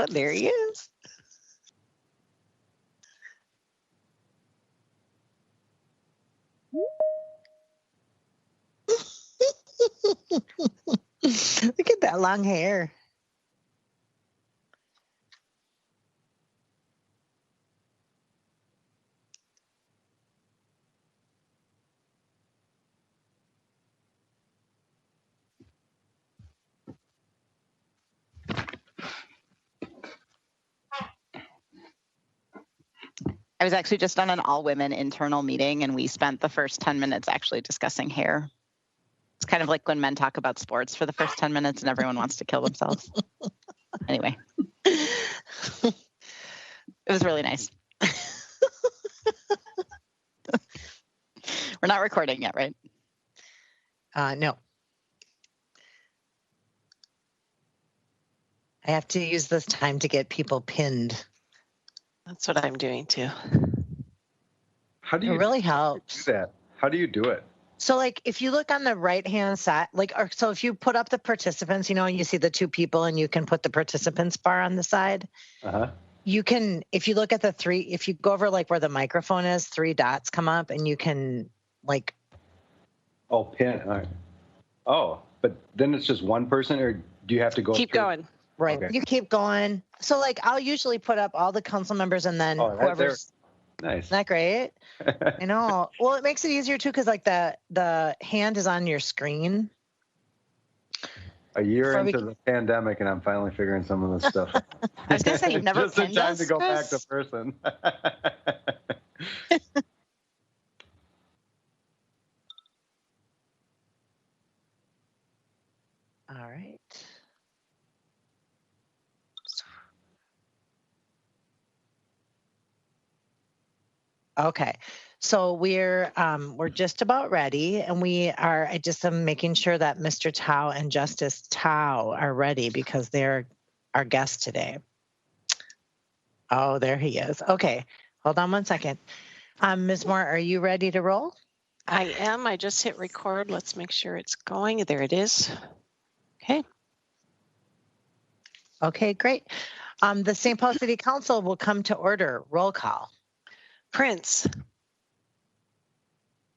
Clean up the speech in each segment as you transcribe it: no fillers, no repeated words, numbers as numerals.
Oh, there he is. Look at that long hair. I was actually just on an all-women internal meeting, and we spent the first 10 minutes actually discussing hair. It's kind of like when men talk about sports for the first 10 minutes and everyone wants to kill themselves. Anyway, it was really nice. We're not recording yet, right? No. I have to use this time to get people pinned. That's what I'm doing too. How do you It really helps. do that? How do you do it? So like if you look on the right hand side, so if you put up the participants, you see the two people and you can put the participants bar on the side. You can, if you look at the three, if you go over like where the microphone is, 3 dots come up and you can like. Oh, pin. All right. Oh, but then it's just one person, or do you have to go? Keep going. Right. Okay. You keep going. So like I'll usually put up all the council members and then whoever's. Nice. Isn't that great? I know. Well, it makes it easier too because like the hand is on your screen. A year into the pandemic, and I'm finally figuring some of this stuff. I was gonna say you've never just in time to go back to person. All right. Okay, so we're just about ready, and I just am making sure that Mr. Tao and Justice Tao are ready because they're our guests today. Oh, there he is. Okay, hold on one second. Ms. Moore, are you ready to roll? I am. I just hit record. Let's make sure it's going. There it is. Okay. Okay, great. The St. Paul City Council will come to order. Roll call. Prince.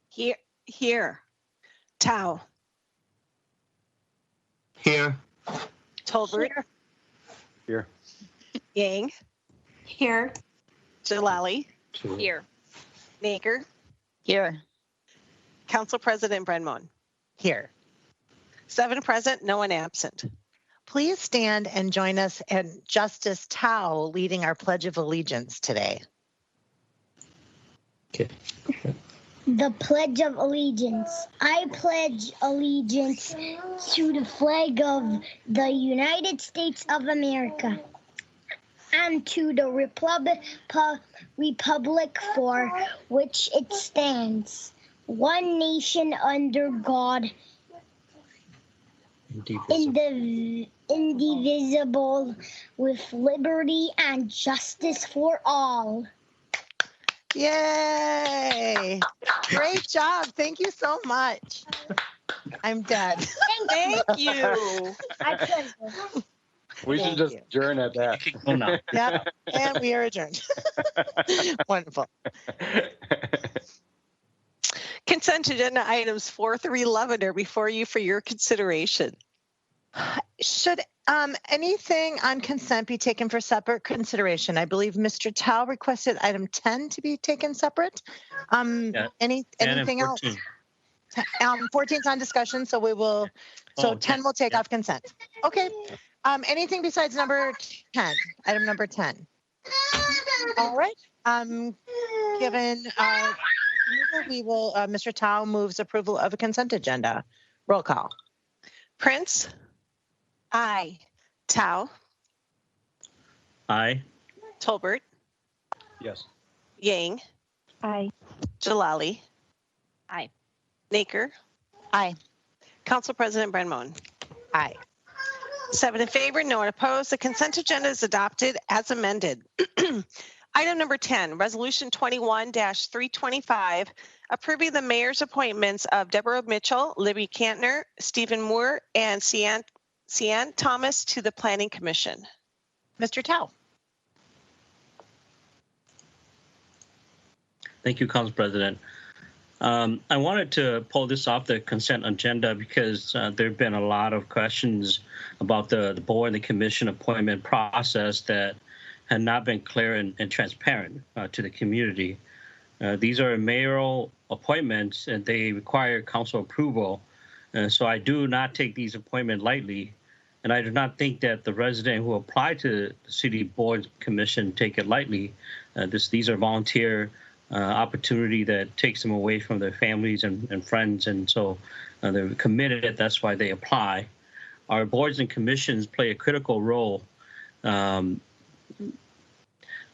Here. Tao. Here. Tolbert. Here. Yang. Here. Jalali. Here. Nager. Here. Council President Brenmon. Here. 7 present, no one absent. Please stand and join us in Justice Tao leading our Pledge of Allegiance today. Okay. The Pledge of Allegiance. I pledge allegiance to the flag of the United States of America and to the republic for which it stands, one nation under God, indivisible, with liberty and justice for all. Yay! Great job. Thank you so much. I'm dead. Thank you. We should just adjourn at that. Oh, no. Yep, and we are adjourned. Wonderful. Consent agenda items 4 through 11 are before you for your consideration. Should anything on consent be taken for separate consideration? I believe Mr. Tao requested item 10 to be taken separate. Anything else? 14 is on discussion, so we will. So 10 will take off consent. Okay. Anything besides number 10? Item number 10. All right. Given we will. Mr. Tao moves approval of a consent agenda. Roll call. Prince. Aye. Tao. Aye. Tolbert. Yes. Yang. Aye. Jalali. Aye. Naker. Aye. Council President Brenmon. Aye. 7 in favor, no one opposed. The consent agenda is adopted as amended. Item number 10, Resolution 21-325, approving the mayor's appointments of Deborah Mitchell, Libby Kantner, Stephen Moore, and Cian Thomas to the Planning Commission. Mr. Tao. Thank you, Council President. I wanted to pull this off the consent agenda because there have been a lot of questions about the board and the commission appointment process that had not been clear and transparent to the community. These are mayoral appointments and they require council approval. So I do not take these appointments lightly. And I do not think that the resident who apply to the city board commission take it lightly. These are volunteer opportunity that takes them away from their families and friends. And so they're committed. That's why they apply. Our boards and commissions play a critical role and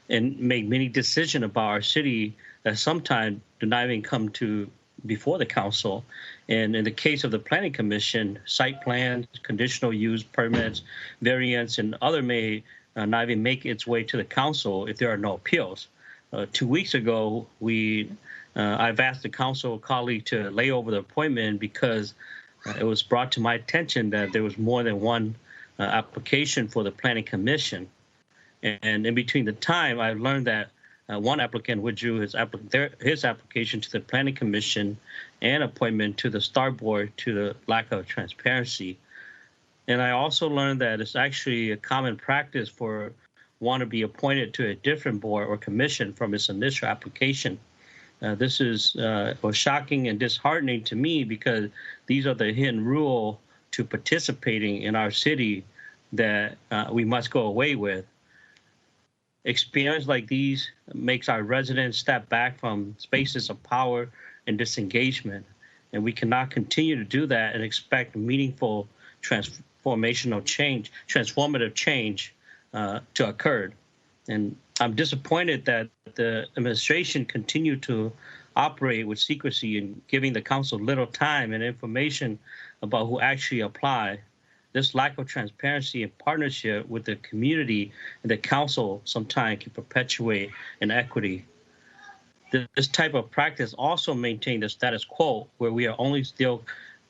make many decisions about our city that sometimes do not even come to before the council. And in the case of the Planning Commission, site plans, conditional use permits, variants, and other may not even make its way to the council if there are no appeals. 2 weeks ago, I've asked the council colleague to lay over the appointment because it was brought to my attention that there was more than one application for the Planning Commission. And in between the time, I learned that one applicant withdrew his application to the Planning Commission and appointment to the Star Board to the lack of transparency. And I also learned that it's actually a common practice for one to be appointed to a different board or commission from its initial application. This was shocking and disheartening to me because these are the hidden rule to participating in our city that we must go away with. Experience like these makes our residents step back from spaces of power and disengagement. And we cannot continue to do that and expect meaningful transformative change to occur. And I'm disappointed that the administration continued to operate with secrecy and giving the council little time and information about who actually apply. This lack of transparency and partnership with the community and the council sometimes can perpetuate inequity. This type of practice also maintains the status quo, where we are only still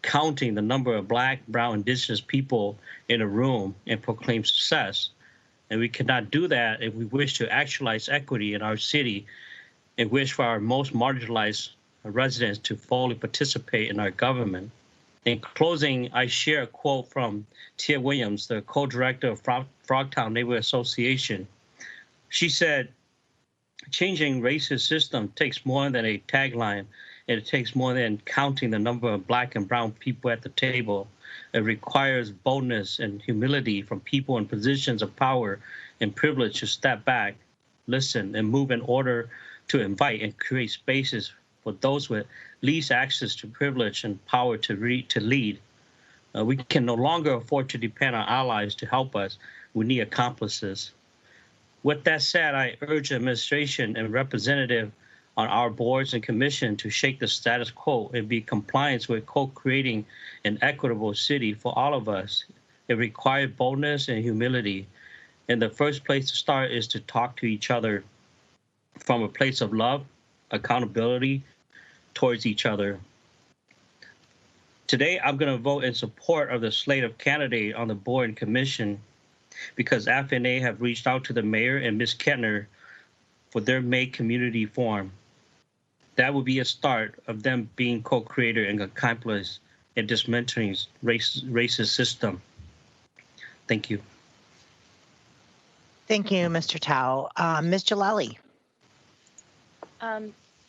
counting the number of Black, Brown, Indigenous people in a room and proclaim success. And we cannot do that if we wish to actualize equity in our city and wish for our most marginalized residents to fully participate in our government. In closing, I share a quote from Tia Williams, the co-director of Frogtown Neighborhood Association. She said, "Changing racist system takes more than a tagline, and it takes more than counting the number of Black and brown people at the table. It requires boldness and humility from people in positions of power and privilege to step back, listen, and move in order to invite and create spaces for those with least access to privilege and power to lead. We can no longer afford to depend on allies to help us. We need accomplices." With that said, I urge the administration and representative on our boards and commission to shake the status quo and be in compliance with co-creating an equitable city for all of us. It requires boldness and humility. And the first place to start is to talk to each other from a place of love, accountability towards each other. Today, I'm going to vote in support of the slate of candidates on the board and commission because FNA have reached out to the mayor and Ms. Kettner for their May community forum. That would be a start of them being co-creator and accomplice in dismantling racist system. Thank you. Thank you, Mr. Tao. Ms. Jalali.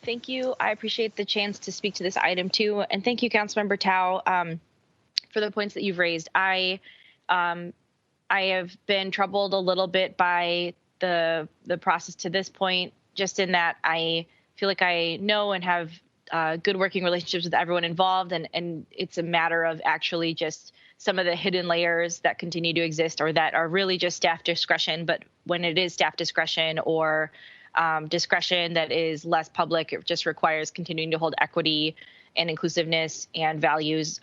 Thank you. I appreciate the chance to speak to this item too. And thank you, Councilmember Tao, for the points that you've raised. I have been troubled a little bit by the process to this point, just in that I feel like I know and have good working relationships with everyone involved. And it's a matter of actually just some of the hidden layers that continue to exist or that are really just staff discretion. But when it is staff discretion or discretion that is less public, it just requires continuing to hold equity and inclusiveness and values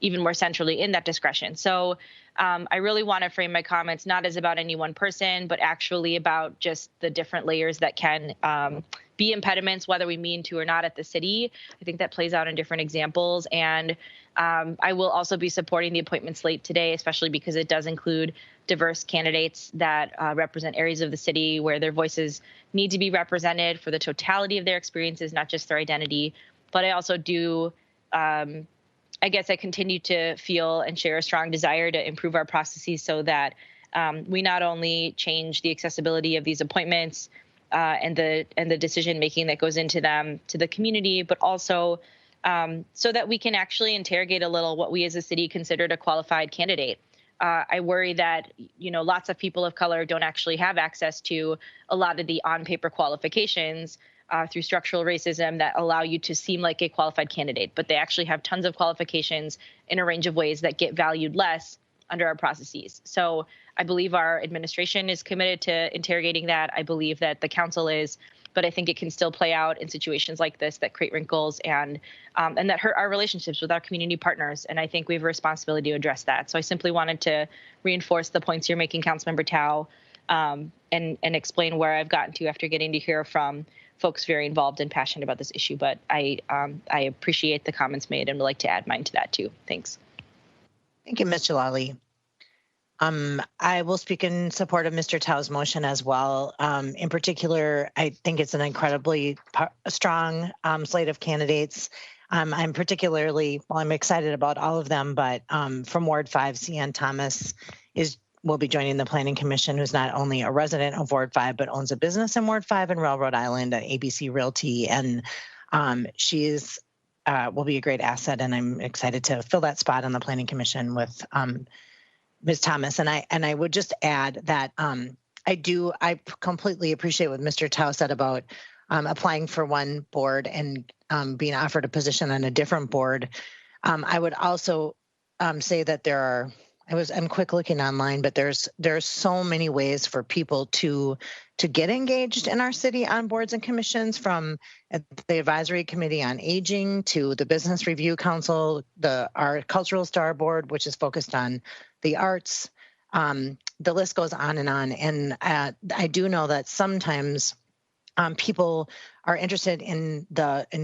even more centrally in that discretion. So I really want to frame my comments not as about any one person, but actually about just the different layers that can be impediments, whether we mean to or not at the city. I think that plays out in different examples. And I will also be supporting the appointment slate today, especially because it does include diverse candidates that represent areas of the city where their voices need to be represented for the totality of their experiences, not just their identity. But I also do, I guess I continue to feel and share a strong desire to improve our processes so that we not only change the accessibility of these appointments and the decision making that goes into them to the community, but also so that we can actually interrogate a little what we as a city considered a qualified candidate. I worry that, lots of people of color don't actually have access to a lot of the on-paper qualifications through structural racism that allow you to seem like a qualified candidate, but they actually have tons of qualifications in a range of ways that get valued less under our processes. So I believe our administration is committed to interrogating that. I believe that the council is, but I think it can still play out in situations like this that create wrinkles and that hurt our relationships with our community partners. And I think we have a responsibility to address that. So I simply wanted to reinforce the points you're making, Councilmember Tao, and explain where I've gotten to after getting to hear from folks very involved and passionate about this issue. But I appreciate the comments made and would like to add mine to that too. Thanks. Thank you, Ms. Jalali. I will speak in support of Mr. Tao's motion as well. In particular, I think it's an incredibly strong slate of candidates. I'm particularly, I'm excited about all of them, but from Ward 5, Cian Thomas will be joining the Planning Commission, who's not only a resident of Ward 5, but owns a business in Ward 5 in Railroad Island at ABC Realty. And she will be a great asset, and I'm excited to fill that spot on the Planning Commission with Ms. Thomas. And I would just add that I completely appreciate what Mr. Tao said about applying for one board and being offered a position on a different board. I would also say that I'm quick looking online, but there's so many ways for people to get engaged in our city on boards and commissions, from the Advisory Committee on Aging to the Business Review Council, our Cultural Star Board, which is focused on the arts. The list goes on. And I do know that sometimes people are interested in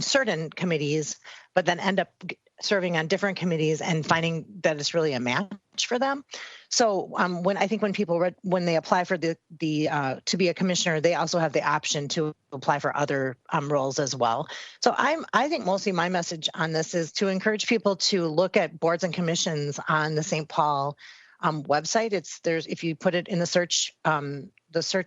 certain committees, but then end up serving on different committees and finding that it's really a match for them. So when people when they apply for to be a commissioner, they also have the option to apply for other roles as well. So I think mostly my message on this is to encourage people to look at boards and commissions on the St. Paul website. If you put it in the search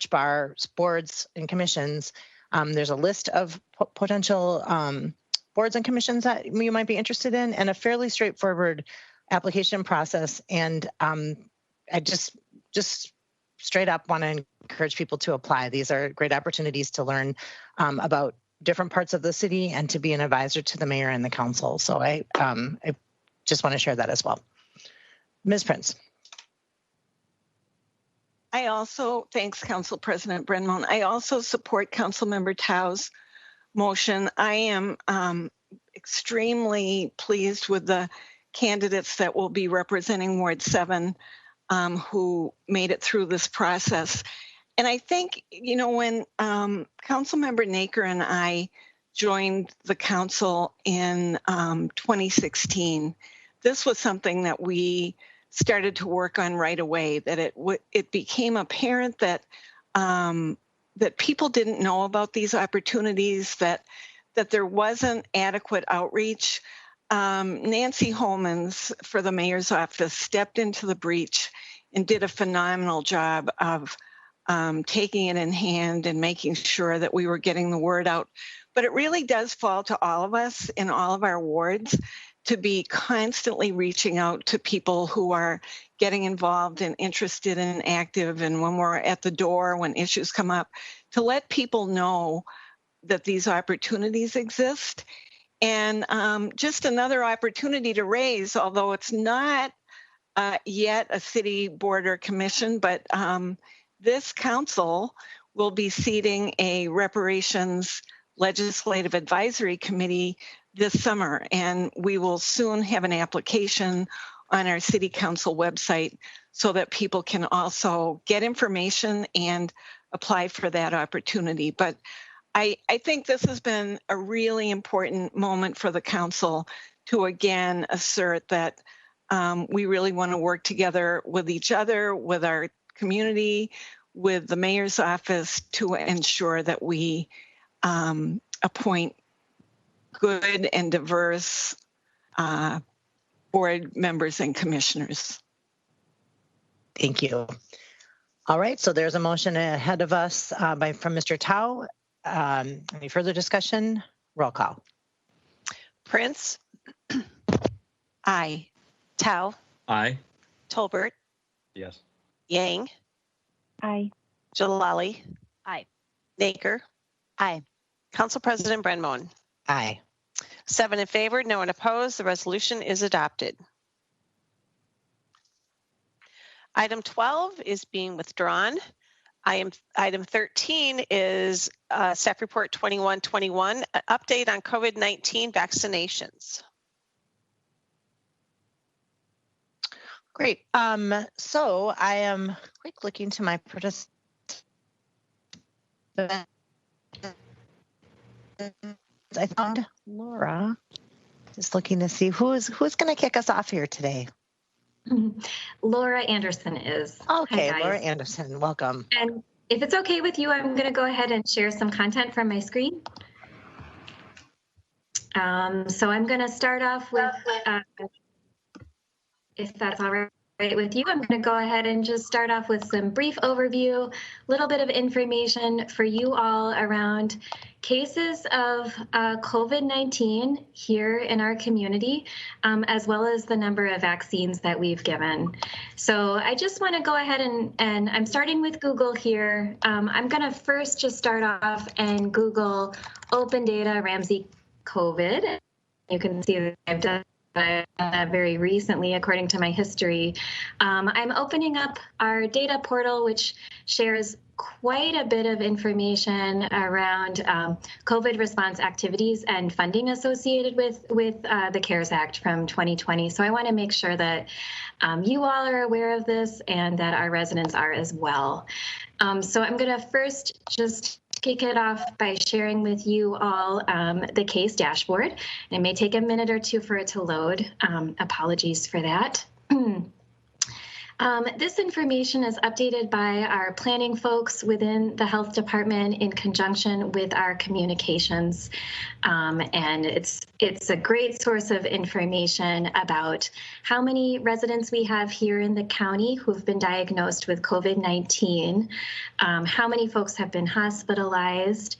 bar, boards and commissions, there's a list of potential boards and commissions that you might be interested in, and a fairly straightforward application process. And I just straight up want to encourage people to apply. These are great opportunities to learn about different parts of the city and to be an advisor to the mayor and the council. So I just want to share that as well. Ms. Prince. Thanks, Council President Brennan. I also support Councilmember Tao's motion. I am extremely pleased with the candidates that will be representing Ward 7 who made it through this process. And I think, when Councilmember Naker and I joined the council in 2016, this was something that we started to work on right away, that it became apparent that that people didn't know about these opportunities, that there wasn't adequate outreach. Nancy Holmans for the mayor's office stepped into the breach and did a phenomenal job of taking it in hand and making sure that we were getting the word out. But it really does fall to all of us in all of our wards to be constantly reaching out to people who are getting involved and interested and active, and when we're at the door, when issues come up, to let people know that these opportunities exist. And just another opportunity to raise, although it's not yet a city board or commission, but this council will be seating a reparations legislative advisory committee this summer, and we will soon have an application on our city council website so that people can also get information and apply for that opportunity. But I think this has been a really important moment for the council to again assert that we really want to work together with each other, with our community, with the mayor's office to ensure that we appoint good and diverse board members and commissioners. Thank you. All right, so there's a motion ahead of us from Mr. Tao. Any further discussion? Roll call. Prince, Aye. Tao, Aye. Tolbert, Yes. Yang, Aye. Jalali, Aye. Naker, Aye. Council President Brenmoen. Aye. 7 in favor, no one opposed. The resolution is adopted. Item 12 is being withdrawn. Item 13 is Staff Report 2121, an update on COVID-19 vaccinations. Great. So I am quick looking to my participants. I found Laura. Just looking to see who's going to kick us off here today. Laura Anderson is. Okay, Hi, Laura Anderson, welcome. And if it's okay with you, I'm going to go ahead and share some content from my screen. So I'm going to start off with, if that's all right with you, I'm going to go ahead and just start off with some brief overview, a little bit of information for you all around cases of COVID-19 here in our community, as well as the number of vaccines that we've given. So I just want to go ahead and I'm starting with Google here. I'm going to first just start off and Google Open Data Ramsey COVID. You can see that I've done that very recently, according to my history. I'm opening up our data portal, which shares quite a bit of information around COVID response activities and funding associated with the CARES Act from 2020. So I want to make sure that you all are aware of this and that our residents are as well. So I'm going to first just kick it off by sharing with you all the case dashboard. It may take a minute or two for it to load. Apologies for that. This information is updated by our planning folks within the health department in conjunction with our communications. And it's a great source of information about how many residents we have here in the county who've been diagnosed with COVID-19, how many folks have been hospitalized,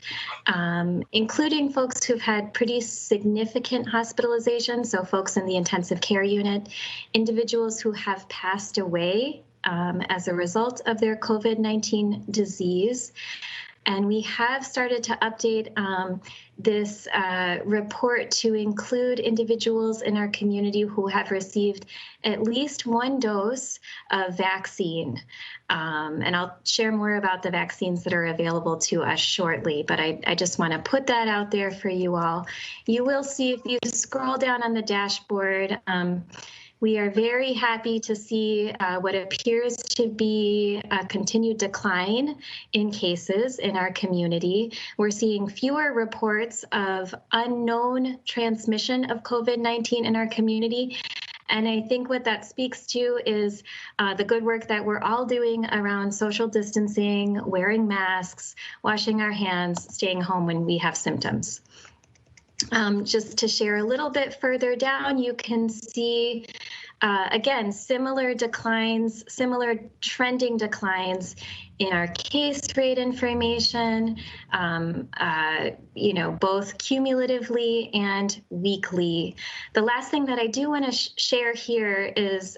including folks who've had pretty significant hospitalization, so folks in the intensive care unit, individuals who have passed away as a result of their COVID-19 disease. And we have started to update this report to include individuals in our community who have received at least one dose of vaccine. And I'll share more about the vaccines that are available to us shortly, but I just want to put that out there for you all. You will see if you scroll down on the dashboard, we are very happy to see what appears to be a continued decline in cases in our community. We're seeing fewer reports of unknown transmission of COVID-19 in our community. And I think what that speaks to is the good work that we're all doing around social distancing, wearing masks, washing our hands, staying home when we have symptoms. Just to share a little bit further down, you can see, again, similar declines, similar trending declines in our case rate information, both cumulatively and weekly. The last thing that I do want to share here is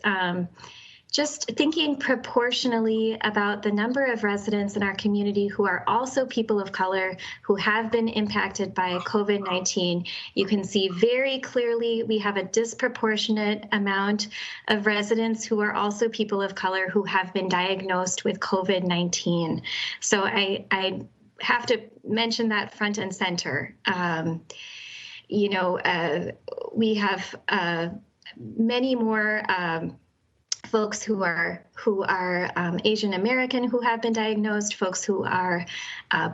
just thinking proportionally about the number of residents in our community who are also people of color who have been impacted by COVID-19. You can see very clearly we have a disproportionate amount of residents who are also people of color who have been diagnosed with COVID-19. So I have to mention that front and center. We have many more folks who are Asian American who have been diagnosed, folks who are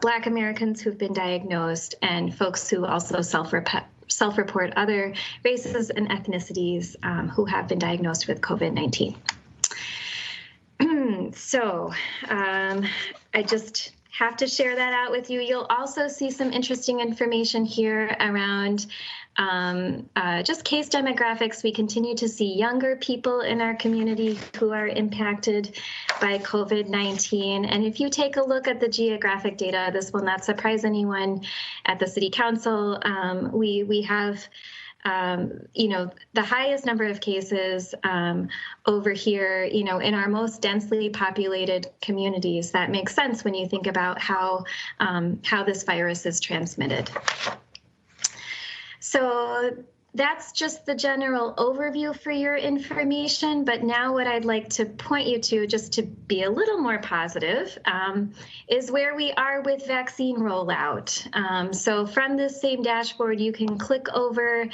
Black Americans who've been diagnosed, and folks who also self-report other races and ethnicities who have been diagnosed with COVID-19. So I just have to share that out with you. You'll also see some interesting information here around just case demographics. We continue to see younger people in our community who are impacted by COVID-19. And if you take a look at the geographic data, this will not surprise anyone at the City Council. We have the highest number of cases over here, in our most densely populated communities. That makes sense when you think about how this virus is transmitted. So that's just the general overview for your information. But now what I'd like to point you to, just to be a little more positive, is where we are with vaccine rollout. So from this same dashboard, you can click over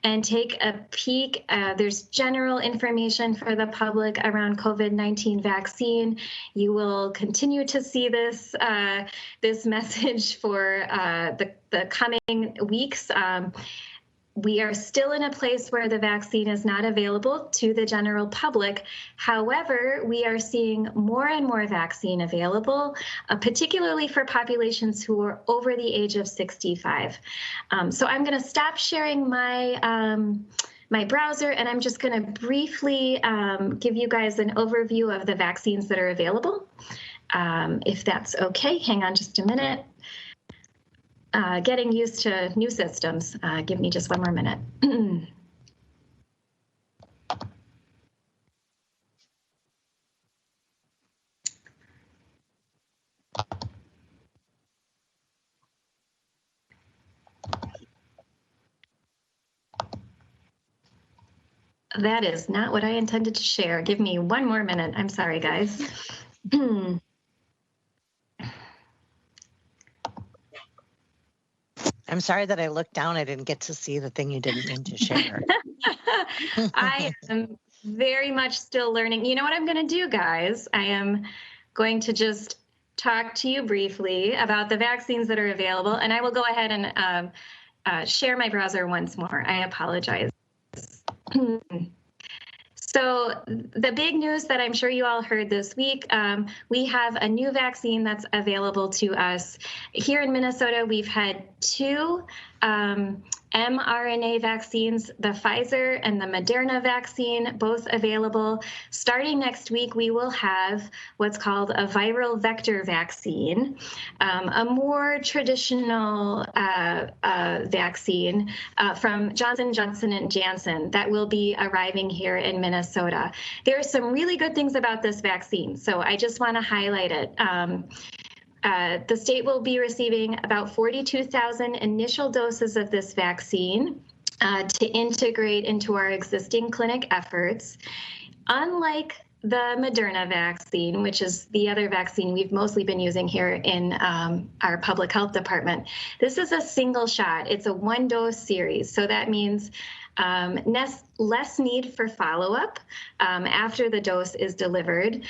and take a peek. There's general information for the public around COVID-19 vaccine. You will continue to see this message for the coming weeks. We are still in a place where the vaccine is not available to the general public. However, we are seeing more and more vaccine available, particularly for populations who are over the age of 65. So I'm going to stop sharing my browser, and I'm just going to briefly give you guys an overview of the vaccines that are available. If that's okay, hang on just a minute. Getting used to new systems. Give me just one more minute. That is not what I intended to share. Give me one more minute. I'm sorry, guys. I'm sorry that I looked down. I didn't get to see the thing you didn't mean to share. I am very much still learning. You know what I'm going to do, guys? I am going to just talk to you briefly about the vaccines that are available, and I will go ahead and share my browser once more. I apologize. So the big news that I'm sure you all heard this week, we have a new vaccine that's available to us. Here in Minnesota, we've had two mRNA vaccines, the Pfizer and the Moderna vaccine, both available. Starting next week, we will have what's called a viral vector vaccine, a more traditional vaccine from Johnson & Johnson and Janssen that will be arriving here in Minnesota. There are some really good things about this vaccine, so I just want to highlight it. The state will be receiving about 42,000 initial doses of this vaccine to integrate into our existing clinic efforts. Unlike the Moderna vaccine, which is the other vaccine we've mostly been using here in our public health department, this is a single shot. It's a one-dose series. So that means less need for follow-up after the dose is delivered.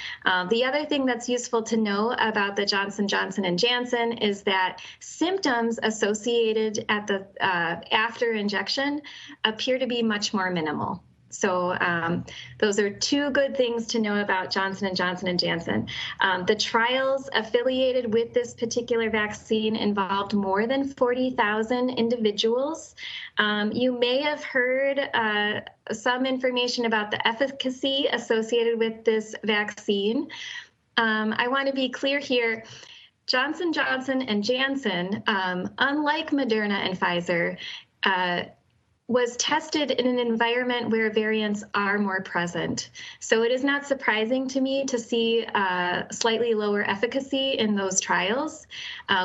The other thing that's useful to know about the Johnson & Johnson and Janssen is that symptoms associated at the after injection appear to be much more minimal. So those are two good things to know about Johnson & Johnson and Janssen. The trials affiliated with this particular vaccine involved more than 40,000 individuals. You may have heard some information about the efficacy associated with this vaccine. I want to be clear here. Johnson & Johnson and Janssen, unlike Moderna and Pfizer, was tested in an environment where variants are more present. So it is not surprising to me to see slightly lower efficacy in those trials.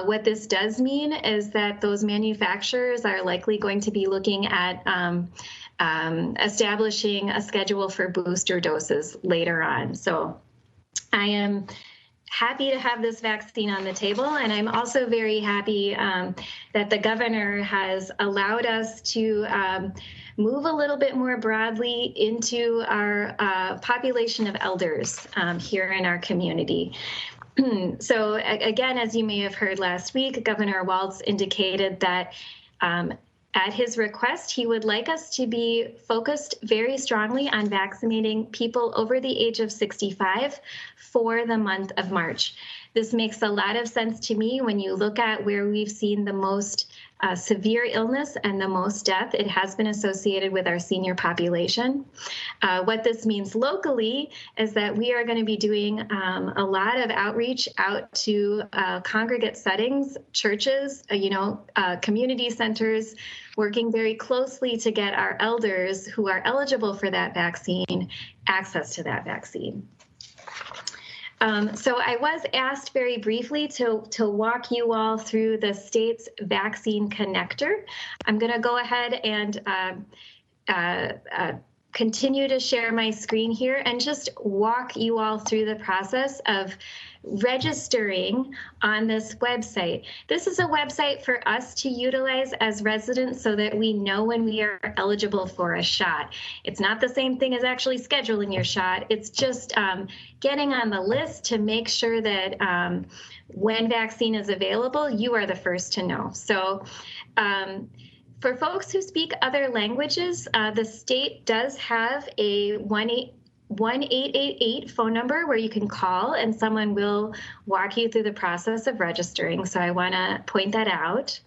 What this does mean is that those manufacturers are likely going to be looking at establishing a schedule for booster doses later on. So I am happy to have this vaccine on the table. And I'm also very happy that the governor has allowed us to move a little bit more broadly into our population of elders here in our community. So again, as you may have heard last week, Governor Walz indicated that at his request, he would like us to be focused very strongly on vaccinating people over the age of 65 for the month of March. This makes a lot of sense to me when you look at where we've seen the most severe illness and the most death. It has been associated with our senior population. What this means locally is that we are going to be doing a lot of outreach out to congregate settings, churches, community centers, working very closely to get our elders who are eligible for that vaccine access to that vaccine. So I was asked very briefly to walk you all through the state's vaccine connector. I'm going to go ahead and continue to share my screen here and just walk you all through the process of registering on this website. This is a website for us to utilize as residents so that we know when we are eligible for a shot. It's not the same thing as actually scheduling your shot. It's just getting on the list to make sure that when vaccine is available, you are the first to know. So for folks who speak other languages, the state does have a 1-888 phone number where you can call and someone will walk you through the process of registering. So I want to point that out.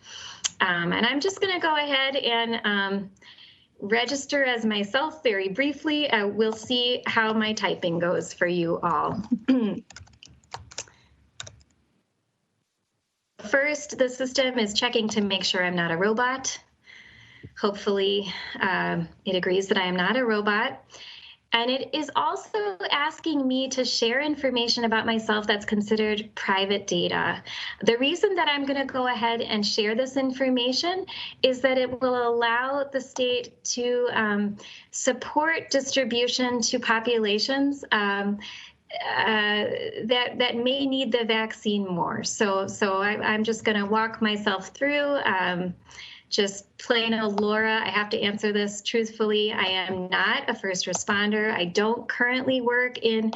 And I'm just going to go ahead and register as myself very briefly. We'll see how my typing goes for you all. First, the system is checking to make sure I'm not a robot. Hopefully, it agrees that I am not a robot. And it is also asking me to share information about myself that's considered private data. The reason that I'm going to go ahead and share this information is that it will allow the state to support distribution to populations that may need the vaccine more. So I'm just going to walk myself through. Just plain old Laura, I have to answer this truthfully. I am not a first responder. I don't currently work in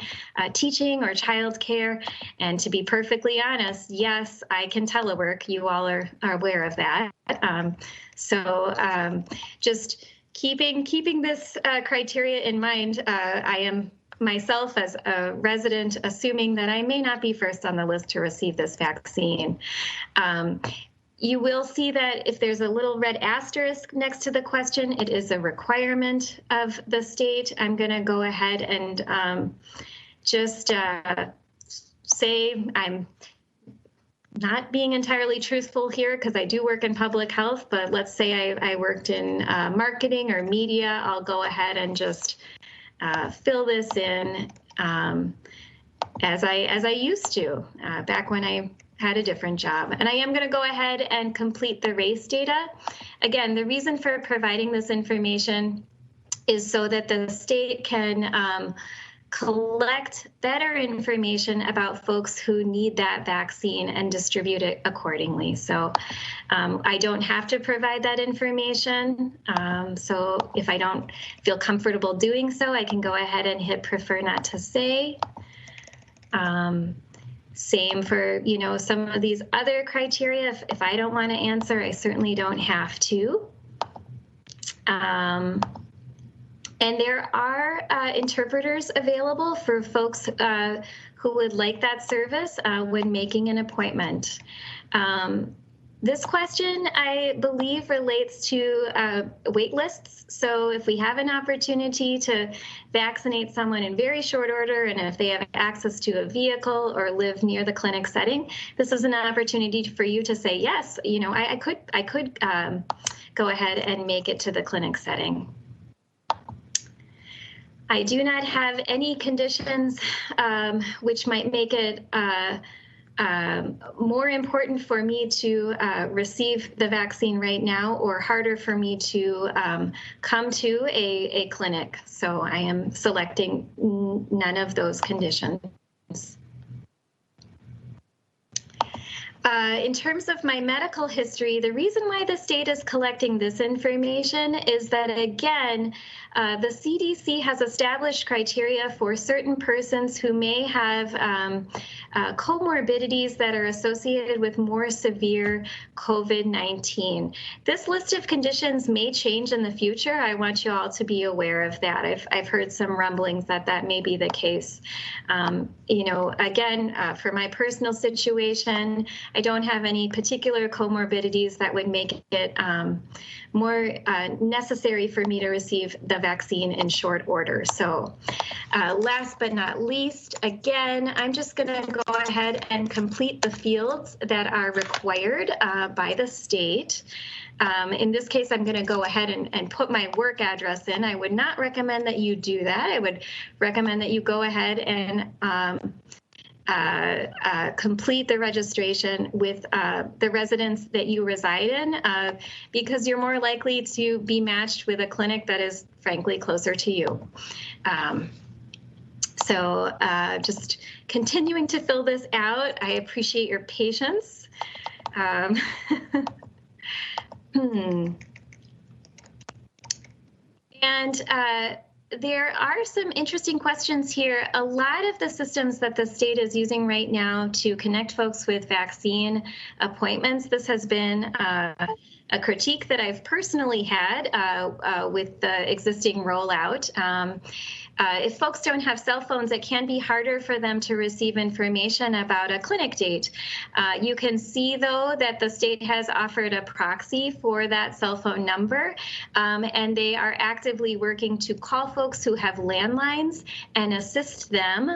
teaching or childcare. And to be perfectly honest, yes, I can telework. You all are aware of that. Just keeping this criteria in mind, I am myself as a resident assuming that I may not be first on the list to receive this vaccine. You will see that if there's a little red asterisk next to the question, it is a requirement of the state. I'm going to go ahead and just say I'm not being entirely truthful here because I do work in public health, but let's say I worked in marketing or media. I'll go ahead and just fill this in as I used to back when I had a different job. And I am going to go ahead and complete the race data. Again, the reason for providing this information is so that the state can collect better information about folks who need that vaccine and distribute it accordingly. So I don't have to provide that information. So if I don't feel comfortable doing so, I can go ahead and hit prefer not to say. Same for, some of these other criteria. If I don't want to answer, I certainly don't have to. And there are interpreters available for folks who would like that service when making an appointment. This question, I believe, relates to wait lists. So if we have an opportunity to vaccinate someone in very short order, and if they have access to a vehicle or live near the clinic setting, this is an opportunity for you to say, yes, I could go ahead and make it to the clinic setting. I do not have any conditions which might make it more important for me to receive the vaccine right now or harder for me to come to a clinic. So I am selecting none of those conditions. In terms of my medical history, the reason why the state is collecting this information is that, again, the CDC has established criteria for certain persons who may have comorbidities that are associated with more severe COVID-19. This list of conditions may change in the future. I want you all to be aware of that. I've heard some rumblings that that may be the case. You know, again, for my personal situation, I don't have any particular comorbidities that would make it more necessary for me to receive the vaccine in short order. So last but not least, again, I'm just going to go ahead and complete the fields that are required by the state. In this case, I'm going to go ahead and put my work address in. I would not recommend that you do that. I would recommend that you go ahead and complete the registration with the residence that you reside in, because you're more likely to be matched with a clinic that is frankly closer to you. So just continuing to fill this out. I appreciate your patience. And there are some interesting questions here. A lot of the systems that the state is using right now to connect folks with vaccine appointments, this has been a critique that I've personally had with the existing rollout. If folks don't have cell phones, it can be harder for them to receive information about a clinic date. You can see, though, that the state has offered a proxy for that cell phone number, and they are actively working to call folks who have landlines and assist them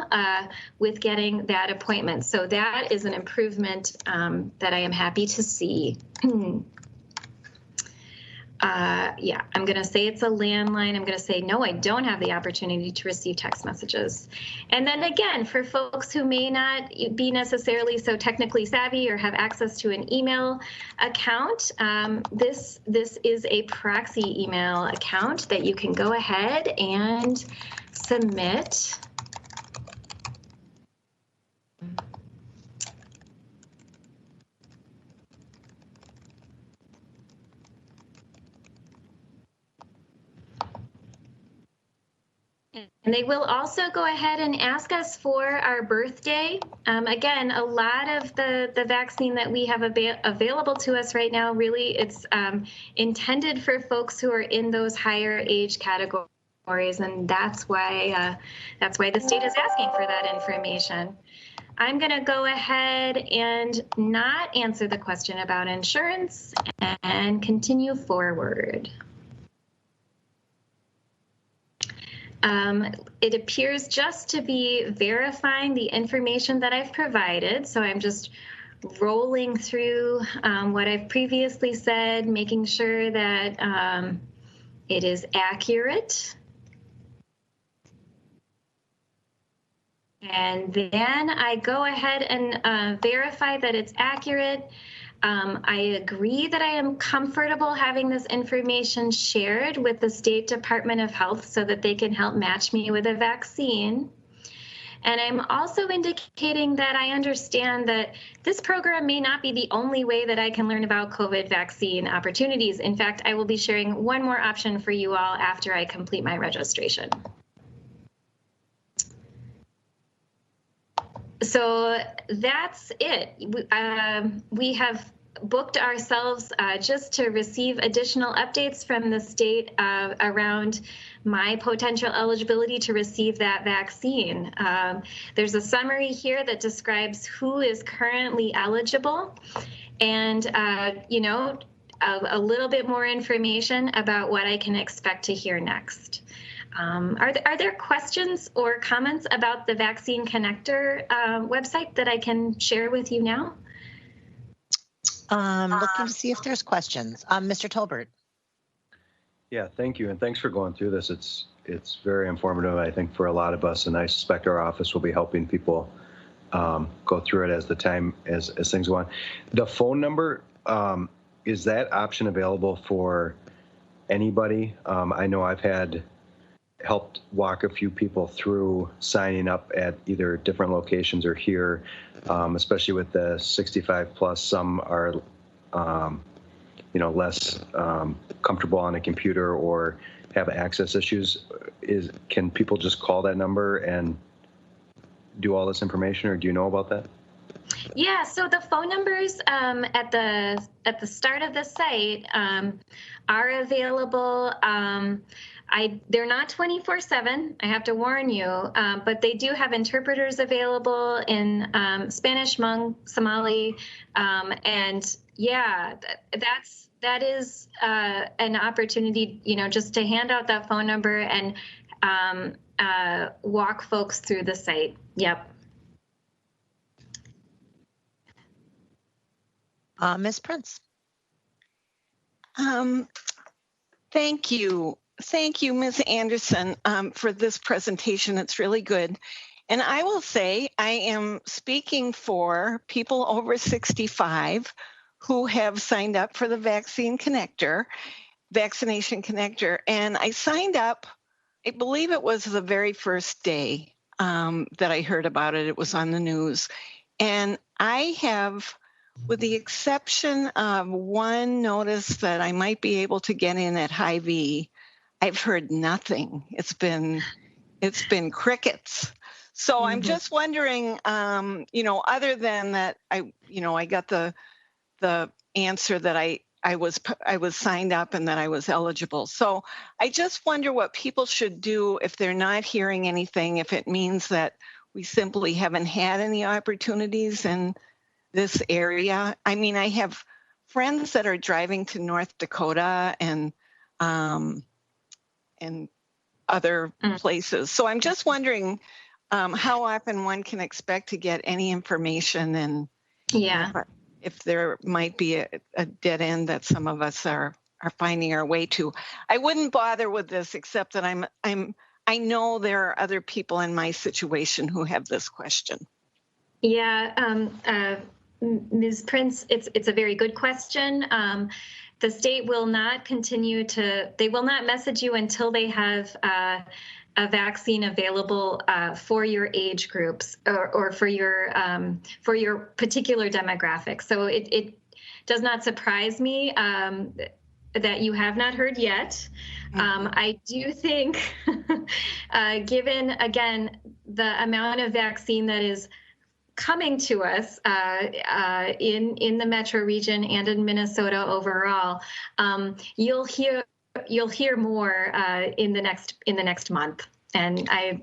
with getting that appointment. So that is an improvement that I am happy to see. Yeah, I'm going to say it's a landline. I'm going to say, no, I don't have the opportunity to receive text messages. And then again, for folks who may not be necessarily so technically savvy or have access to an email account, this is a proxy email account that you can go ahead and submit. And they will also go ahead and ask us for our birthday. Again, a lot of the vaccine that we have available to us right now, really, it's intended for folks who are in those higher age categories, and that's why the state is asking for that information. I'm going to go ahead and not answer the question about insurance and continue forward. It appears just to be verifying the information that I've provided. So I'm just rolling through what I've previously said, making sure that it is accurate. And then I go ahead and verify that it's accurate. I agree that I am comfortable having this information shared with the State Department of Health so that they can help match me with a vaccine. And I'm also indicating that I understand that this program may not be the only way that I can learn about COVID vaccine opportunities. In fact, I will be sharing one more option for you all after I complete my registration. So that's it. We have booked ourselves just to receive additional updates from the state around my potential eligibility to receive that vaccine. There's a summary here that describes who is currently eligible and, you know, a little bit more information about what I can expect to hear next. Are there questions or comments about the Vaccine Connector website that I can share with you now? Looking to see if there's questions. Mr. Tolbert. Yeah, thank you. And thanks for going through this. It's very informative, I think, for a lot of us. And I suspect our office will be helping people go through it as things go on. The phone number, is that option available for anybody? I know I've had helped walk a few people through signing up at either different locations or here, especially with the 65 plus. Some are, less comfortable on a computer or have access issues. Can people just call that number and do all this information, or do you know about that? Yeah, so the phone numbers at the start of the site are available. They're not 24/7. I have to warn you, but they do have interpreters available in Spanish, Hmong, Somali, and yeah, that is an opportunity, just to hand out that phone number and walk folks through the site. Yep. Ms. Prince. Thank you. Thank you, Ms. Anderson, for this presentation. It's really good. And I will say I am speaking for people over 65 who have signed up for the Vaccination Connector. And I signed up, I believe it was the very first day that I heard about it. It was on the news. And I have, with the exception of one notice that I might be able to get in at Hy-Vee, I've heard nothing. It's been crickets. So I'm just wondering, other than that, I got the answer that I was signed up and that I was eligible. So I just wonder what people should do if they're not hearing anything, if it means that we simply haven't had any opportunities in this area. I mean, I have friends that are driving to North Dakota and other places. So I'm just wondering how often one can expect to get any information, and if there might be a dead end that some of us are finding our way to. I wouldn't bother with this except that I know there are other people in my situation who have this question. Yeah, Ms. Prince, it's a very good question. The state will not they will not message you until they have a vaccine available for your age groups or for your particular demographic. So it does not surprise me that you have not heard yet. I do think, given, again, the amount of vaccine that is coming to us in the metro region and in Minnesota overall, you'll hear more in the next month. And I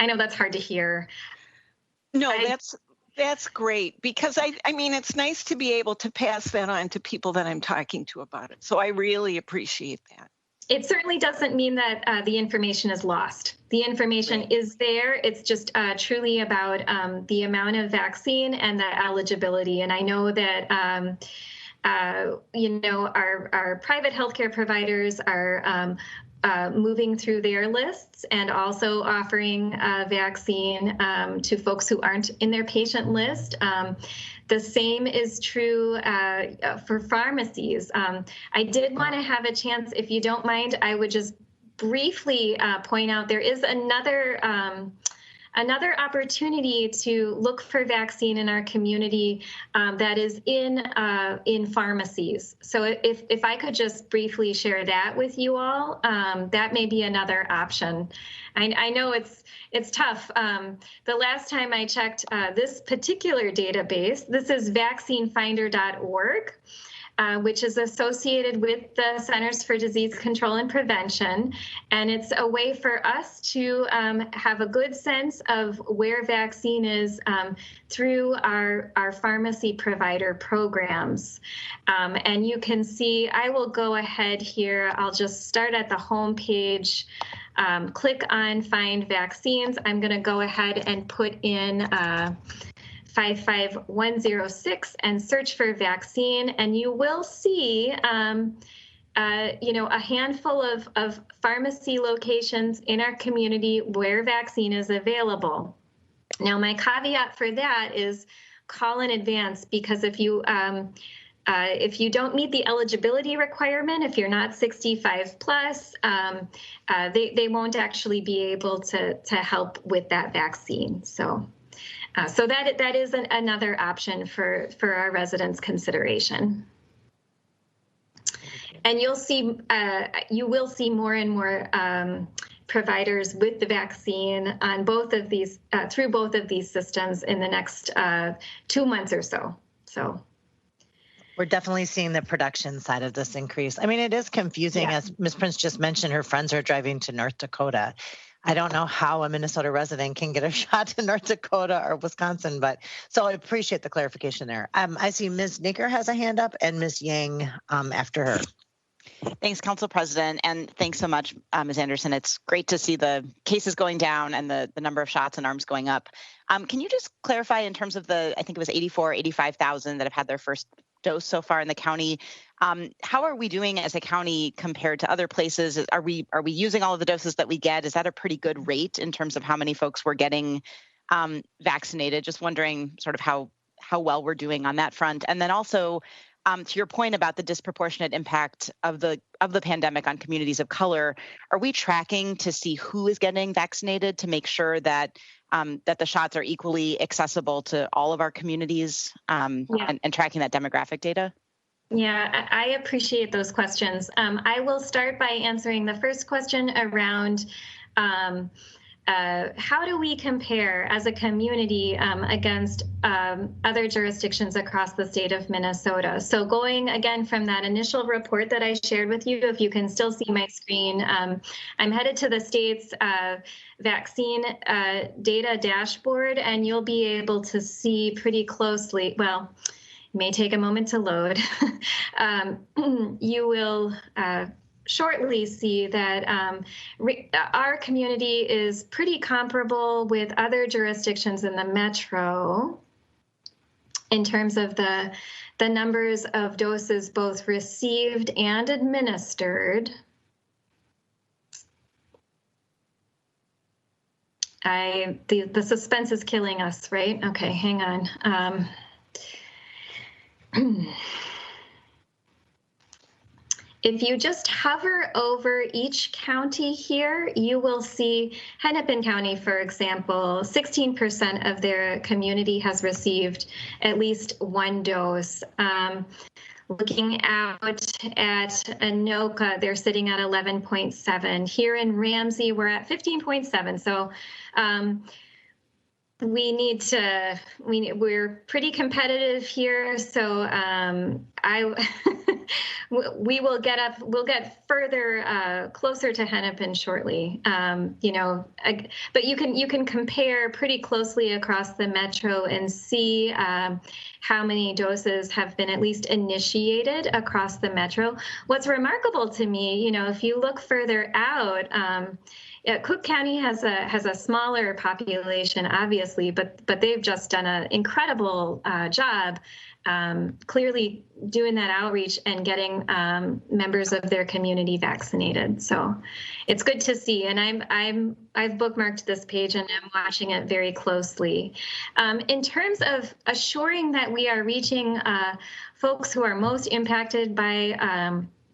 know that's hard to hear. No, that's great, because I mean, it's nice to be able to pass that on to people that I'm talking to about it. So I really appreciate that. It certainly doesn't mean that the information is lost. The information is there. It's just truly about the amount of vaccine and the eligibility. And I know that, our private healthcare providers are moving through their lists and also offering vaccine to folks who aren't in their patient list. The same is true for pharmacies. I did want to have a chance, if you don't mind, I would just briefly point out there is another opportunity to look for vaccine in our community that is in pharmacies. So if I could just briefly share that with you all, that may be another option. I know it's tough. The last time I checked this particular database, this is vaccinefinder.org. Which is associated with the Centers for Disease Control and Prevention. And it's a way for us to have a good sense of where vaccine is through our pharmacy provider programs. And you can see, I will go ahead here. I'll just start at the home page, click on Find Vaccines. I'm going to go ahead and put in 55106 and search for vaccine, and you will see a handful of pharmacy locations in our community where vaccine is available. Now, my caveat for that is call in advance, because if you if you don't meet the eligibility requirement, if you're not 65 plus, they won't actually be able to help with that vaccine. So that is another option for our residents' consideration. And you will see more and more providers with the vaccine on both of these, through both of these systems in the next 2 months or so. So we're definitely seeing the production side of this increase. I mean, it is confusing, as Ms. Prince just mentioned, her friends are driving to North Dakota. I don't know how a Minnesota resident can get a shot in North Dakota or Wisconsin, but so I appreciate the clarification there. I see Ms. Naker has a hand up and Ms. Yang after her. Thanks, Council President, and thanks so much, Ms. Anderson. It's great to see the cases going down and the number of shots and arms going up. Can you just clarify in terms of I think it was 85,000 that have had their first dose so far in the county. How are we doing as a county compared to other places? Are we using all of the doses that we get? Is that a pretty good rate in terms of how many folks we're getting vaccinated? Just wondering sort of how well we're doing on that front. And then also, to your point about the disproportionate impact of the pandemic on communities of color, are we tracking to see who is getting vaccinated to make sure that that the shots are equally accessible to all of our communities and tracking that demographic data? Yeah, I appreciate those questions. I will start by answering the first question around how do we compare as a community against other jurisdictions across the state of Minnesota? So going again from that initial report that I shared with you, if you can still see my screen, I'm headed to the state's vaccine data dashboard, and you'll be able to see pretty closely, well, it may take a moment to load. You will shortly see that our community is pretty comparable with other jurisdictions in the metro in terms of the numbers of doses both received and administered. The suspense is killing us, right? Okay, hang on. If you just hover over each county here, you will see Hennepin County, for example, 16% of their community has received at least one dose. Looking out at Anoka, they're sitting at 11.7. Here in Ramsey, we're at 15.7. So we're pretty competitive here. So we'll get further closer to Hennepin shortly. But you can compare pretty closely across the metro and see how many doses have been at least initiated across the metro. What's remarkable to me, if you look further out, Cook County has a smaller population, obviously, but they've just done an incredible job, clearly doing that outreach and getting members of their community vaccinated. So it's good to see, and I've bookmarked this page and I'm watching it very closely. In terms of assuring that we are reaching folks who are most impacted by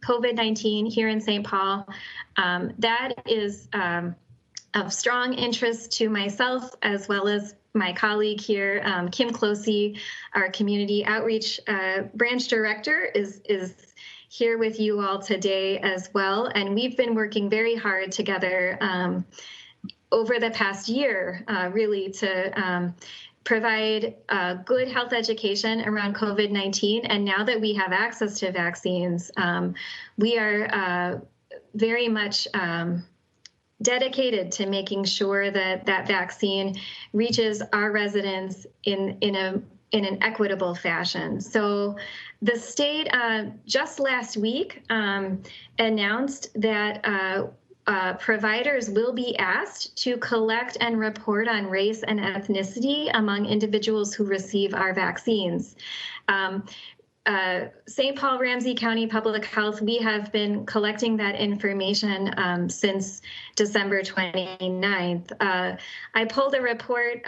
COVID-19 here in St. Paul, that is of strong interest to myself as well as my colleague here, Kim Closey, our community outreach branch director, is here with you all today as well. And we've been working very hard together over the past year, really to provide good health education around COVID-19. And now that we have access to vaccines, we are very much dedicated to making sure that that vaccine reaches our residents in an equitable fashion. So the state just last week announced that providers will be asked to collect and report on race and ethnicity among individuals who receive our vaccines. St. Paul Ramsey County Public Health, we have been collecting that information since December 29th. I pulled a report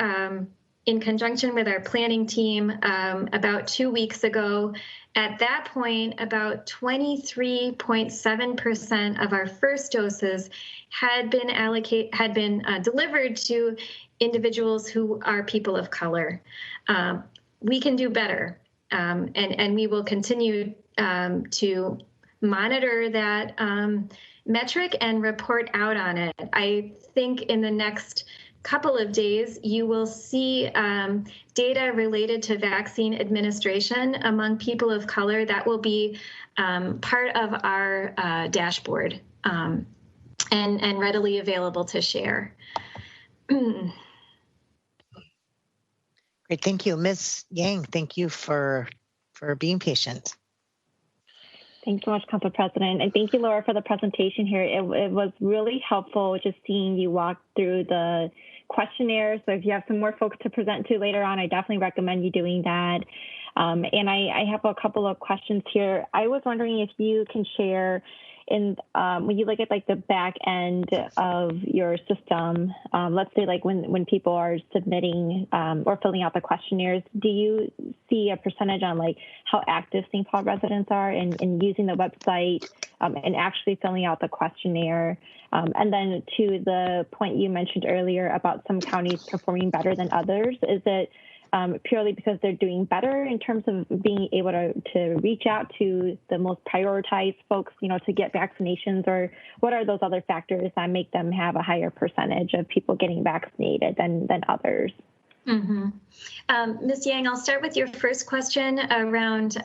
in conjunction with our planning team about 2 weeks ago. At that point, about 23.7% of our first doses had been delivered to individuals who are people of color. We can do better, and we will continue to monitor that metric and report out on it. I think in the next couple of days, you will see data related to vaccine administration among people of color. That will be part of our dashboard and readily available to share. Great, thank you. Ms. Yang, thank you for being patient. Thanks so much, Council President. And thank you, Laura, for the presentation here. It was really helpful just seeing you walk through the questionnaire. So if you have some more folks to present to later on, I definitely recommend you doing that. And I have a couple of questions here. I was wondering if you can share when you look at like the back end of your system, let's say like when people are submitting or filling out the questionnaires, do you see a percentage on like how active St. Paul residents are in using the website and actually filling out the questionnaire? And then to the point you mentioned earlier about some counties performing better than others, is it purely because they're doing better in terms of being able to reach out to the most prioritized folks, to get vaccinations, or what are those other factors that make them have a higher percentage of people getting vaccinated than others? Mm-hmm. Ms. Yang, I'll start with your first question around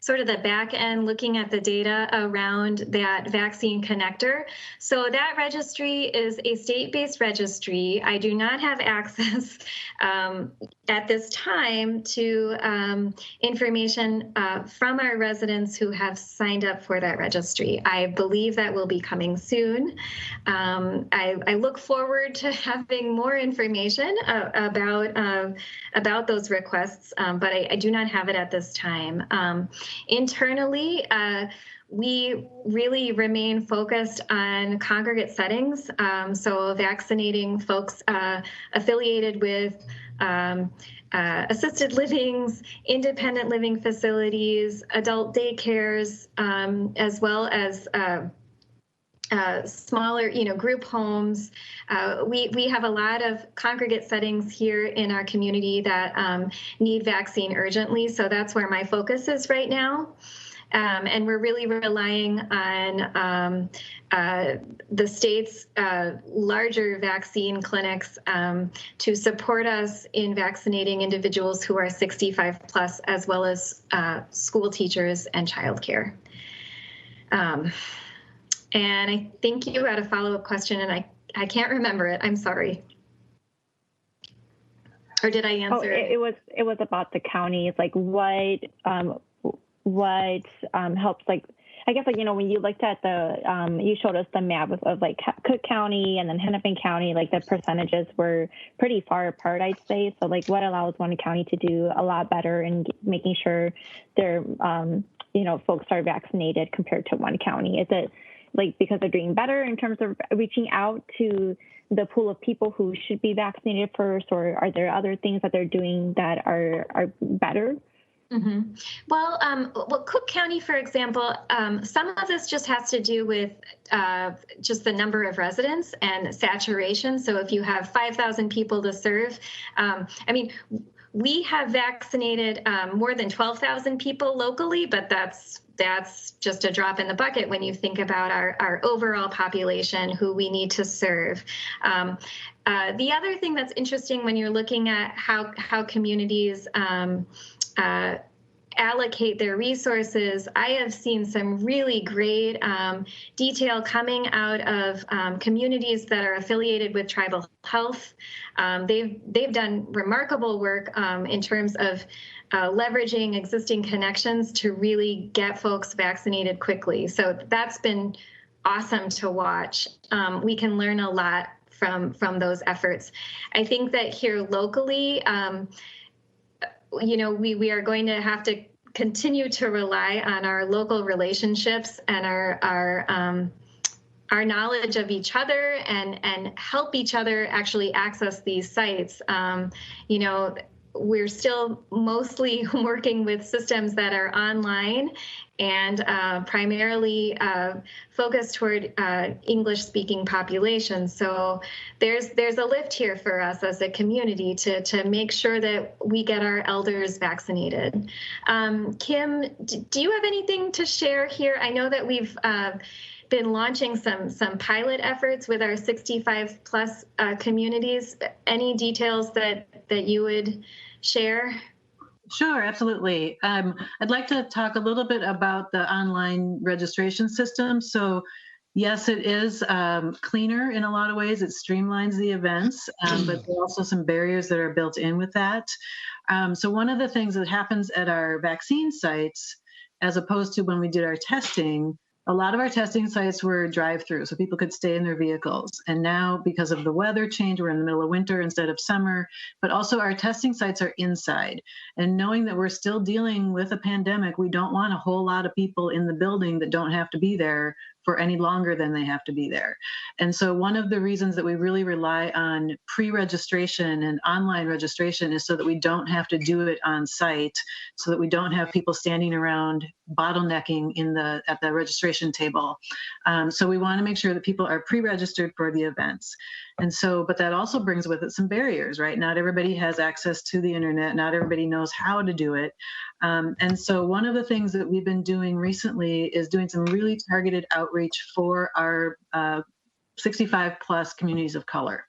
sort of the back end, looking at the data around that vaccine connector. So that registry is a state-based registry. I do not have access at this time to information from our residents who have signed up for that registry. I believe that will be coming soon. I look forward to having more information about those requests, but I do not have it at this time. Internally, we really remain focused on congregate settings, so vaccinating folks affiliated with assisted livings, independent living facilities, adult daycares, as well as smaller, group homes. We have a lot of congregate settings here in our community that need vaccine urgently. So that's where my focus is right now. And we're really relying on the state's larger vaccine clinics to support us in vaccinating individuals who are 65 plus, as well as school teachers and childcare. And I think you had a follow-up question, and I can't remember it. I'm sorry. Or did I answer? Oh, it was about the counties. Like what helps? Like I guess when you looked at the you showed us the map of like Cook County and then Hennepin County, like the percentages were pretty far apart, I'd say. So like what allows one county to do a lot better in making sure their folks are vaccinated compared to one county? Is it like because they're doing better in terms of reaching out to the pool of people who should be vaccinated first, or are there other things that they're doing that are better? Mm-hmm. Well, Cook County, for example, some of this just has to do with just the number of residents and saturation. So if you have 5,000 people to serve, we have vaccinated more than 12,000 people locally, but that's just a drop in the bucket when you think about our overall population who we need to serve. The other thing that's interesting when you're looking at how communities allocate their resources, I have seen some really great detail coming out of communities that are affiliated with tribal health. They've done remarkable work in terms of leveraging existing connections to really get folks vaccinated quickly. So that's been awesome to watch. We can learn a lot from those efforts. I think that here locally, we are going to have to continue to rely on our local relationships and our knowledge of each other and help each other actually access these sites. You know, we're still mostly working with systems that are online and primarily focused toward English-speaking populations. So there's a lift here for us as a community to make sure that we get our elders vaccinated. Kim, do you have anything to share here? I know that we've been launching some pilot efforts with our 65 plus communities. Any details that you would share? Sure, absolutely. I'd like to talk a little bit about the online registration system. So yes, it is cleaner in a lot of ways. It streamlines the events, but there are also some barriers that are built in with that. So one of the things that happens at our vaccine sites, as opposed to when we did our testing, a lot of our testing sites were drive-through, so people could stay in their vehicles. And now, because of the weather change, we're in the middle of winter instead of summer, but also our testing sites are inside. And knowing that we're still dealing with a pandemic, we don't want a whole lot of people in the building that don't have to be there for any longer than they have to be there. And so one of the reasons that we really rely on pre-registration and online registration is so that we don't have to do it on site, so that we don't have people standing around bottlenecking at the registration table. So we want to make sure that people are pre-registered for the events. And so, but that also brings with it some barriers, right? Not everybody has access to the internet. Not everybody knows how to do it. And so one of the things that we've been doing recently is doing some really targeted outreach for our 65 plus communities of color.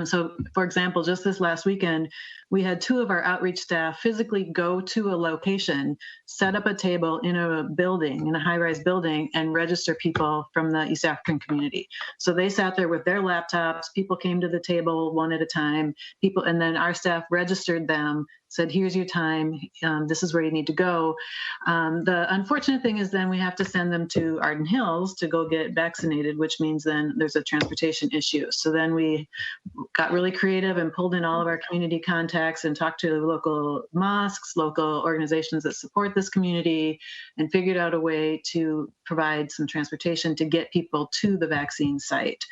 So for example, just this last weekend, we had 2 of our outreach staff physically go to a location, set up a table in a building, in a high-rise building, and register people from the East African community. So they sat there with their laptops, people came to the table one at a time, and then our staff registered them, said, here's your time, this is where you need to go. The unfortunate thing is then we have to send them to Arden Hills to go get vaccinated, which means then there's a transportation issue. So then we got really creative and pulled in all of our community contacts and talked to local mosques, local organizations that support this community, and figured out a way to provide some transportation to get people to the vaccine site.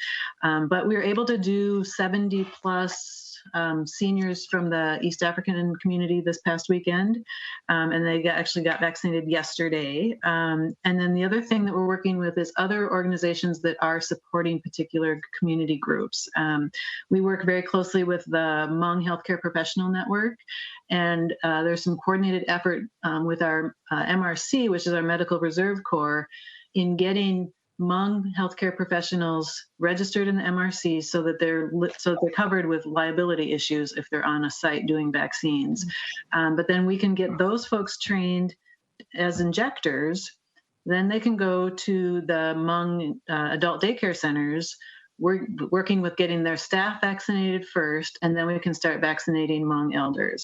But we were able to do 70 plus seniors from the East African community this past weekend, and they actually got vaccinated yesterday. And then the other thing that we're working with is other organizations that are supporting particular community groups. We work very closely with the Hmong Healthcare Professional Network, and there's some coordinated effort with our MRC, which is our Medical Reserve Corps, in getting Hmong healthcare professionals registered in the MRC so that they're covered with liability issues if they're on a site doing vaccines. But then we can get those folks trained as injectors. Then they can go to the Hmong adult daycare centers. We're working with getting their staff vaccinated first, and then we can start vaccinating Hmong elders.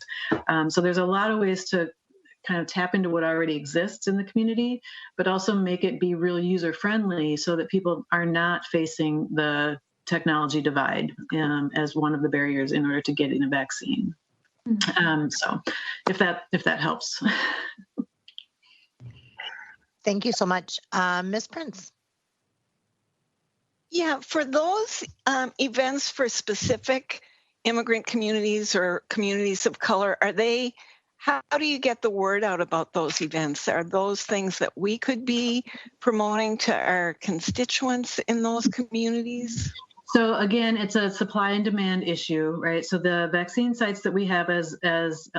So there's a lot of ways to kind of tap into what already exists in the community, but also make it be real user-friendly so that people are not facing the technology divide as one of the barriers in order to getting a vaccine. So if that helps. Thank you so much. Ms. Prince. Yeah, for those events for specific immigrant communities or communities of color, how do you get the word out about those events? Are those things that we could be promoting to our constituents in those communities? So again, it's a supply and demand issue, right? So the vaccine sites that we have, as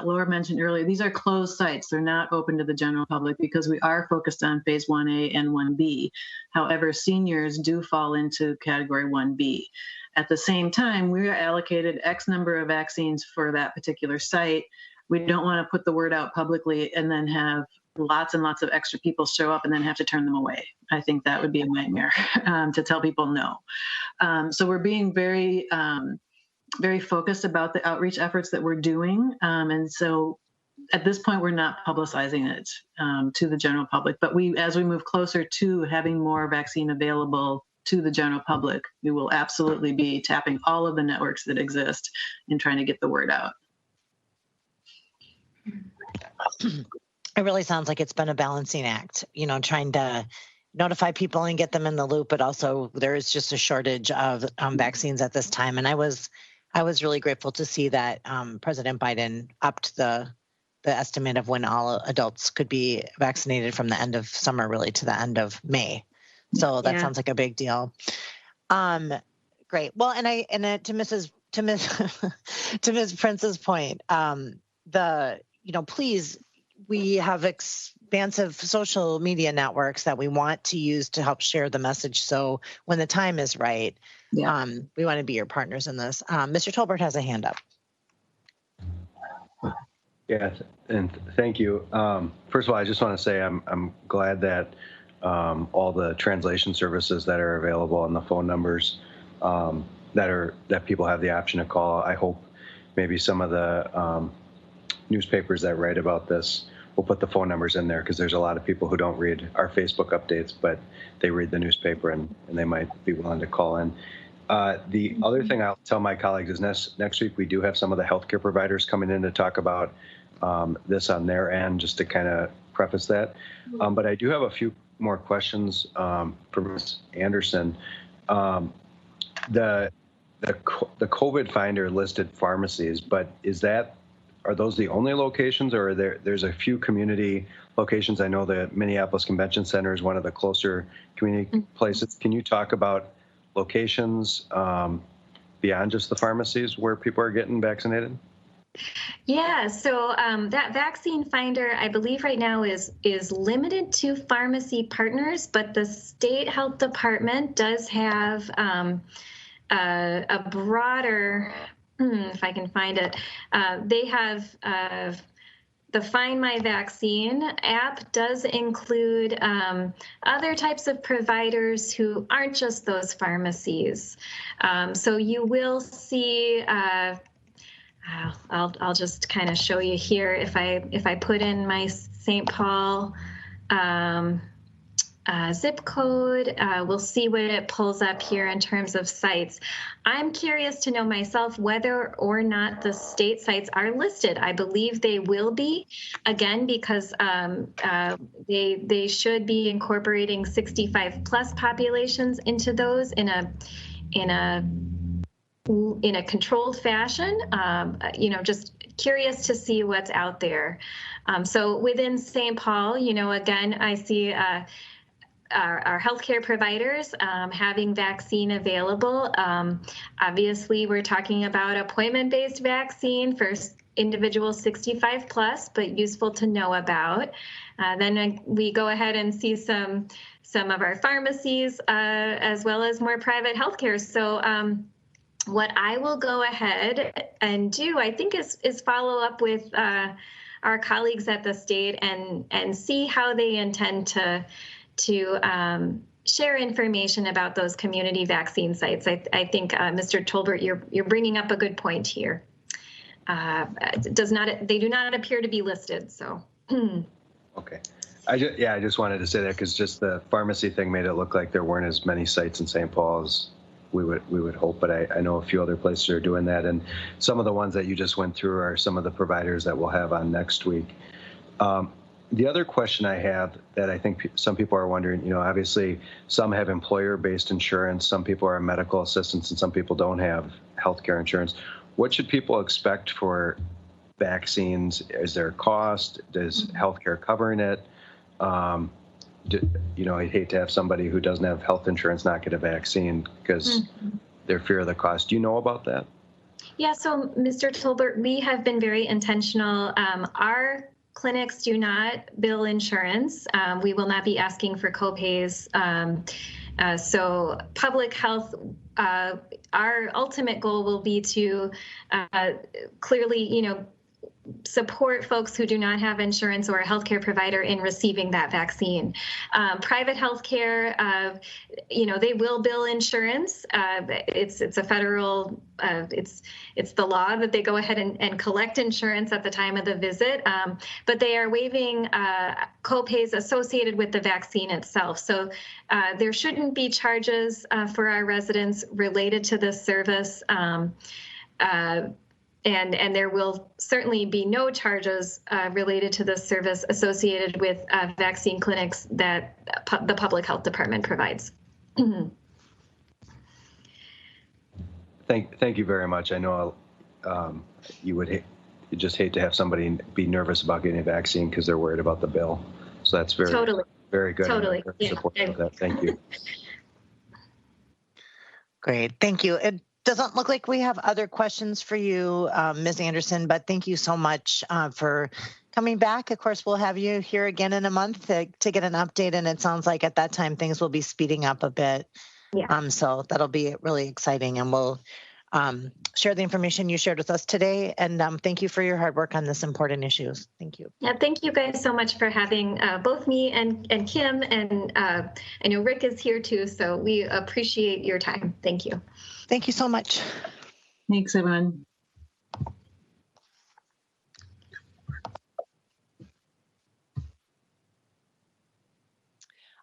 Laura mentioned earlier, these are closed sites. They're not open to the general public because we are focused on phase 1A and 1B. However, seniors do fall into category 1B. At the same time, we are allocated X number of vaccines for that particular site. We don't want to put the word out publicly and then have lots and lots of extra people show up and then have to turn them away. I think that would be a nightmare to tell people no. So we're being very, very focused about the outreach efforts that we're doing. And so at this point, we're not publicizing it to the general public. But as we move closer to having more vaccine available to the general public, we will absolutely be tapping all of the networks that exist and trying to get the word out. It really sounds like it's been a balancing act, trying to notify people and get them in the loop, but also there is just a shortage of vaccines at this time. And I was really grateful to see that President Biden upped the estimate of when all adults could be vaccinated from the end of summer really to the end of May. So that sounds like a big deal. Great. Well, and to Ms. Prince's point, please, we have expansive social media networks that we want to use to help share the message. So when the time is right, we want to be your partners in this. Mr. Tolbert has a hand up. Yes, and thank you. First of all, I just want to say I'm glad that all the translation services that are available and the phone numbers that people have the option to call. I hope maybe some of the newspapers that write about this will put the phone numbers in there, because there's a lot of people who don't read our Facebook updates, but they read the newspaper and they might be willing to call in. The other thing I'll tell my colleagues is next week we do have some of the healthcare providers coming in to talk about this on their end, just to kind of preface that. But I do have a few more questions for Ms. Anderson. The COVID Finder listed pharmacies, but are those the only locations, or there's a few community locations? I know the Minneapolis Convention Center is one of the closer community places. Can you talk about locations beyond just the pharmacies where people are getting vaccinated? Yeah, so that Vaccine Finder, I believe right now is limited to pharmacy partners, but the state health department does have a broader, if I can find it, they have the Find My Vaccine app does include other types of providers who aren't just those pharmacies. So you will see, I'll just kind of show you here. If I put in my St. Paul zip code, we'll see what it pulls up here in terms of sites. I'm curious to know myself whether or not the state sites are listed. I believe they will be, again, because they should be incorporating 65 plus populations into those in a controlled fashion. Just curious to see what's out there. So within St. Paul, again, I see our healthcare providers having vaccine available. Obviously, we're talking about appointment-based vaccine for individuals 65 plus, but useful to know about. Then we go ahead and see some of our pharmacies as well as more private healthcare. So what I will go ahead and do, I think, is follow up with our colleagues at the state and see how they intend to share information about those community vaccine sites. I think, Mr. Tolbert, you're bringing up a good point here. They do not appear to be listed, so. Okay. I just wanted to say that because just the pharmacy thing made it look like there weren't as many sites in St. Paul as we would hope, but I know a few other places are doing that, and some of the ones that you just went through are some of the providers that we'll have on next week. The other question I have that I think some people are wondering, obviously some have employer-based insurance, some people are medical assistants, and some people don't have healthcare insurance. What should people expect for vaccines? Is there a cost? Does healthcare covering it? I'd hate to have somebody who doesn't have health insurance not get a vaccine because their fear of the cost. Do you know about that? Yeah, so Mr. Tolbert, we have been very intentional. Our clinics do not bill insurance. We will not be asking for copays. So public health, our ultimate goal will be to clearly, support folks who do not have insurance or a healthcare provider in receiving that vaccine. Private healthcare, they will bill insurance. It's a federal, it's the law that they go ahead and collect insurance at the time of the visit, but they are waiving copays associated with the vaccine itself. So there shouldn't be charges for our residents related to this service. and there will certainly be no charges related to this service associated with vaccine clinics that the Public Health Department provides. Thank you very much. I know you just hate to have somebody be nervous about getting a vaccine because they're worried about the bill. So that's very very good. Totally. Yeah. Support of that. Thank you. Great. Thank you. It doesn't look like we have other questions for you, Ms. Anderson, but thank you so much for coming back. Of course, we'll have you here again in a month to get an update, and it sounds like at that time things will be speeding up a bit. Yeah. So that'll be really exciting, and we'll share the information you shared with us today. And thank you for your hard work on this important issues. Thank you. Yeah, thank you guys so much for having both me and Kim, and I know Rick is here too, so we appreciate your time. Thank you. Thank you so much. Thanks, everyone.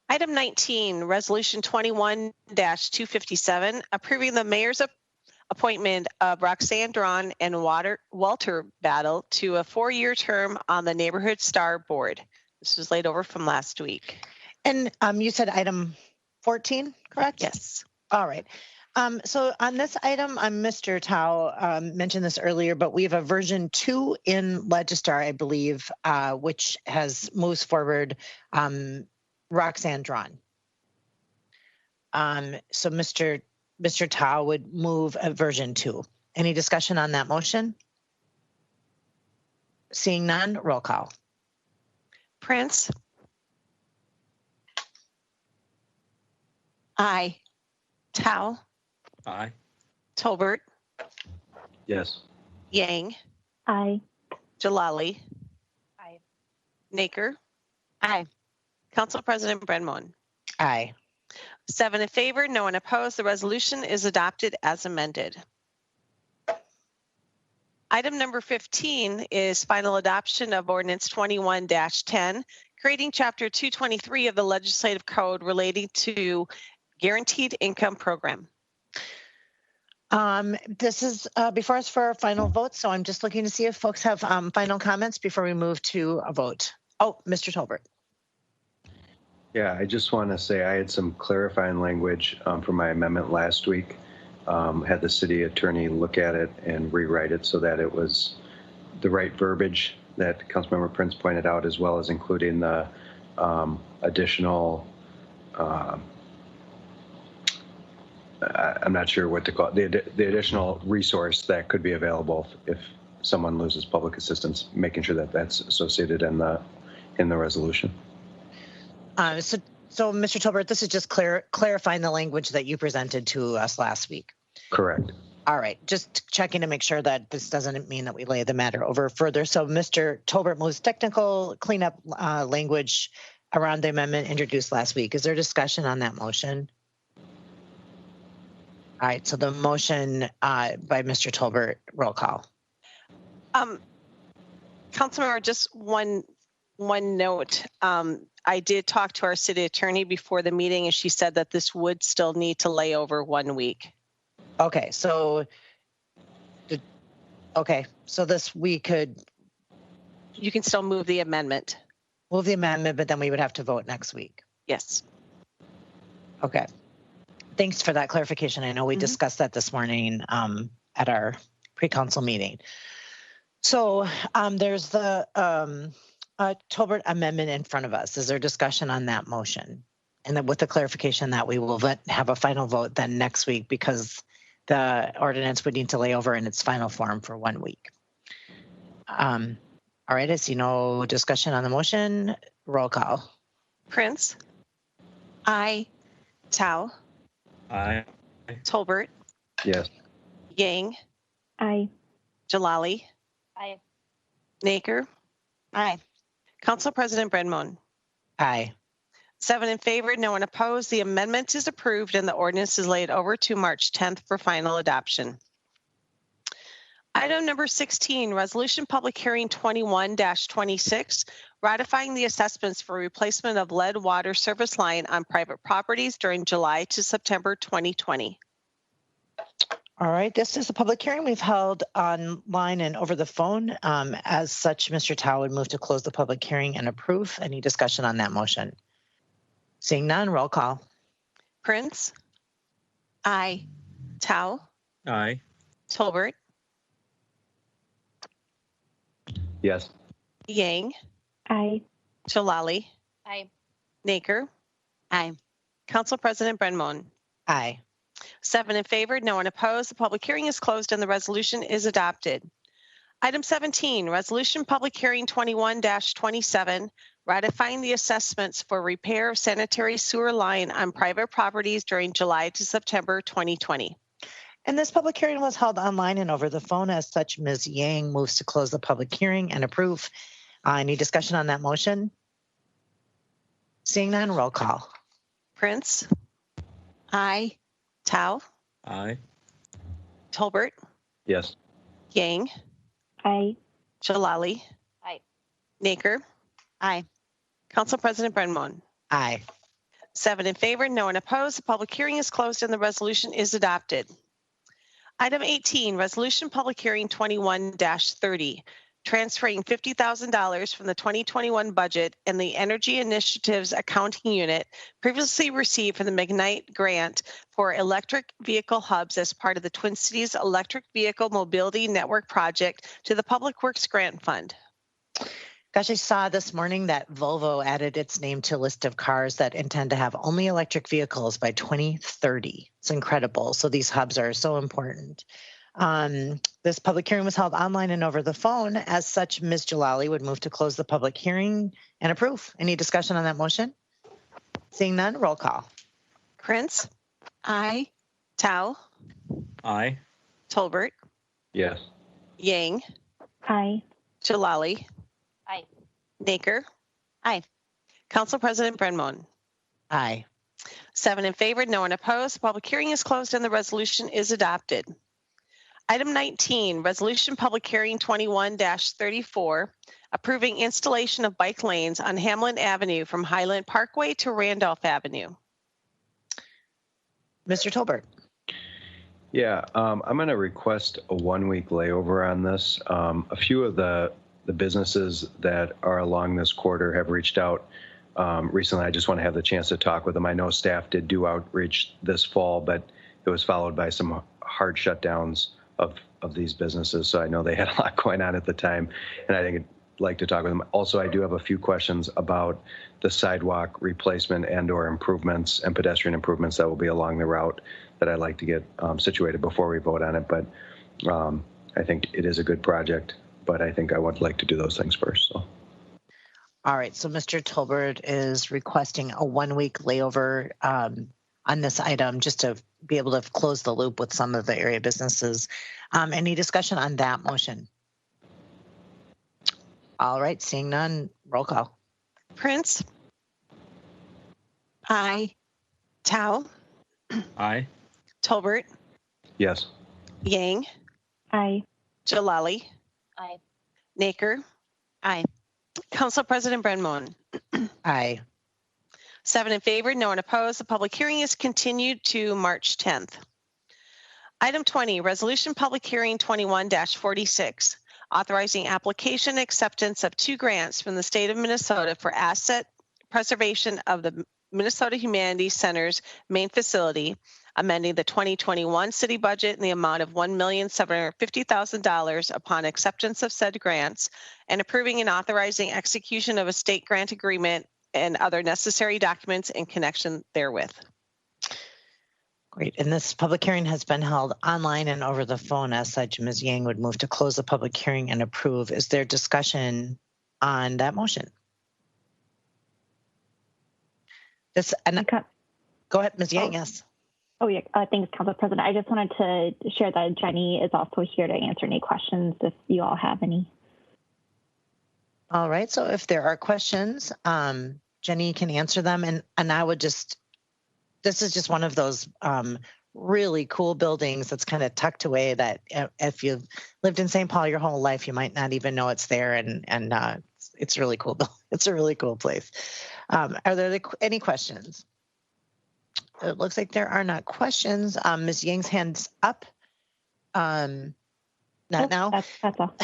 Item 19, Resolution 21-257, approving the mayor's appointment of Roxanne Drawn and Walter Battle to a 4-year term on the Neighborhood Star Board. This was laid over from last week. And you said item 14, correct? Yes. All right. So on this item, Mr. Tao mentioned this earlier, but we have a version 2 in Legistar, I believe, which moves forward Roxanne Drawn. So Mr. Tao would move a version 2. Any discussion on that motion? Seeing none, roll call. Prince? Aye. Tao? Aye. Tolbert? Yes. Yang? Aye. Jalali? Aye. Naker? Aye. Council President Brenmon? Aye. 7 in favor, no one opposed. The resolution is adopted as amended. Item number 15 is final adoption of ordinance 21-10, creating chapter 223 of the legislative code relating to guaranteed income program. This is before us for our final vote, so I'm just looking to see if folks have final comments before we move to a vote. Oh, Mr. Tolbert. Yeah, I just want to say I had some clarifying language for my amendment last week. Had the city attorney look at it and rewrite it so that it was the right verbiage that Councilmember Prince pointed out, as well as including the additional, I'm not sure what to call it, the additional resource that could be available if someone loses public assistance, making sure that that's associated in the resolution. So Mr. Tolbert, this is just clarifying the language that you presented to us last week. Correct. All right, just checking to make sure that this doesn't mean that we lay the matter over further. So Mr. Tolbert moves technical cleanup language around the amendment introduced last week. Is there discussion on that motion? All right, so the motion by Mr. Tolbert, roll call. Councilmember, just one note. I did talk to our city attorney before the meeting, and she said that this would still need to lay over 1 week. Okay, so this we could. You can still move the amendment. Move the amendment, but then we would have to vote next week. Yes. Okay. Thanks for that clarification. I know we discussed that this morning at our pre-council meeting. So there's the Tolbert amendment in front of us. Is there discussion on that motion? And then with the clarification that we will have a final vote then next week because the ordinance would need to lay over in its final form for 1 week. All right, I see no discussion on the motion. Roll call. Prince? Aye. Tao? Aye. Tolbert? Yes. Yang? Aye. Jalali? Aye. Naker? Aye. Council President Brenmon? Aye. 7 in favor, no one opposed. The amendment is approved and the ordinance is laid over to March 10th for final adoption. Item number 16, Resolution Public Hearing 21-26, ratifying the assessments for replacement of lead water service line on private properties during July to September 2020. All right, this is a public hearing we've held online and over the phone. As such, Mr. Tao would move to close the public hearing and approve. Any discussion on that motion? Seeing none, roll call. Prince, Aye. Tao, Aye. Tolbert, Yes. Yang, Aye. Jalali, Aye. Naker, Aye. Council President Brenmon. Aye. 7 in favor, no one opposed. The public hearing is closed and the resolution is adopted. Item 17, Resolution Public Hearing 21-27, ratifying the assessments for repair of sanitary sewer line on private properties during July to September 2020. And this public hearing was held online and over the phone. As such, Ms. Yang moves to close the public hearing and approve. Any discussion on that motion? Seeing none, roll call. Prince, Aye. Tao, Aye. Tolbert, Yes. Yang, Aye. Jalali. Aye. Naker. Aye. Council President Brenmon. Aye. 7 in favor, no one opposed. The public hearing is closed and the resolution is adopted. Item 18, Resolution Public Hearing 21-30, transferring $50,000 from the 2021 budget and the Energy Initiatives Accounting Unit previously received from the McKnight Grant for electric vehicle hubs as part of the Twin Cities Electric Vehicle Mobility Network Project to the Public Works Grant Fund. Gosh, I saw this morning that Volvo added its name to a list of cars that intend to have only electric vehicles by 2030. It's incredible. So these hubs are so important. This public hearing was held online and over the phone. As such, Ms. Jalali would move to close the public hearing and approve. Any discussion on that motion? Seeing none, roll call. Prince, Aye. Tao, Aye. Tolbert, Yes. Yang, Aye. Jalali. Aye. Naker. Aye. Council President Brenmon. Aye. 7 in favor, no one opposed. The public hearing is closed and the resolution is adopted. Item 19, Resolution Public Hearing 21-34, approving installation of bike lanes on Hamlin Avenue from Highland Parkway to Randolph Avenue. Mr. Tolbert. Yeah, I'm going to request a 1-week layover on this. A few of the businesses that are along this corridor have reached out recently. I just want to have the chance to talk with them. I know staff did do outreach this fall, but it was followed by some hard shutdowns of these businesses. So I know they had a lot going on at the time, and I think I'd like to talk with them. Also, I do have a few questions about the sidewalk replacement and/or improvements and pedestrian improvements that will be along the route that I'd like to get situated before we vote on it. But I think it is a good project, but I think I would like to do those things first. So. All right, so Mr. Tolbert is requesting a 1-week layover on this item just to be able to close the loop with some of the area businesses. Any discussion on that motion? All right, seeing none, roll call. Prince, Aye. Tao, Aye. Tolbert, Yes. Yang, Aye. Jalali. Aye. Naker. Aye. Council President Brenmon. Aye. 7 in favor, no one opposed. The public hearing is continued to March 10th. Item 20, Resolution Public Hearing 21-46, authorizing application acceptance of 2 grants from the state of Minnesota for asset preservation of the Minnesota Humanities Center's main facility, amending the 2021 city budget in the amount of $1,750,000 upon acceptance of said grants, and approving and authorizing execution of a state grant agreement and other necessary documents in connection therewith. Great, and this public hearing has been held online and over the phone. As such, Ms. Yang would move to close the public hearing and approve. Is there discussion on that motion? Go ahead, Ms. Yang, yes. Oh, yeah. Thanks, Council President. I just wanted to share that Jenny is also here to answer any questions if you all have any. All right, so if there are questions, Jenny can answer them. And I would just, this is just one of those really cool buildings that's kind of tucked away that if you've lived in St. Paul your whole life, you might not even know it's there. And it's really cool. It's a really cool place. Are there any questions? It looks like there are not questions. Ms. Yang's hand's up. Not now. That's all.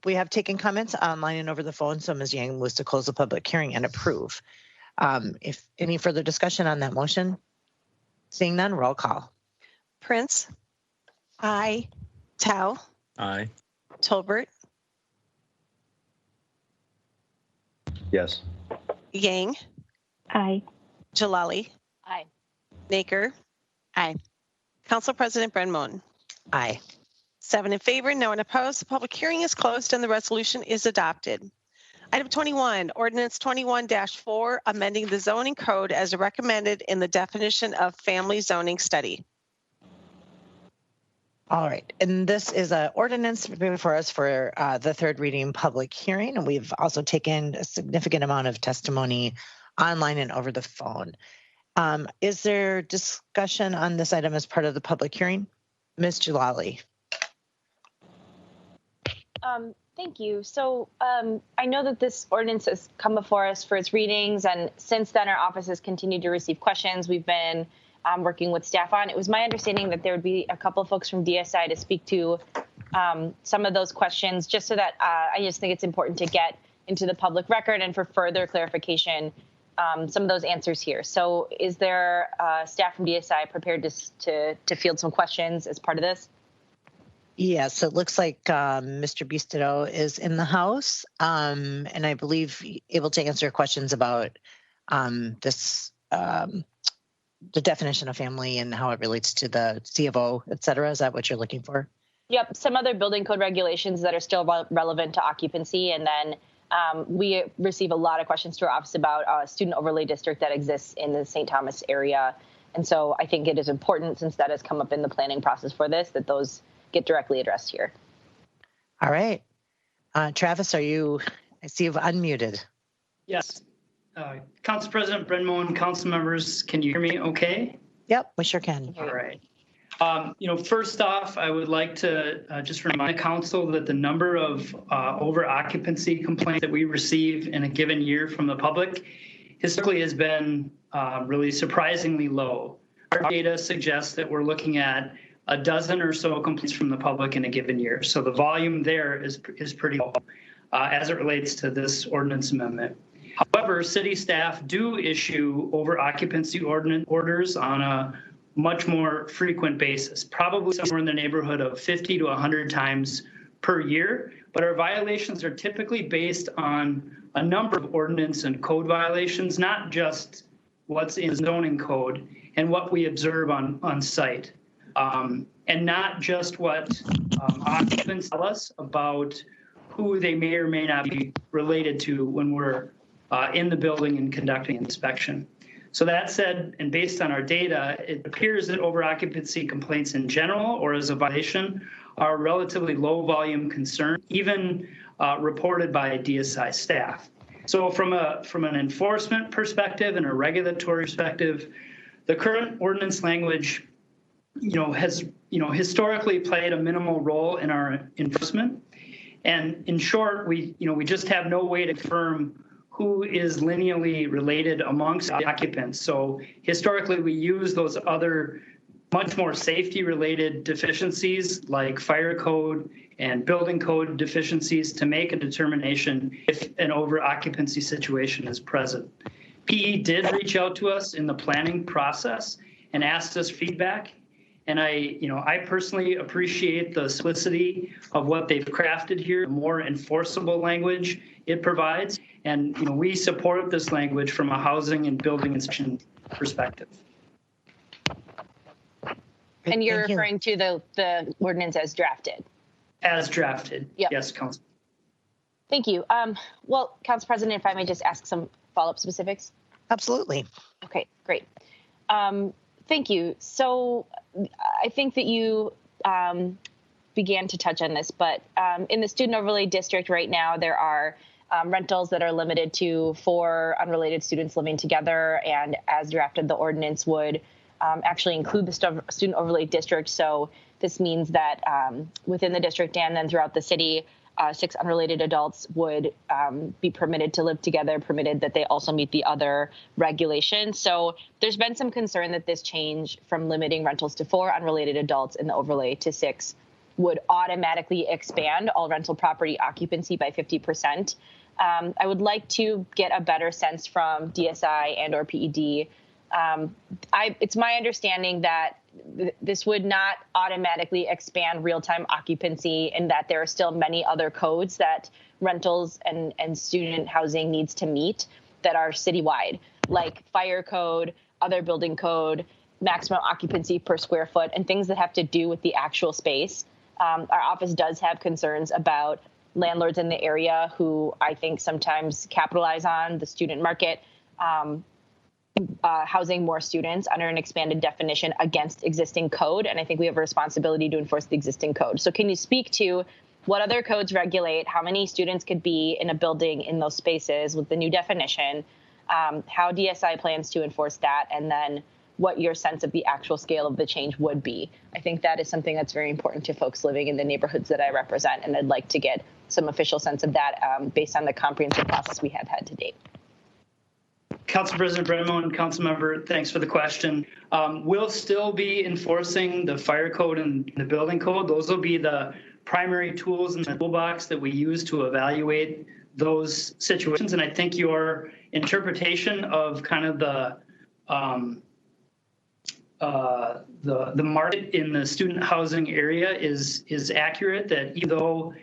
We have taken comments online and over the phone, so Ms. Yang moves to close the public hearing and approve. If any further discussion on that motion, seeing none, roll call. Prince, Aye. Tao, Aye. Tolbert, Yes. Yang, Aye. Jalali, Aye. Naker. Aye. Council President Brenmoen. Aye. 7 in favor, no one opposed. The public hearing is closed and the resolution is adopted. Item 21, Ordinance 21-4, amending the zoning code as recommended in the definition of family zoning study. All right, and this is an ordinance before us for the third reading public hearing, and we've also taken a significant amount of testimony online and over the phone. Is there discussion on this item as part of the public hearing? Ms. Jalali. Thank you. So I know that this ordinance has come before us for its readings, and since then our office has continued to receive questions we've been working with staff on. It was my understanding that there would be a couple of folks from DSI to speak to some of those questions, just so that I just think it's important to get into the public record and for further clarification some of those answers here. So is there staff from DSI prepared to field some questions as part of this? Yes, it looks like Mr. Bistodeau is in the house, and I believe able to answer questions about this, the definition of family and how it relates to the C of O, et cetera. Is that what you're looking for? Yep, some other building code regulations that are still relevant to occupancy. And then we receive a lot of questions to our office about a student overlay district that exists in the St. Thomas area. And so I think it is important, since that has come up in the planning process for this, that those get directly addressed here. All right. Travis, I see you've unmuted. Yes. Council President Brenmoen, council members, can you hear me okay? Yep, we sure can. All right. First off, I would like to just remind the council that the number of over occupancy complaints that we receive in a given year from the public historically has been really surprisingly low. Our data suggests that we're looking at a dozen or so complaints from the public in a given year. So the volume there is pretty low as it relates to this ordinance amendment. However, city staff do issue over occupancy orders on a much more frequent basis, probably somewhere in the neighborhood of 50 to 100 times per year. But our violations are typically based on a number of ordinance and code violations, not just what's in zoning code and what we observe on site. And not just what occupants tell us about who they may or may not be related to when we're in the building and conducting inspection. So that said, and based on our data, it appears that over occupancy complaints in general or as a violation are a relatively low volume concern, even reported by DSI staff. So from an enforcement perspective and a regulatory perspective, the current ordinance language has historically played a minimal role in our enforcement. And in short, we just have no way to confirm who is lineally related amongst occupants. So historically, we use those other much more safety related deficiencies like fire code and building code deficiencies to make a determination if an over occupancy situation is present. PE did reach out to us in the planning process and asked us feedback. And I personally appreciate the simplicity of what they've crafted here, the more enforceable language it provides. And we support this language from a housing and building inspection perspective. And you're referring to the ordinance as drafted? As drafted, yep. Yes, Council. Thank you. Well, Council President, if I may just ask some follow-up specifics? Absolutely. Okay, great. Thank you. So I think that you began to touch on this, but in the student overlay district right now, there are rentals that are limited to 4 unrelated students living together, and as drafted, the ordinance would actually include the student overlay district. So this means that within the district and then throughout the city, 6 unrelated adults would be permitted to live together, permitted that they also meet the other regulations. So there's been some concern that this change from limiting rentals to 4 unrelated adults in the overlay to 6 would automatically expand all rental property occupancy by 50%. I would like to get a better sense from DSI and or PED. It's my understanding that this would not automatically expand real-time occupancy, and that there are still many other codes that rentals and student housing needs to meet that are citywide, like fire code, other building code, maximum occupancy per square foot, and things that have to do with the actual space. Our office does have concerns about landlords in the area who I think sometimes capitalize on the student market, housing more students under an expanded definition against existing code. And I think we have a responsibility to enforce the existing code. So can you speak to what other codes regulate how many students could be in a building in those spaces with the new definition, how DSI plans to enforce that, and then what your sense of the actual scale of the change would be? I think that is something that's very important to folks living in the neighborhoods that I represent, and I'd like to get some official sense of that based on the comprehensive process we have had to date. Council President Bremmo and Councilmember, thanks for the question. We'll still be enforcing the fire code and the building code. Those will be the primary tools in the toolbox that we use to evaluate those situations. And I think your interpretation of kind of the market in the student housing area is accurate, that even though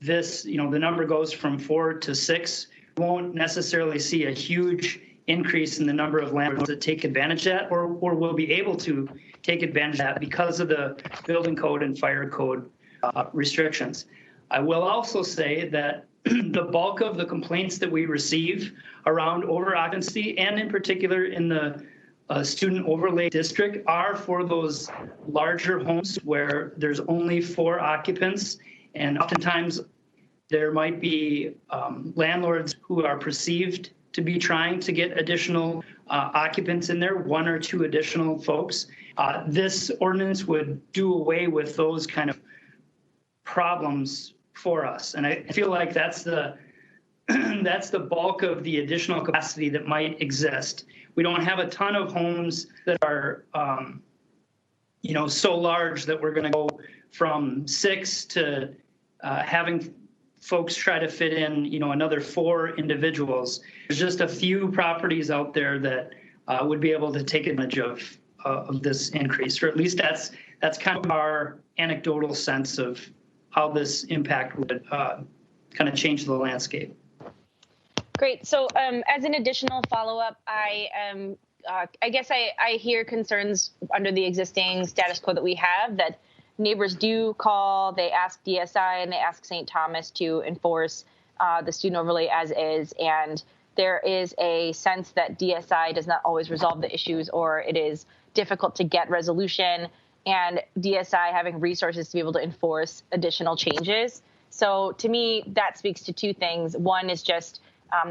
this, the number goes from 4 to 6, won't necessarily see a huge increase in the number of landlords that take advantage of that, or will be able to take advantage of that because of the building code and fire code restrictions. I will also say that the bulk of the complaints that we receive around over-occupancy, and in particular in the student overlay district, are for those larger homes where there's only 4 occupants, and oftentimes there might be landlords who are perceived to be trying to get additional occupants in there, 1 or 2 additional folks. This ordinance would do away with those kind of problems for us. And I feel like that's the bulk of the additional capacity that might exist. We don't have a ton of homes that are, so large that we're going to go from 6 to having folks try to fit in, another 4 individuals. There's just a few properties out there that would be able to take advantage of this increase, or at least that's kind of our anecdotal sense of how this impact would kind of change the landscape. Great. So as an additional follow-up, I guess I hear concerns under the existing status quo that we have, that neighbors do call, they ask DSI, and they ask St. Thomas to enforce the student overlay as is. And there is a sense that DSI does not always resolve the issues, or it is difficult to get resolution, and DSI having resources to be able to enforce additional changes. So to me, that speaks to 2 things. One is just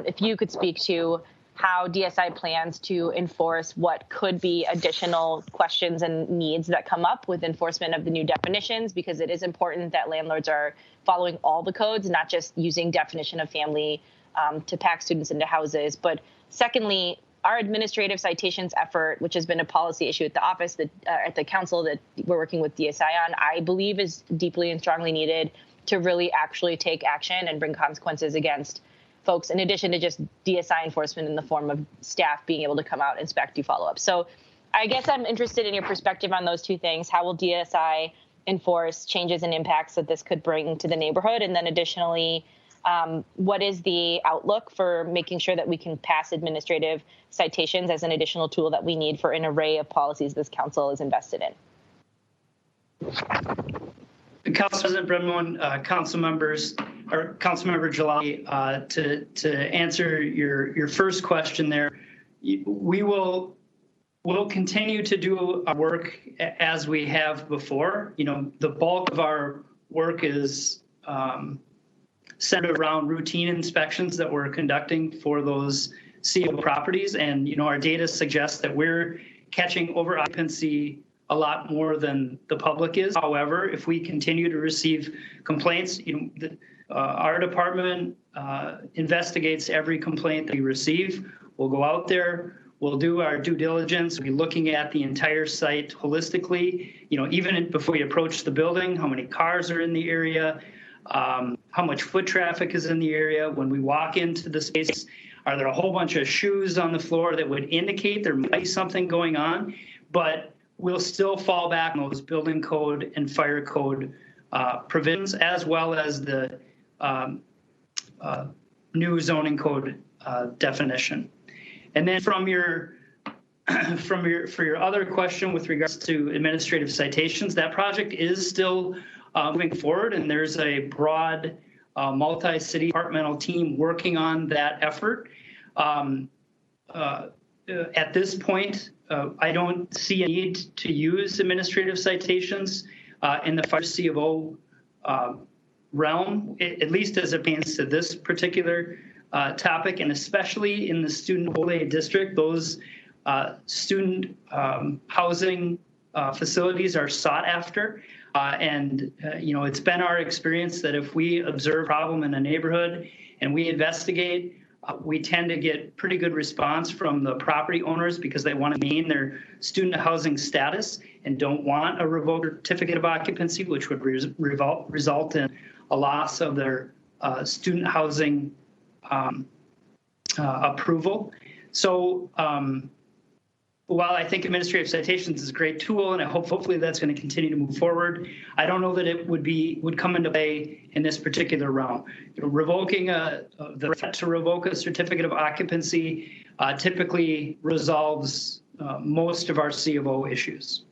if you could speak to how DSI plans to enforce what could be additional questions and needs that come up with enforcement of the new definitions, because it is important that landlords are following all the codes, not just using definition of family to pack students into houses. But secondly, our administrative citations effort, which has been a policy issue at the office, at the council that we're working with DSI on, I believe is deeply and strongly needed to really actually take action and bring consequences against folks, in addition to just DSI enforcement in the form of staff being able to come out, inspect, do follow-up. So I guess I'm interested in your perspective on those 2 things. How will DSI enforce changes and impacts that this could bring to the neighborhood? And then additionally, what is the outlook for making sure that we can pass administrative citations as an additional tool that we need for an array of policies this council is invested in? Council President Bremmo, council members, or Councilmember Jalali, to answer your first question there, we'll continue to do our work as we have before. The bulk of our work is centered around routine inspections that we're conducting for those CO properties, and our data suggests that we're catching over occupancy a lot more than the public is. However, if we continue to receive complaints, our department investigates every complaint that we receive. We'll go out there. We'll do our due diligence. We'll be looking at the entire site holistically, even before we approach the building, how many cars are in the area, how much foot traffic is in the area. When we walk into the space, are there a whole bunch of shoes on the floor that would indicate there might be something going on? But we'll still fall back on those building code and fire code provisions, as well as the new zoning code definition. And then for your other question with regards to administrative citations, that project is still moving forward, and there's a broad multi-city departmental team working on that effort. At this point, I don't see a need to use administrative citations in the fire C of O realm, at least as it pertains to this particular topic, and especially in the student overlay district. Those student housing facilities are sought after. It's been our experience that if we observe a problem in a neighborhood and we investigate, we tend to get pretty good response from the property owners because they want to maintain their student housing status and don't want a revoked certificate of occupancy, which would result in a loss of their student housing approval. So while I think administrative citations is a great tool, and I hopefully that's going to continue to move forward, I don't know that it would come into play in this particular realm. Revoking the threat to revoke a certificate of occupancy typically resolves most of our C of O issues.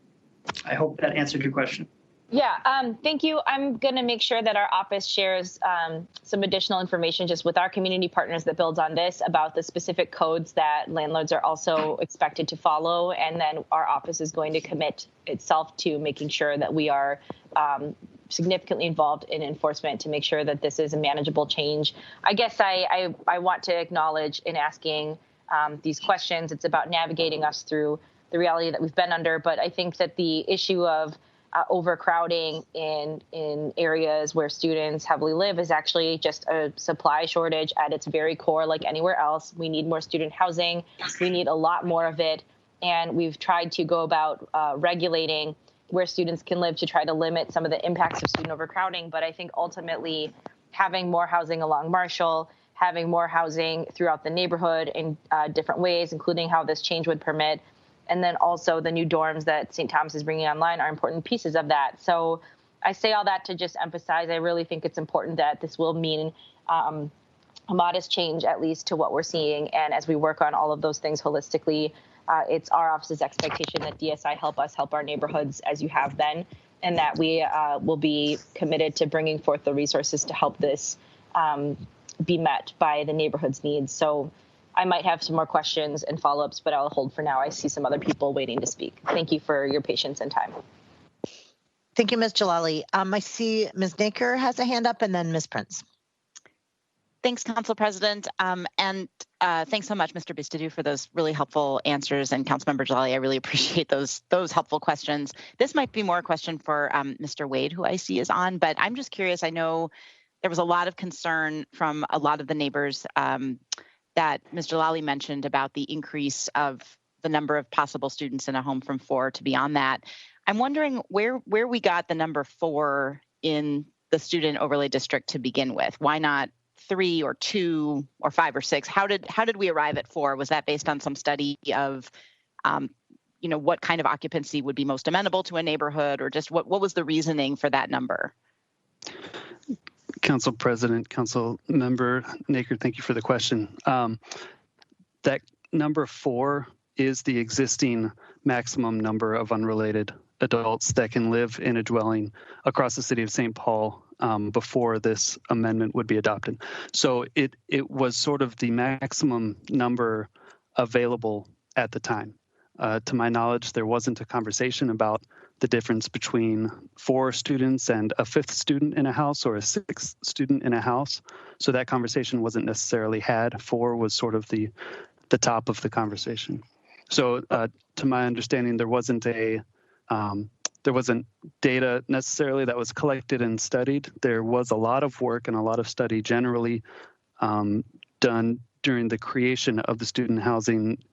I hope that answered your question. Yeah, thank you. I'm going to make sure that our office shares some additional information just with our community partners that builds on this about the specific codes that landlords are also expected to follow. And then our office is going to commit itself to making sure that we are significantly involved in enforcement to make sure that this is a manageable change. I guess I want to acknowledge in asking these questions, it's about navigating us through the reality that we've been under. But I think that the issue of overcrowding in areas where students heavily live is actually just a supply shortage at its very core, like anywhere else. We need more student housing. We need a lot more of it. And we've tried to go about regulating where students can live to try to limit some of the impacts of student overcrowding. But I think ultimately having more housing along Marshall, having more housing throughout the neighborhood in different ways, including how this change would permit, and then also the new dorms that St. Thomas is bringing online are important pieces of that. So I say all that to just emphasize, I really think it's important that this will mean a modest change, at least to what we're seeing. And as we work on all of those things holistically, it's our office's expectation that DSI help us help our neighborhoods as you have been, and that we will be committed to bringing forth the resources to help this be met by the neighborhood's needs. So I might have some more questions and follow-ups, but I'll hold for now. I see some other people waiting to speak. Thank you for your patience and time. Thank you, Ms. Jalali. I see Ms. Naker has a hand up, and then Ms. Prince. Thanks, Council President. And thanks so much, Mr. Bistadu, for those really helpful answers. And Councilmember Jalali, I really appreciate those helpful questions. This might be more a question for Mr. Wade, who I see is on, but I'm just curious. I know there was a lot of concern from a lot of the neighbors that Ms. Jalali mentioned about the increase of the number of possible students in a home from 4 to beyond that. I'm wondering where we got the number 4 in the student overlay district to begin with. Why not 3 or 2 or 5 or 6? How did we arrive at 4? Was that based on some study of, what kind of occupancy would be most amenable to a neighborhood, or just what was the reasoning for that number? Council President, Council Member Naker, thank you for the question. That number 4 is the existing maximum number of unrelated adults that can live in a dwelling across the city of St. Paul before this amendment would be adopted. So it was sort of the maximum number available at the time. To my knowledge, there wasn't a conversation about the difference between 4 students and a 5th student in a house or a 6th student in a house. So that conversation wasn't necessarily had. 4 was sort of the top of the conversation. So to my understanding, there wasn't a there wasn't data necessarily that was collected and studied. There was a lot of work and a lot of study generally done during the creation of the student housing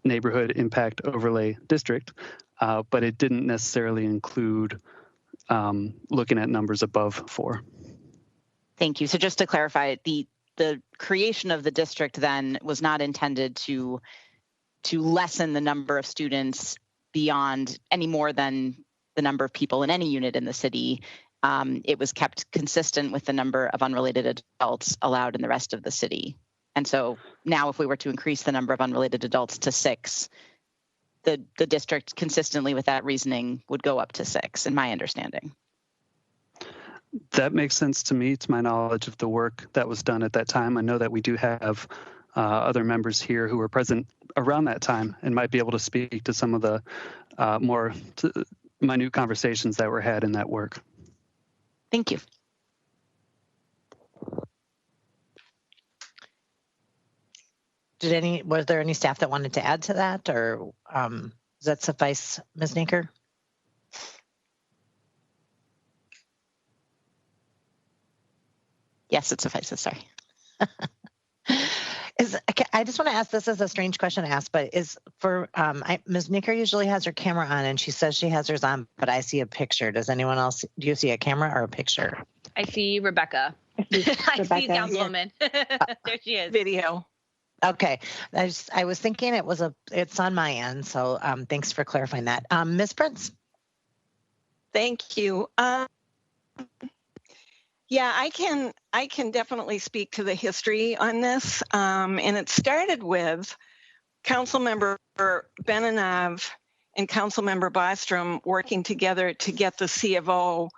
neighborhood impact overlay district, but it didn't necessarily include looking at numbers above 4. Thank you. So just to clarify, the creation of the district then was not intended to lessen the number of students beyond any more than the number of people in any unit in the city. It was kept consistent with the number of unrelated adults allowed in the rest of the city. And so now if we were to increase the number of unrelated adults to 6, the district consistently with that reasoning would go up to 6, in my understanding. That makes sense to me, to my knowledge of the work that was done at that time. I know that we do have other members here who were present around that time and might be able to speak to some of the more minute conversations that were had in that work. Thank you. Was there any staff that wanted to add to that, or does that suffice, Ms. Naker? Yes, it suffices, sorry. I just want to ask, this is a strange question to ask, but Ms. Naker usually has her camera on and she says she has hers on, but I see a picture. Does anyone else, do you see a camera or a picture? I see Rebecca. I see Councilwoman. There she is. Video. Okay, I was thinking it's on my end, so thanks for clarifying that. Ms. Prince. Thank you. Yeah, I can definitely speak to the history on this, and it started with Councilmember Benenov and Councilmember Bostrom working together to get the C of O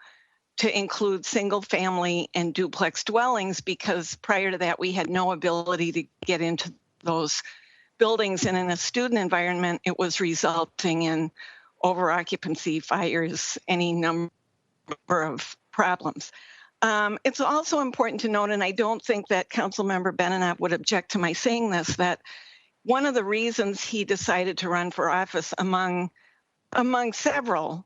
to include single family and duplex dwellings, because prior to that we had no ability to get into those buildings, and in a student environment it was resulting in overoccupancy, fires, any number of problems. It's also important to note, and I don't think that Councilmember Benenov would object to my saying this, that one of the reasons he decided to run for office among several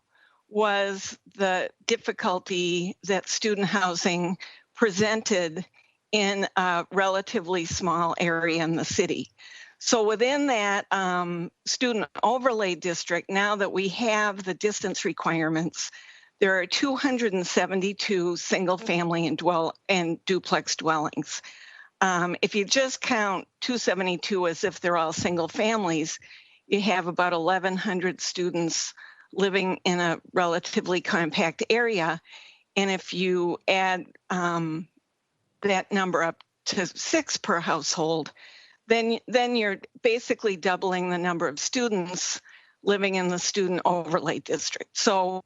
was the difficulty that student housing presented in a relatively small area in the city. So within that student overlay district, now that we have the distance requirements, there are 272 single family and duplex dwellings. If you just count 272 as if they're all single families, you have about 1,100 students living in a relatively compact area. And if you add that number up to 6 per household, then you're basically doubling the number of students living in the student overlay district. So,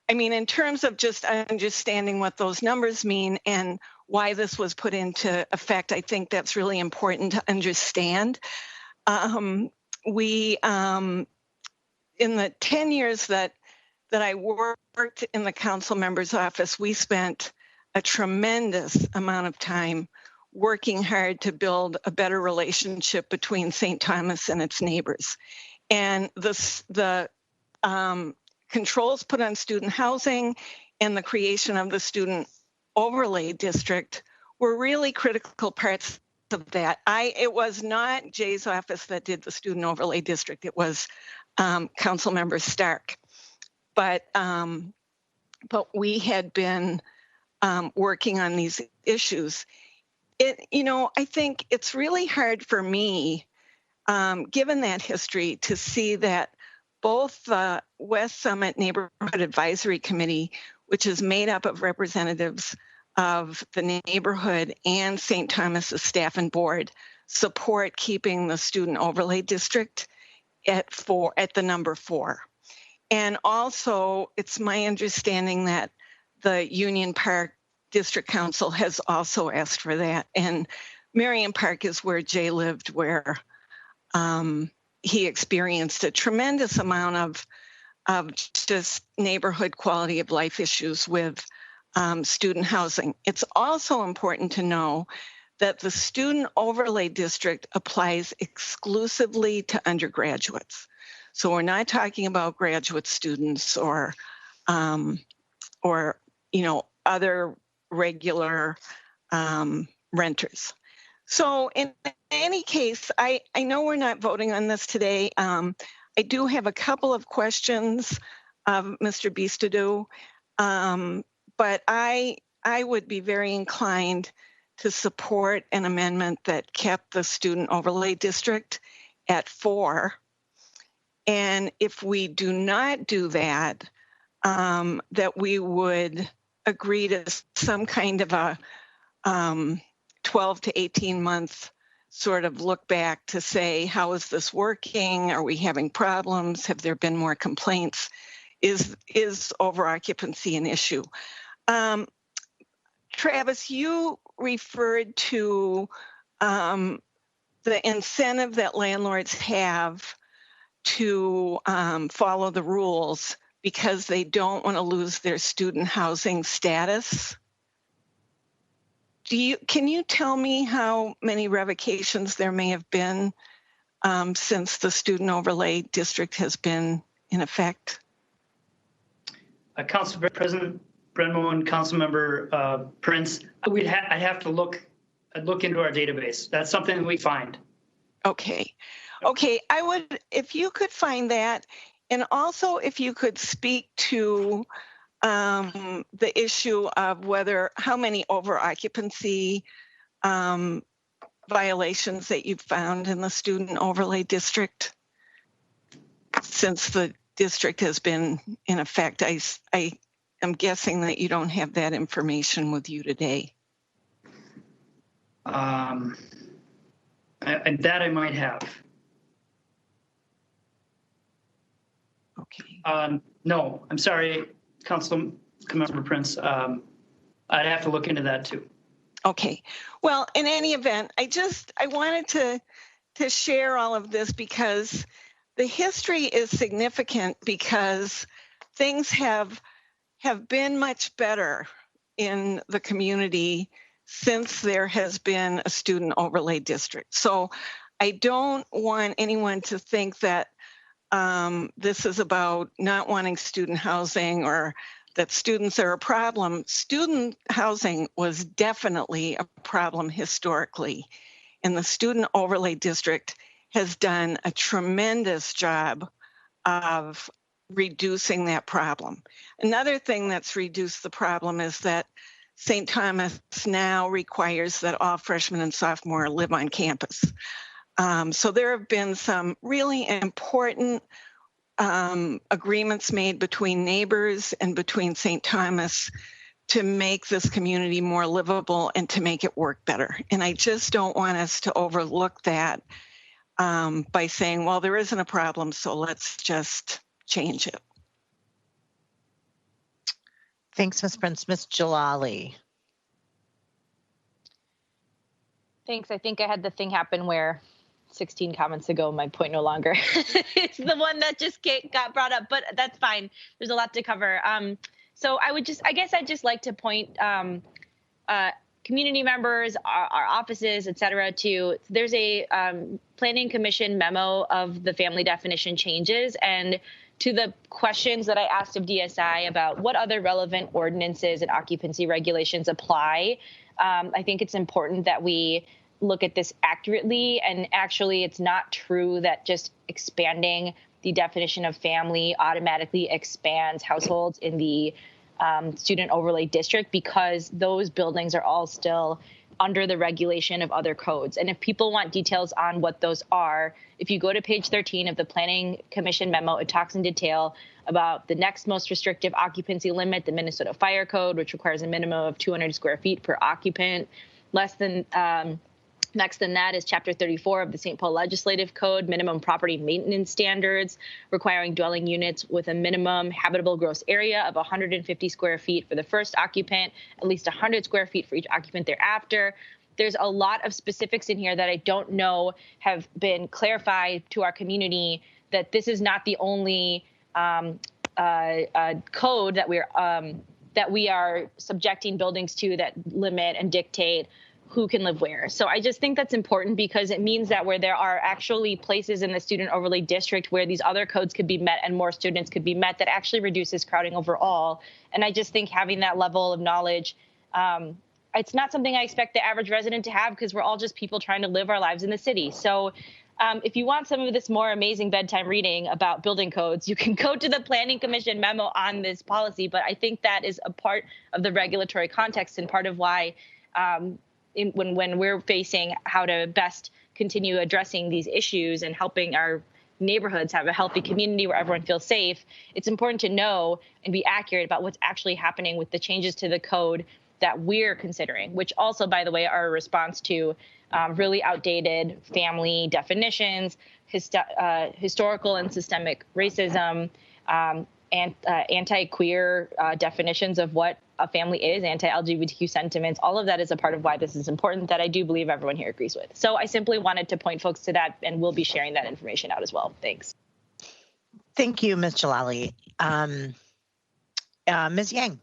I mean, in terms of just understanding what those numbers mean and why this was put into effect, I think that's really important to understand. In the 10 years that I worked in the council member's office, we spent a tremendous amount of time working hard to build a better relationship between St. Thomas and its neighbors. And the controls put on student housing and the creation of the student overlay district were really critical parts of that. It was not Jay's office that did the student overlay district. It was Councilmember Stark. But we had been working on these issues. I think it's really hard for me, given that history, to see that both the West Summit Neighborhood Advisory Committee, which is made up of representatives of the neighborhood and St. Thomas's staff and board, support keeping the student overlay district at the number 4. And also, it's my understanding that the Union Park District Council has also asked for that. And Marion Park is where Jay lived, where he experienced a tremendous amount of just neighborhood quality of life issues with student housing. It's also important to know that the student overlay district applies exclusively to undergraduates. So we're not talking about graduate students or other regular renters. So in any case, I know we're not voting on this today. I do have a couple of questions of Mr. Beastidoux, but I would be very inclined to support an amendment that kept the student overlay district at 4. And if we do not do that, that we would agree to some kind of a 12 to 18 month sort of look back to say, how is this working? Are we having problems? Have there been more complaints? Is over-occupancy an issue? Travis, you referred to the incentive that landlords have to follow the rules because they don't want to lose their student housing status. Can you tell me how many revocations there may have been since the student overlay district has been in effect? Council President Brenmo and Councilmember Prince, I'd have to look into our database. That's something that we find. Okay. I would, if you could find that, and also if you could speak to the issue of how many over-occupancy violations that you've found in the student overlay district since the district has been in effect. I am guessing that you don't have that information with you today. And that I might have. Okay. No, I'm sorry, Councilmember Prince. I'd have to look into that too. Okay. Well, in any event, I wanted to share all of this because the history is significant because things have been much better in the community since there has been a student overlay district. So I don't want anyone to think that this is about not wanting student housing or that students are a problem. Student housing was definitely a problem historically, and the student overlay district has done a tremendous job of reducing that problem. Another thing that's reduced the problem is that St. Thomas now requires that all freshmen and sophomores live on campus. So there have been some really important agreements made between neighbors and between St. Thomas to make this community more livable and to make it work better. And I just don't want us to overlook that by saying, well, there isn't a problem, so let's just change it. Thanks, Ms. Prince. Ms. Jalali. Thanks. I think I had the thing happen where 16 comments ago, my point no longer. It's the one that just got brought up, but that's fine. There's a lot to cover. So I guess I'd just like to point community members, our offices, et cetera, there's a planning commission memo of the family definition changes, and to the questions that I asked of DSI about what other relevant ordinances and occupancy regulations apply. I think it's important that we look at this accurately, and actually it's not true that just expanding the definition of family automatically expands households in the student overlay district, because those buildings are all still under the regulation of other codes. And if people want details on what those are, if you go to page 13 of the Planning Commission memo, it talks in detail about the next most restrictive occupancy limit, the Minnesota Fire Code, which requires a minimum of 200 square feet per occupant. Next than that is Chapter 34 of the St. Paul Legislative Code, minimum property maintenance standards, requiring dwelling units with a minimum habitable gross area of 150 square feet for the first occupant, at least 100 square feet for each occupant thereafter. There's a lot of specifics in here that I don't know have been clarified to our community, that this is not the only code that we are subjecting buildings to that limit and dictate who can live where. So I just think that's important because it means that where there are actually places in the student overlay district where these other codes could be met and more students could be met, that actually reduces crowding overall. And I just think having that level of knowledge, it's not something I expect the average resident to have because we're all just people trying to live our lives in the city. So if you want some of this more amazing bedtime reading about building codes, you can go to the Planning Commission memo on this policy. But I think that is a part of the regulatory context and part of why when we're facing how to best continue addressing these issues and helping our neighborhoods have a healthy community where everyone feels safe, it's important to know and be accurate about what's actually happening with the changes to the code that we're considering, which also, by the way, are a response to really outdated family definitions, historical and systemic racism, and anti-queer definitions of what a family is, anti-LGBTQ sentiments. All of that is a part of why this is important that I do believe everyone here agrees with. So I simply wanted to point folks to that, and we'll be sharing that information out as well. Thanks. Thank you, Ms. Jalali. Ms. Yang.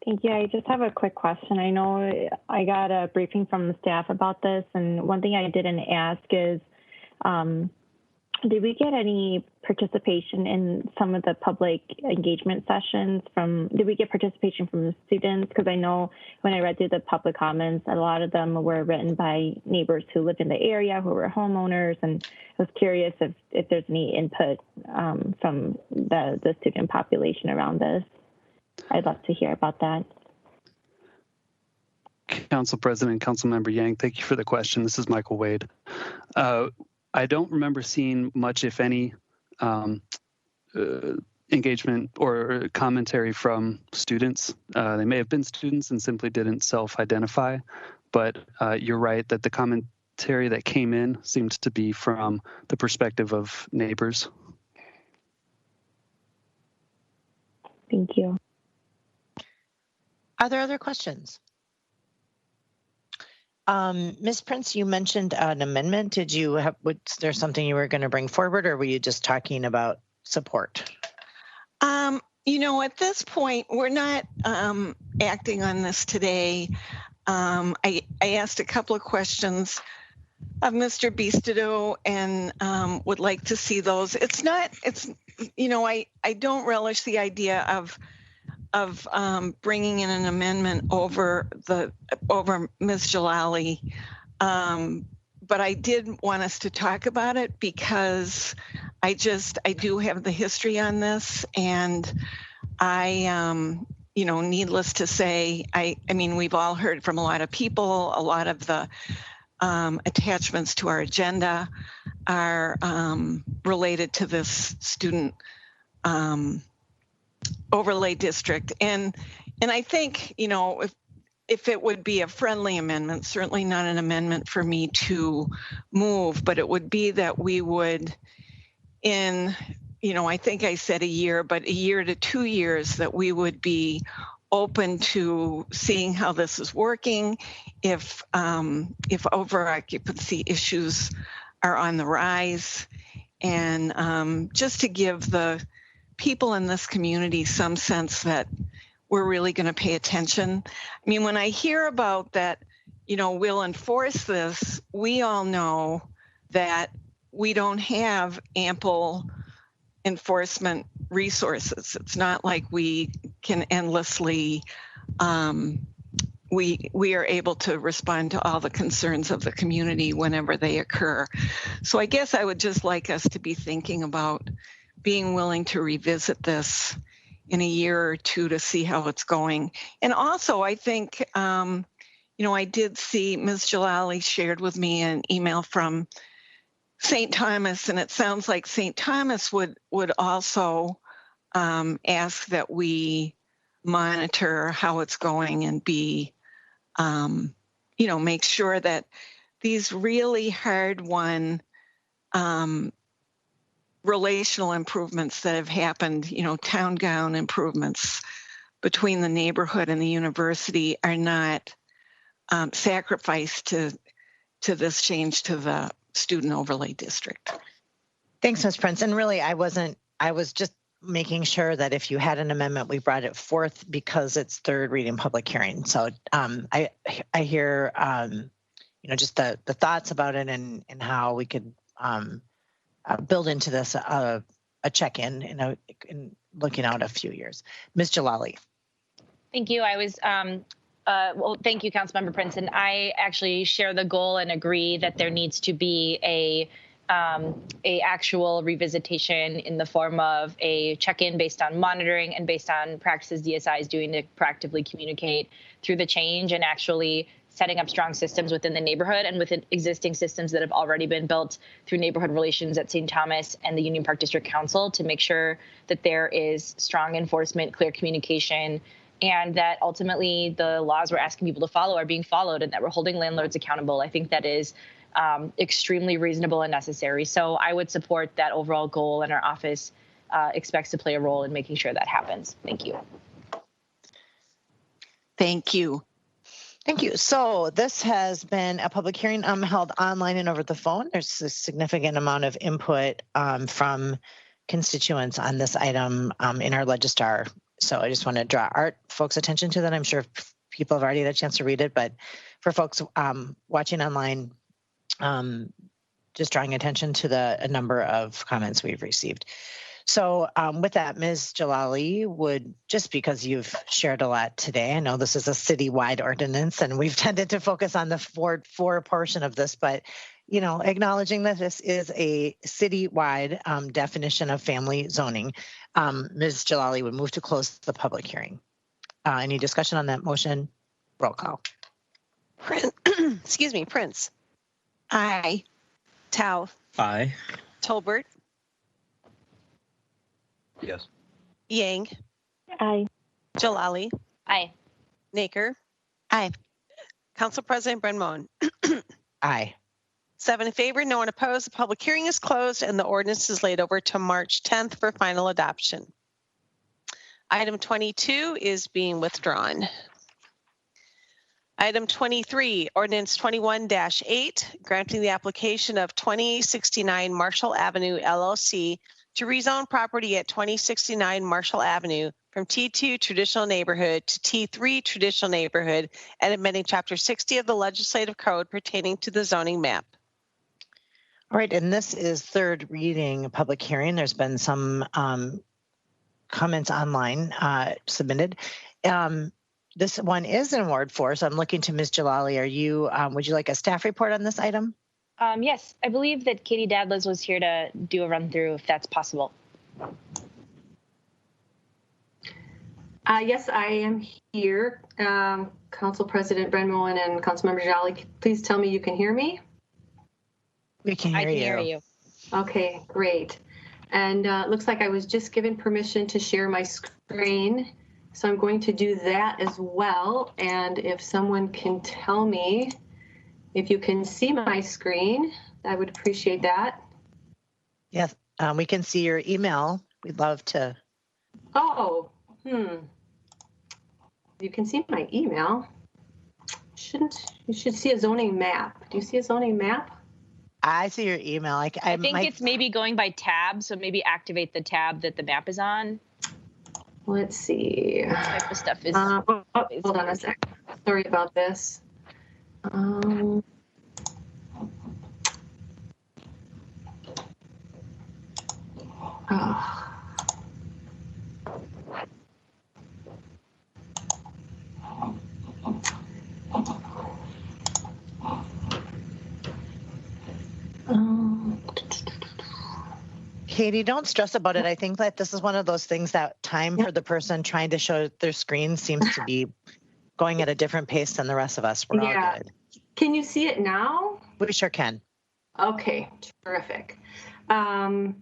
Thank you. I just have a quick question. I know I got a briefing from the staff about this, and one thing I didn't ask is, did we get any participation in some of the public engagement sessions did we get participation from the students? Because I know when I read through the public comments, a lot of them were written by neighbors who lived in the area, who were homeowners, and I was curious if there's any input from the student population around this. I'd love to hear about that. Council President, Councilmember Yang, thank you for the question. This is Michael Wade. I don't remember seeing much, if any, engagement or commentary from students. They may have been students and simply didn't self-identify, but you're right that the commentary that came in seemed to be from the perspective of neighbors. Thank you. Are there other questions? Ms. Prince, you mentioned an amendment. Was there something you were going to bring forward, or were you just talking about support? At this point, we're not acting on this today. I asked a couple of questions of Mr. Bistodeau and would like to see those. I don't relish the idea of bringing in an amendment over Ms. Jalali, but I did want us to talk about it because I do have the history on this, and needless to say, I mean, we've all heard from a lot of people, a lot of the attachments to our agenda are related to this student overlay district. And I think, if it would be a friendly amendment, certainly not an amendment for me to move, but it would be that we would I think I said a year, but a year to 2 years, that we would be open to seeing how this is working, if over-occupancy issues are on the rise, and just to give the people in this community some sense that we're really going to pay attention. I mean, when I hear about that, we'll enforce this, we all know that we don't have ample enforcement resources. It's not like we can endlessly, we are able to respond to all the concerns of the community whenever they occur. So I guess I would just like us to be thinking about being willing to revisit this in a year or two to see how it's going. And also, I think, I did see Ms. Jalali shared with me an email from St. Thomas, and it sounds like St. Thomas would also ask that we monitor how it's going and be, make sure that these really hard-won relational improvements that have happened, town gown improvements between the neighborhood and the university are not sacrificed to this change to the student overlay district. Thanks, Ms. Prince. And really, I was just making sure that if you had an amendment, we brought it forth because it's third reading public hearing. So I hear, just the thoughts about it and how we could build into this a check-in in looking out a few years. Ms. Jalali. Thank you. I was, well, thank you, Councilmember Princeton. I actually share the goal and agree that there needs to be a actual revisitation in the form of a check-in based on monitoring and based on practices DSI is doing to proactively communicate through the change and actually setting up strong systems within the neighborhood and within existing systems that have already been built through neighborhood relations at St. Thomas and the Union Park District Council to make sure that there is strong enforcement, clear communication, and that ultimately the laws we're asking people to follow are being followed and that we're holding landlords accountable. I think that is extremely reasonable and necessary. So I would support that overall goal, and our office expects to play a role in making sure that happens. Thank you. Thank you. Thank you. So this has been a public hearing held online and over the phone. There's a significant amount of input from constituents on this item in our Legistar. So I just want to draw our folks' attention to that. I'm sure people have already had a chance to read it, but for folks watching online, just drawing attention to a number of comments we've received. So with that, Ms. Jalali, would, just because you've shared a lot today, I know this is a citywide ordinance and we've tended to focus on the Ward 4 portion of this, but acknowledging that this is a citywide definition of family zoning, Ms. Jalali would move to close the public hearing. Any discussion on that motion? Roll call. Excuse me, Prince. Aye. Tao. Aye. Tolbert. Yes. Yang. Aye. Jalali. Aye. Naker. Aye. Council President Brenmon. Aye. 7 in favor, no one opposed. The public hearing is closed and the ordinance is laid over to March 10th for final adoption. Item 22 is being withdrawn. Item 23, ordinance 21-8, granting the application of 2069 Marshall Avenue LLC to rezone property at 2069 Marshall Avenue from T2 traditional neighborhood to T3 traditional neighborhood and amending chapter 60 of the legislative code pertaining to the zoning map. All right, and this is third reading public hearing. There's been some comments online submitted. This one is in Ward 4, so I'm looking to Ms. Jalali. Are you? Would you like a staff report on this item? Yes, I believe that Katie Dadlas was here to do a run through if that's possible. Yes, I am here. Council President Brenmon and Councilmember Jalali, please tell me you can hear me. We can hear you. I can hear you. Okay, great. And it looks like I was just given permission to share my screen. So I'm going to do that as well. And if someone can tell me if you can see my screen, I would appreciate that. Yes, we can see your email. We'd love to. Oh, you can see my email. You should see a zoning map. Do you see a zoning map? I see your email. I think it's maybe going by tab, so maybe activate the tab that the map is on. Let's see. What type of stuff is? Hold on a sec. Sorry about this. Katie, don't stress about it. I think that this is one of those things that time for the person trying to show their screen seems to be going at a different pace than the rest of us. We're all good. Can you see it now? We sure can. Okay, terrific. The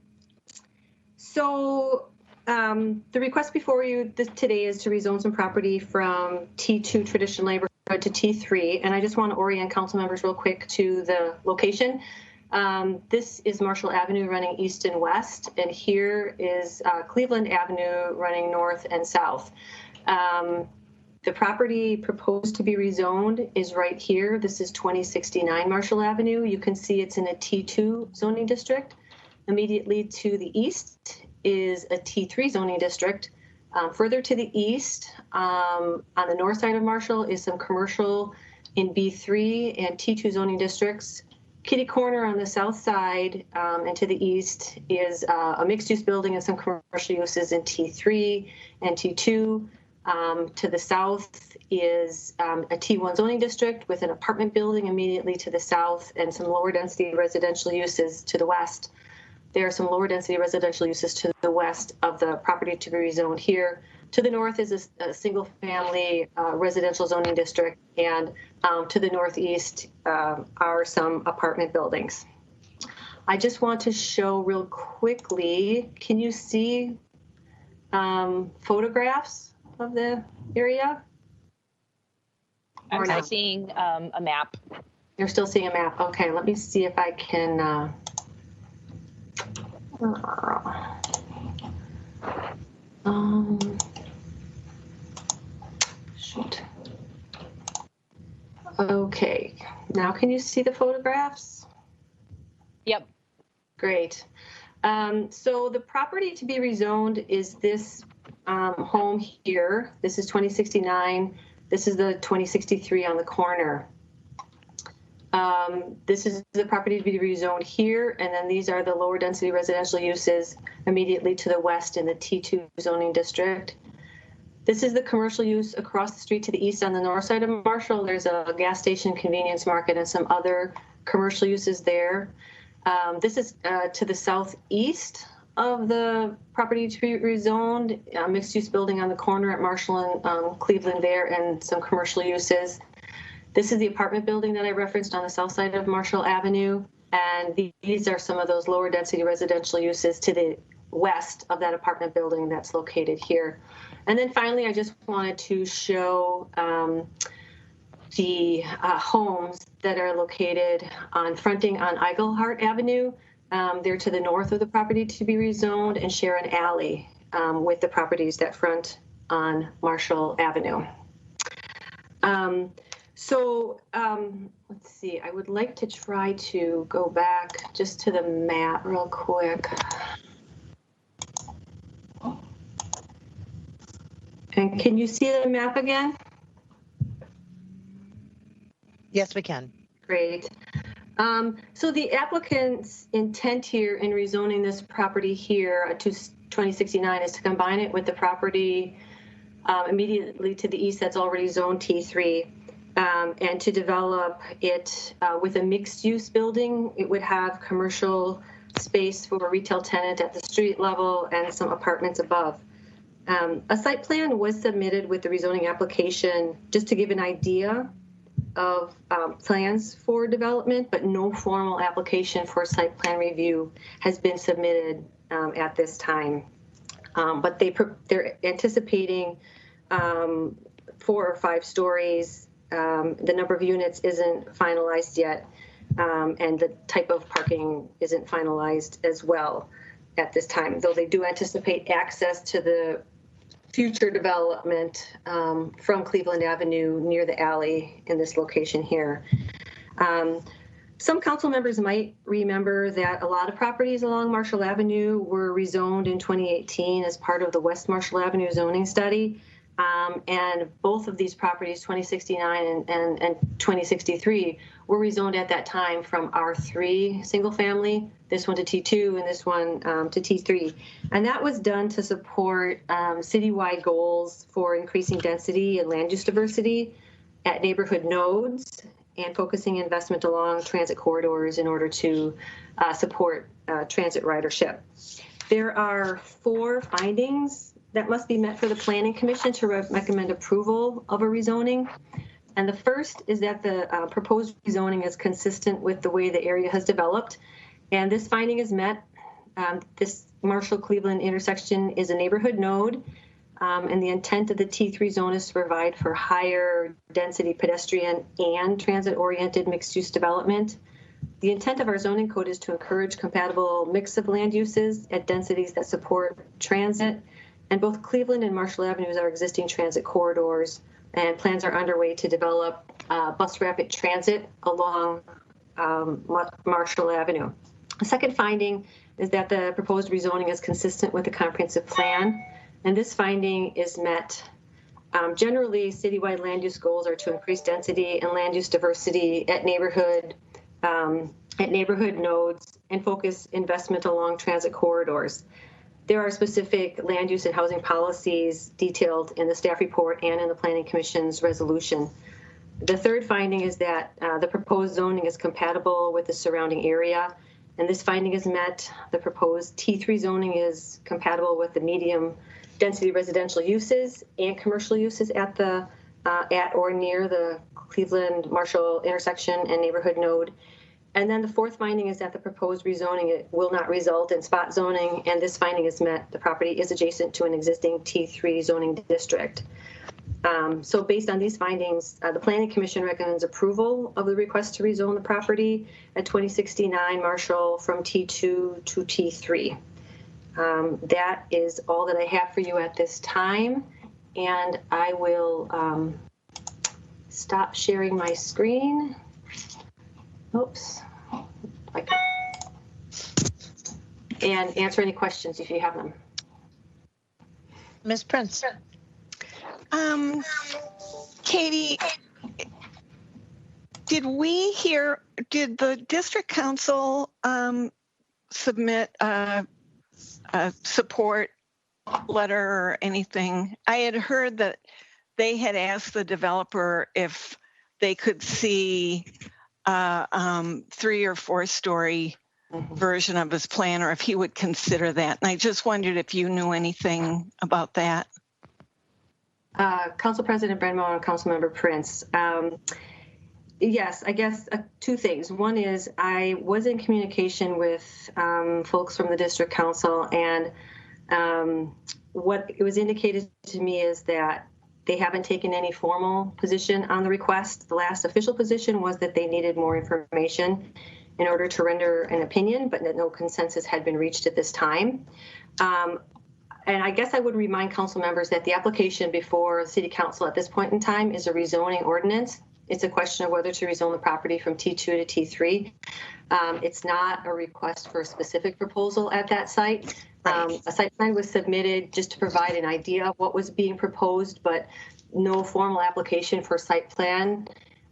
request before you today is to rezone some property from T2 traditional neighborhood to T3. And I just want to orient council members real quick to the location. This is Marshall Avenue running east and west, and here is Cleveland Avenue running north and south. The property proposed to be rezoned is right here. This is 2069 Marshall Avenue. You can see it's in a T2 zoning district. Immediately to the east is a T3 zoning district. Further to the east, on the north side of Marshall, is some commercial in B3 and T2 zoning districts. Kitty Corner on the south side and to the east is a mixed-use building and some commercial uses in T3 and T2. To the south is a T1 zoning district with an apartment building immediately to the south and some lower density residential uses to the west. There are some lower density residential uses to the west of the property to be rezoned here. To the north is a single family residential zoning district, and to the northeast are some apartment buildings. I just want to show real quickly, can you see photographs of the area? I'm still seeing a map. You're still seeing a map. Okay, let me see if I can. Shoot. Okay, now can you see the photographs? Yep. Great. So the property to be rezoned is this home here. This is 2069. This is the 2063 on the corner. This is the property to be rezoned here, and then these are the lower density residential uses immediately to the west in the T2 zoning district. This is the commercial use across the street to the east on the north side of Marshall. There's a gas station, convenience market, and some other commercial uses there. This is to the southeast of the property to be rezoned, a mixed-use building on the corner at Marshall and Cleveland there, and some commercial uses. This is the apartment building that I referenced on the south side of Marshall Avenue, and these are some of those lower density residential uses to the west of that apartment building that's located here. And then finally, I just wanted to show the homes that are located fronting on Eigelhart Avenue. They're to the north of the property to be rezoned and share an alley with the properties that front on Marshall Avenue. Let's see, I would like to try to go back just to the map real quick. And can you see the map again? Yes, we can. Great. So the applicant's intent here in rezoning this property here to 2069 is to combine it with the property immediately to the east that's already zone T3, and to develop it with a mixed-use building. It would have commercial space for a retail tenant at the street level and some apartments above. A site plan was submitted with the rezoning application just to give an idea of plans for development, but no formal application for site plan review has been submitted at this time. But they're anticipating 4 or 5 stories. The number of units isn't finalized yet, and the type of parking isn't finalized as well at this time, though they do anticipate access to the future development from Cleveland Avenue near the alley in this location here. Some council members might remember that a lot of properties along Marshall Avenue were rezoned in 2018 as part of the West Marshall Avenue zoning study. And both of these properties, 2069 and 2063, were rezoned at that time from R3 single family, this one to T2 and this one to T3. And that was done to support citywide goals for increasing density and land use diversity at neighborhood nodes and focusing investment along transit corridors in order to support transit ridership. There are 4 findings that must be met for the Planning Commission to recommend approval of a rezoning. And the first is that the proposed rezoning is consistent with the way the area has developed. And this finding is met. This Marshall-Cleveland intersection is a neighborhood node. And the intent of the T3 zone is to provide for higher density pedestrian and transit-oriented mixed-use development. The intent of our zoning code is to encourage compatible mix of land uses at densities that support transit. And both Cleveland and Marshall Avenues are existing transit corridors, and plans are underway to develop bus rapid transit along Marshall Avenue. The second finding is that the proposed rezoning is consistent with the comprehensive plan, and this finding is met. Generally, citywide land use goals are to increase density and land use diversity at neighborhood nodes and focus investment along transit corridors. There are specific land use and housing policies detailed in the staff report and in the Planning Commission's resolution. The third finding is that the proposed zoning is compatible with the surrounding area, and this finding is met. The proposed T3 zoning is compatible with the medium density residential uses and commercial uses at or near the Cleveland Marshall intersection and neighborhood node. And then the fourth finding is that the proposed rezoning will not result in spot zoning, and this finding is met. The property is adjacent to an existing T3 zoning district. So based on these findings, the Planning Commission recommends approval of the request to rezone the property at 2069 Marshall from T2 to T3. That is all that I have for you at this time, and I will stop sharing my screen. Oops. And answer any questions if you have them. Ms. Prince. Katie, did the district council submit a support letter or anything? I had heard that they had asked the developer if they could see 3 or 4 story version of his plan, or if he would consider that. And I just wondered if you knew anything about that. Council President Brenmo and Councilmember Prince. Yes, I guess 2 things. One is I was in communication with folks from the district council, and what it was indicated to me is that they haven't taken any formal position on the request. The last official position was that they needed more information in order to render an opinion, but that no consensus had been reached at this time. And I guess I would remind council members that the application before City Council at this point in time is a rezoning ordinance. It's a question of whether to rezone the property from T2 to T3. It's not a request for a specific proposal at that site. A site plan was submitted just to provide an idea of what was being proposed, but no formal application for site plan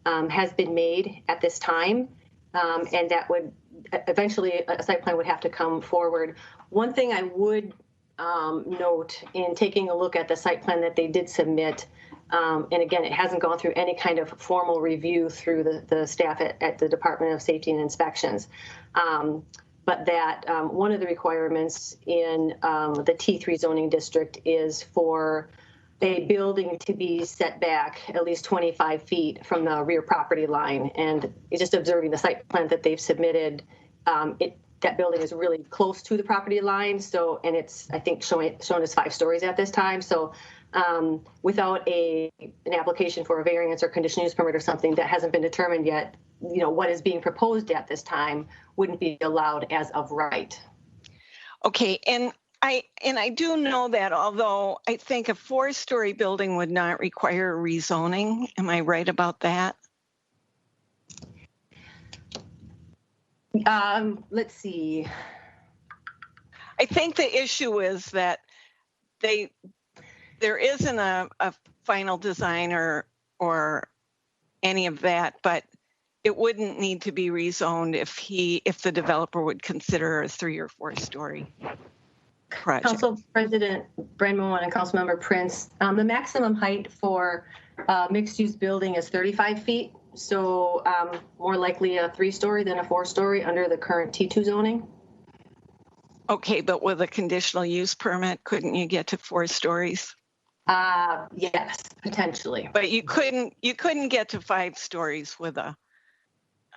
has been made at this time. And that would eventually, a site plan would have to come forward. One thing I would note in taking a look at the site plan that they did submit, and again, it hasn't gone through any kind of formal review through the staff at the Department of Safety and Inspections. But that one of the requirements in the T3 zoning district is for a building to be set back at least 25 feet from the rear property line. And just observing the site plan that they've submitted, that building is really close to the property line. So, and it's, I think, shown as 5 stories at this time. So without an application for a variance or conditional use permit or something that hasn't been determined yet, what is being proposed at this time wouldn't be allowed as of right. Okay, and I do know that, although I think a 4-story building would not require rezoning. Am I right about that? Let's see. I think the issue is that there isn't a final design or any of that, but it wouldn't need to be rezoned if the developer would consider a 3 or 4-story project. Council President Brenmo and Councilmember Prince, the maximum height for mixed-use building is 35 feet. So more likely a 3-story than a 4-story under the current T2 zoning. Okay, but with a conditional use permit, couldn't you get to 4 stories? Yes, potentially. But you couldn't get to 5 stories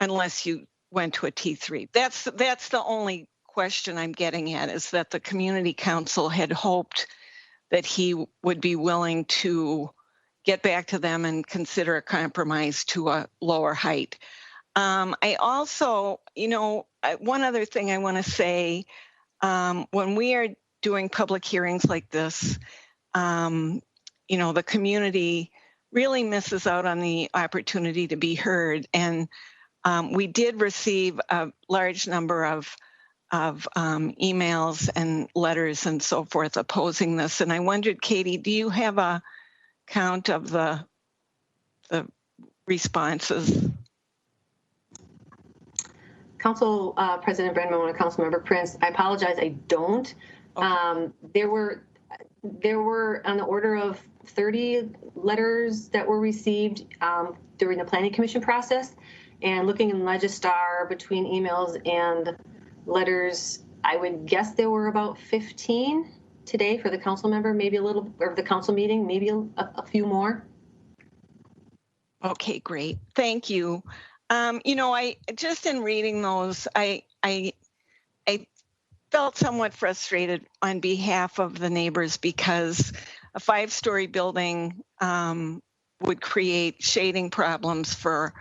unless you went to a T3. That's the only question I'm getting at, is that the community council had hoped that he would be willing to get back to them and consider a compromise to a lower height. I also, one other thing I want to say, when we are doing public hearings like this, the community really misses out on the opportunity to be heard. And we did receive a large number of of emails and letters and so forth opposing this. And I wondered, Katie, do you have a count of the responses? Council President Brandmon and Councilmember Prince, I apologize, I don't. Okay. There were on the order of 30 letters that were received during the Planning Commission process. And looking in Legistar between emails and letters, I would guess there were about 15 today for the council member, maybe a little, or the council meeting, maybe a few more. Okay, great. Thank you. You know, I just in reading those, I felt somewhat frustrated on behalf of the neighbors because a 5-story building would create shading problems for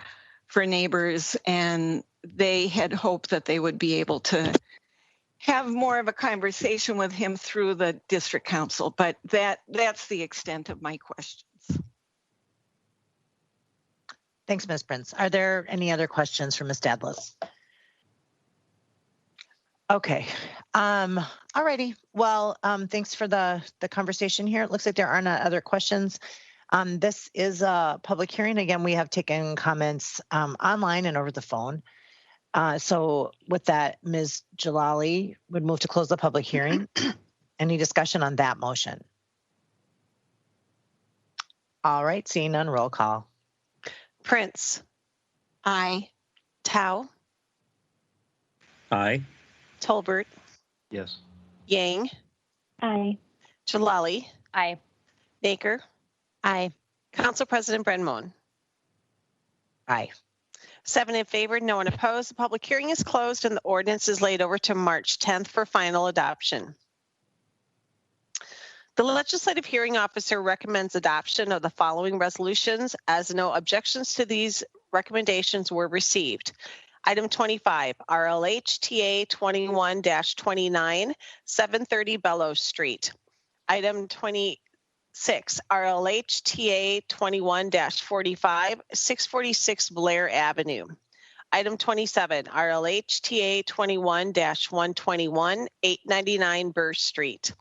neighbors, and they had hoped that they would be able to have more of a conversation with him through the district council, but that's the extent of my questions. Thanks, Ms. Prince. Are there any other questions for Ms. Dadless? Okay. All righty. Well, thanks for the conversation here. It looks like there are no other questions. This is a public hearing. Again, we have taken comments online and over the phone. So with that, Ms. Jalali would move to close the public hearing. Any discussion on that motion? All right, seeing none, roll call. Prince. Aye. Tao. Aye. Tolbert. Yes. Yang. Aye. Jalali. Aye. Naker. Aye. Council President Brandmon. Aye. 7 in favor, no one opposed. The public hearing is closed and the ordinance is laid over to March 10th for final adoption. The legislative hearing officer recommends adoption of the following resolutions as no objections to these recommendations were received. Item 25, RLH TA 21-29, 730 Bellows Street. Item 26, RLH TA 21-45, 646 Blair Avenue. Item 27, RLH TA 21-121, 899 Burr Street.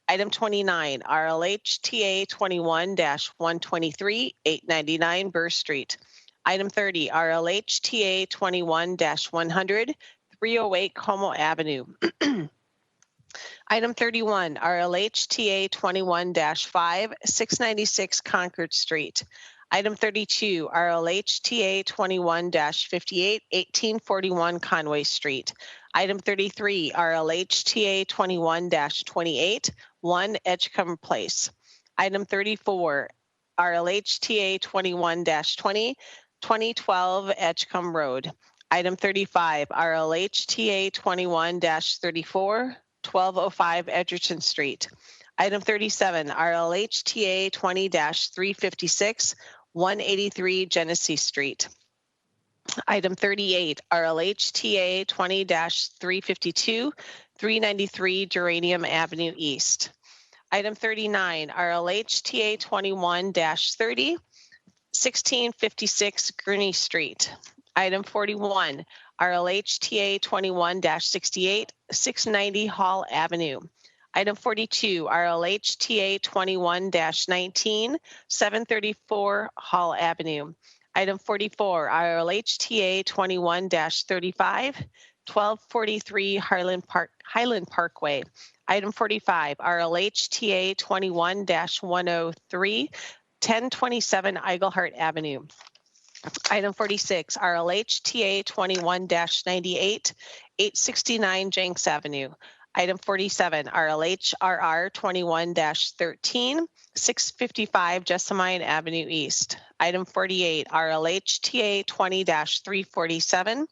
Item 29, RLH TA 21-123, 899 Burr Street. Item 30, RLH TA 21-100, 308 Como Avenue. Item 31, RLH TA 21-5, 696 Concord Street. Item 32, RLH TA 21-58, 1841 Conway Street. Item 33, RLH TA 21-28, 1 Edgecombe Place. Item 34, RLH TA 21-20, 2012 Edgecombe Road. Item 35, RLH TA 21-34, 1205 Edgerton Street. Item 37, RLH TA 20-356, 183 Genesee Street. Item 38, RLH TA 20-352, 393 Geranium Avenue East. Item 39, RLH TA 21-30, 1656 Gurney Street. Item 41, RLH TA 21-68, 690 Hall Avenue. Item 42, RLH TA 21-19, 734 Hall Avenue. Item 44, RLH TA 21-35, 1243 Highland Parkway. Item 45, RLH TA 21-103, 1027 Eigelhart Avenue. Item 46, RLH TA 21-98, 869 Jenks Avenue. Item 47, RLH RR 21-13, 655 Jessamine Avenue East. Item 48, RLH TA 20-347,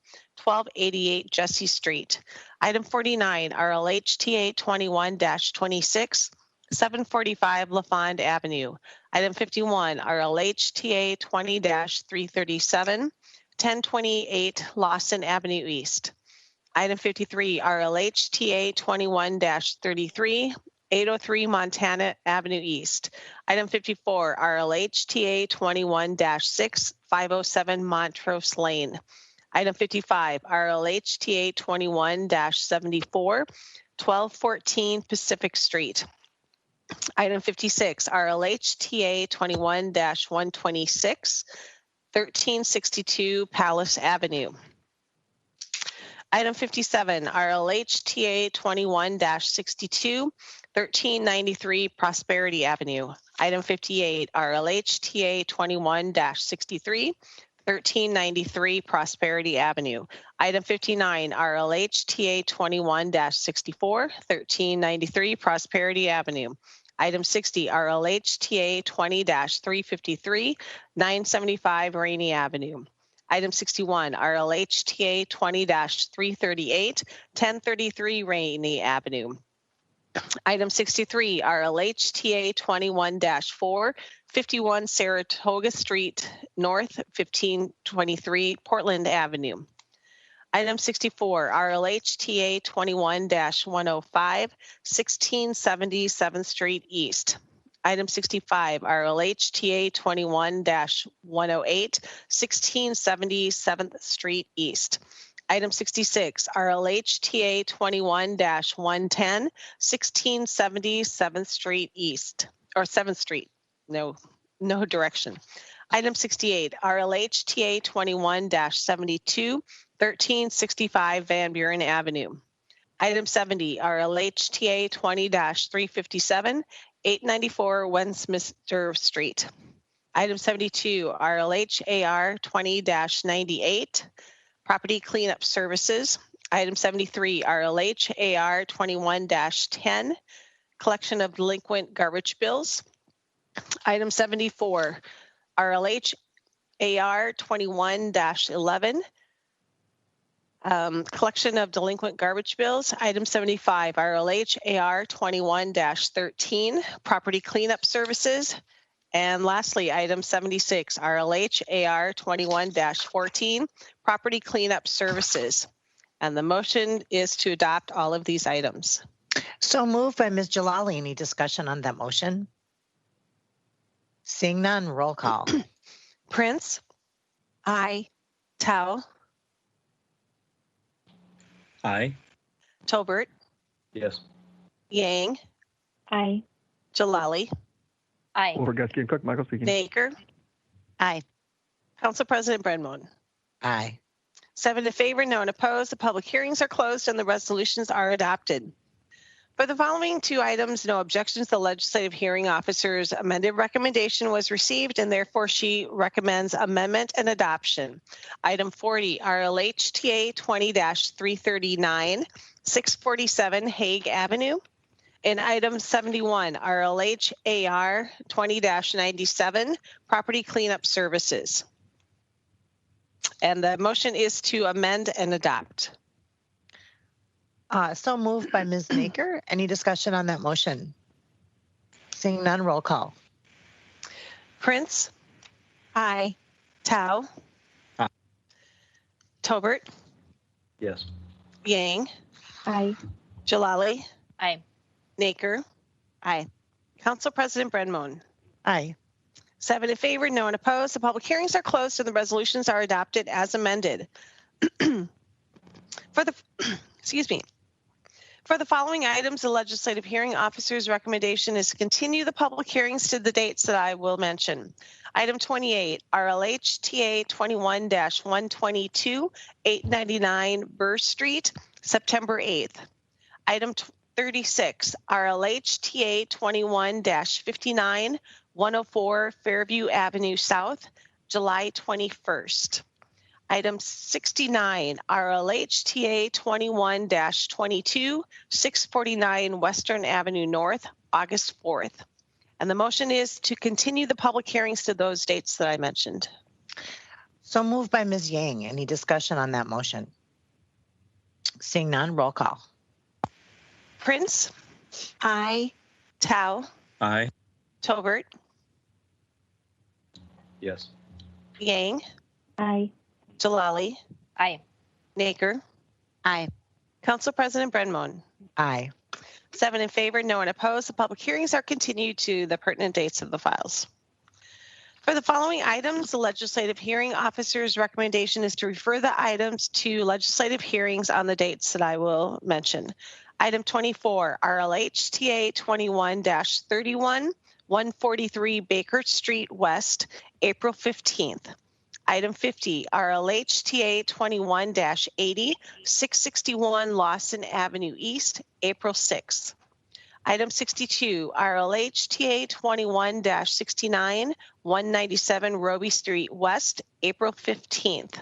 1288 Jesse Street. Item 49, RLH TA 21-26, 745 LaFond Avenue. Item 51, RLH TA 20-337, 1028 Lawson Avenue East. Item 53, RLH TA 21-33, 803 Montana Avenue East. Item 54, RLH TA 21-6, 507 Montrose Lane. Item 55, RLH TA 21-74, 1214 Pacific Street. Item 56, RLH TA 21-126, 1362 Palace Avenue. Item 57, RLH TA 21-62, 1393 Prosperity Avenue. Item 58, RLH TA 21-63, 1393 Prosperity Avenue. Item 59, RLH TA 21-64, 1393 Prosperity Avenue. Item 60, RLH TA 20-353, 975 Rainy Avenue. Item 61, RLH TA 20-338, 1033 Rainy Avenue. Item 63, RLH TA 21-4, 51 Saratoga Street North, 1523 Portland Avenue. Item 64, RLH TA 21-105, 1670 7th Street East. Item 65, RLH TA 21-108, 1670 7th Street East. Item 66, RLH TA 21-110, 1670 7th Street East, or 7th Street, no direction. Item 68, RLH TA 21-72, 1365 Van Buren Avenue. Item 70, RLH TA 20-357, 894 Westminster Street. Item 72, RLH AR 20-98, Property Cleanup Services. Item 73, RLH AR 21-10, Collection of Delinquent Garbage Bills. Item 74, RLH AR 21-11, collection of delinquent garbage bills. Item 75, RLH AR 21-13, property cleanup services. And lastly, item 76, RLH AR 21-14, property cleanup services. And the motion is to adopt all of these items. So moved by Ms. Jalali. Any discussion on that motion? Seeing none, roll call. Prince? Aye. Tao? Aye. Tolbert? Yes. Yang? Aye. Jalali? Aye. Over Gusky and Cook, Michael speaking. Naker? Aye. Council President Brenmon? Aye. 7 in favor, no one opposed. The public hearings are closed and the resolutions are adopted. For the following two items, no objections. The legislative hearing officer's amended recommendation was received and therefore she recommends amendment and adoption. Item 40, RLH TA 20-339, 647 Hague Avenue. And item 71, RLH AR 20-97, property cleanup services. And the motion is to amend and adopt. So moved by Ms. Naker. Any discussion on that motion? Seeing none, roll call. Prince? Aye. Tao? Aye. Tolbert? Yes. Yang? Aye. Jalali? Aye. Naker? Aye. Council President Brenmon? Aye. 7 in favor, no one opposed. The public hearings are closed and the resolutions are adopted as amended. For the following items, the legislative hearing officer's recommendation is to continue the public hearings to the dates that I will mention. Item 28, RLH TA 21-122, 899 Burr Street, September 8th. Item 36, RLH TA 21-59, 104 Fairview Avenue South, July 21st. Item 69, RLH TA 21-22, 649 Western Avenue North, August 4th. And the motion is to continue the public hearings to those dates that I mentioned. So moved by Ms. Yang. Any discussion on that motion? Seeing none, roll call. Prince? Aye. Tao? Aye. Tolbert? Yes. Yang? Aye. Jalali? Aye. Naker? Aye. Council President Brenmon? Aye. 7 in favor, no one opposed. The public hearings are continued to the pertinent dates of the files. For the following items, the legislative hearing officer's recommendation is to refer the items to legislative hearings on the dates that I will mention. Item 24, RLHTA 21-31, 143 Baker Street West, April 15th. Item 50, RLHTA 21-80, 661 Lawson Avenue East, April 6th. Item 62, RLHTA 21-69, 197 Roby Street West, April 15th.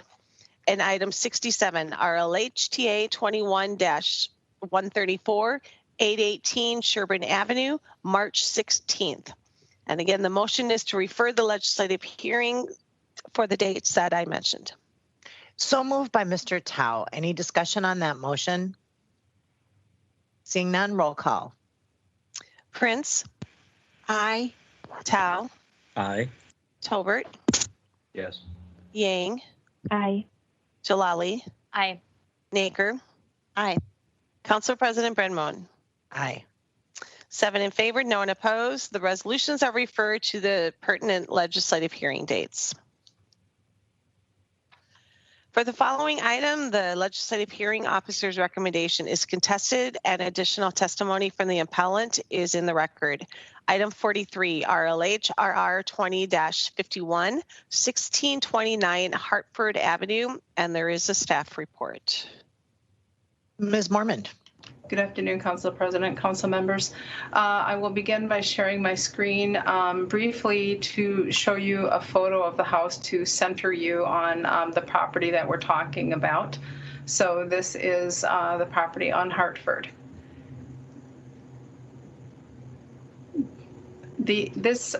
And item 67, RLHTA 21-134, 818 Sherburne Avenue, March 16th. And again, the motion is to refer the legislative hearing for the dates that I mentioned. So moved by Mr. Tao. Any discussion on that motion? Seeing none, roll call. Prince. Aye. Tao. Aye. Tolbert. Yes. Yang. Aye. Jalali. Aye. Naker. Aye. Council President Brenmoen. Aye. 7 in favor, no one opposed. The resolutions are referred to the pertinent legislative hearing dates. For the following item, the legislative hearing officer's recommendation is contested and additional testimony from the appellant is in the record. Item 43, RLH RR 20-51, 1629 Hartford Avenue, and there is a staff report. Ms. Mormond. Good afternoon, Council President, Council members. I will begin by sharing my screen briefly to show you a photo of the house to center you on the property that we're talking about. So this is the property on Hartford. This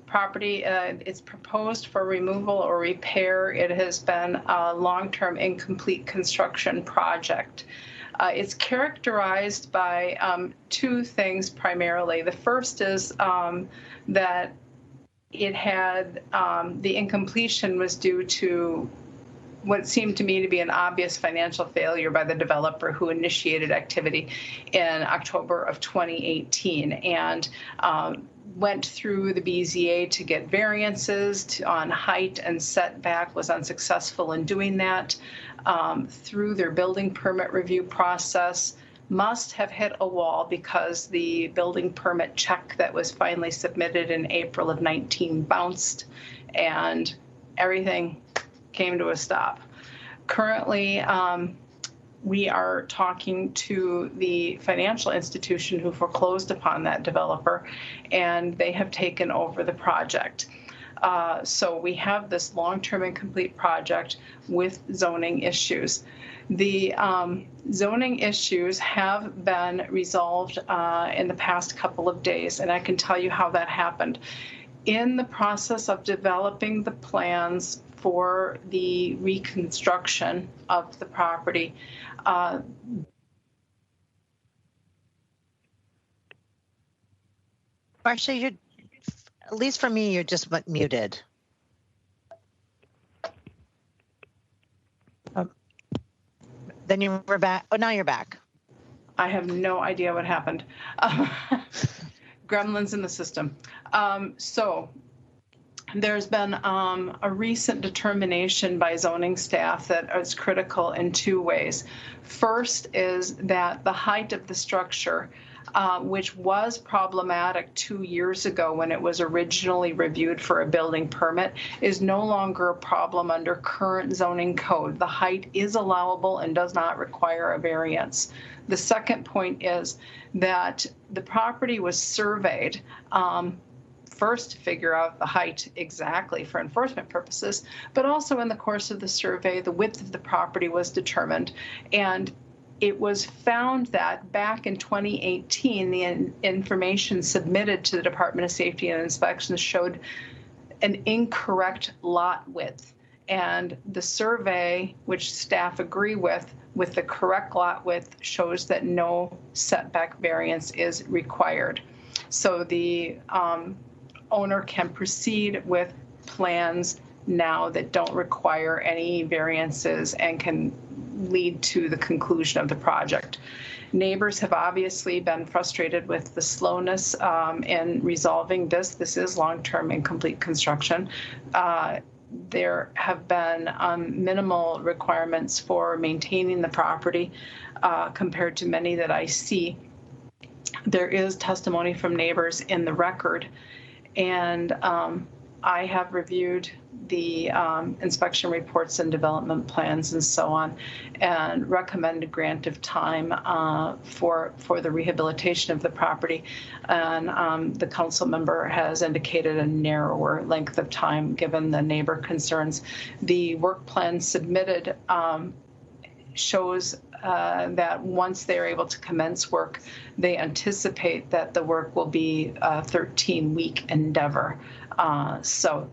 property is proposed for removal or repair. It has been a long-term incomplete construction project. It's characterized by two things primarily. The first is that it had the incompletion was due to what seemed to me to be an obvious financial failure by the developer who initiated activity in October of 2018 and went through the BZA to get variances on height and setback, was unsuccessful in doing that. Through their building permit review process, must have hit a wall because the building permit check that was finally submitted in April of 19 bounced and everything came to a stop. Currently, we are talking to the financial institution who foreclosed upon that developer, and they have taken over the project. So we have this long-term incomplete project with zoning issues. The zoning issues have been resolved in the past couple of days, and I can tell you how that happened. In the process of developing the plans for the reconstruction of the property, Marcia, you're, at least for me, you're just muted. Then you were back. Oh, now you're back. I have no idea what happened. Gremlins in the system. So there's been a recent determination by zoning staff that is critical in two ways. First is that the height of the structure, which was problematic 2 years ago when it was originally reviewed for a building permit, is no longer a problem under current zoning code. The height is allowable and does not require a variance. The second point is that the property was surveyed first to figure out the height exactly for enforcement purposes, but also in the course of the survey, the width of the property was determined. And it was found that back in 2018, the information submitted to the Department of Safety and Inspections showed an incorrect lot width. And the survey, which staff agree with the correct lot width, shows that no setback variance is required. So the owner can proceed with plans now that don't require any variances and can lead to the conclusion of the project. Neighbors have obviously been frustrated with the slowness in resolving this. This is long-term incomplete construction. There have been minimal requirements for maintaining the property compared to many that I see. There is testimony from neighbors in the record, and I have reviewed the inspection reports and development plans and so on, and recommend a grant of time for the rehabilitation of the property. And the council member has indicated a narrower length of time given the neighbor concerns. The work plan submitted shows that once they're able to commence work, they anticipate that the work will be a 13-week endeavor. So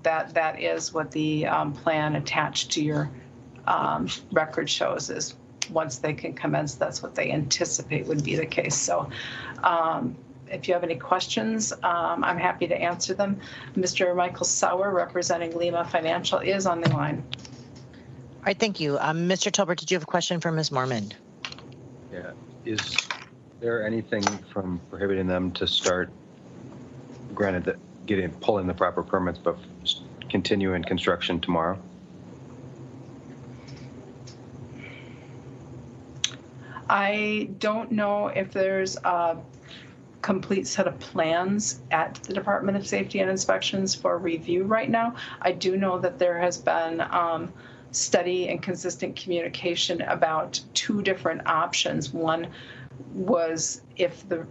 that is what the plan attached to your record shows, is once they can commence, that's what they anticipate would be the case. So if you have any questions, I'm happy to answer them. Mr. Michael Sauer, representing Lima Financial, is on the line. All right, thank you. Mr. Tolbert, did you have a question for Ms. Mormon? Yeah, is there anything from prohibiting them to start, granted that pulling the proper permits, but continuing construction tomorrow? I don't know if there's a complete set of plans at the Department of Safety and Inspections for review right now. I do know that there has been steady and consistent communication about two different options. One was if the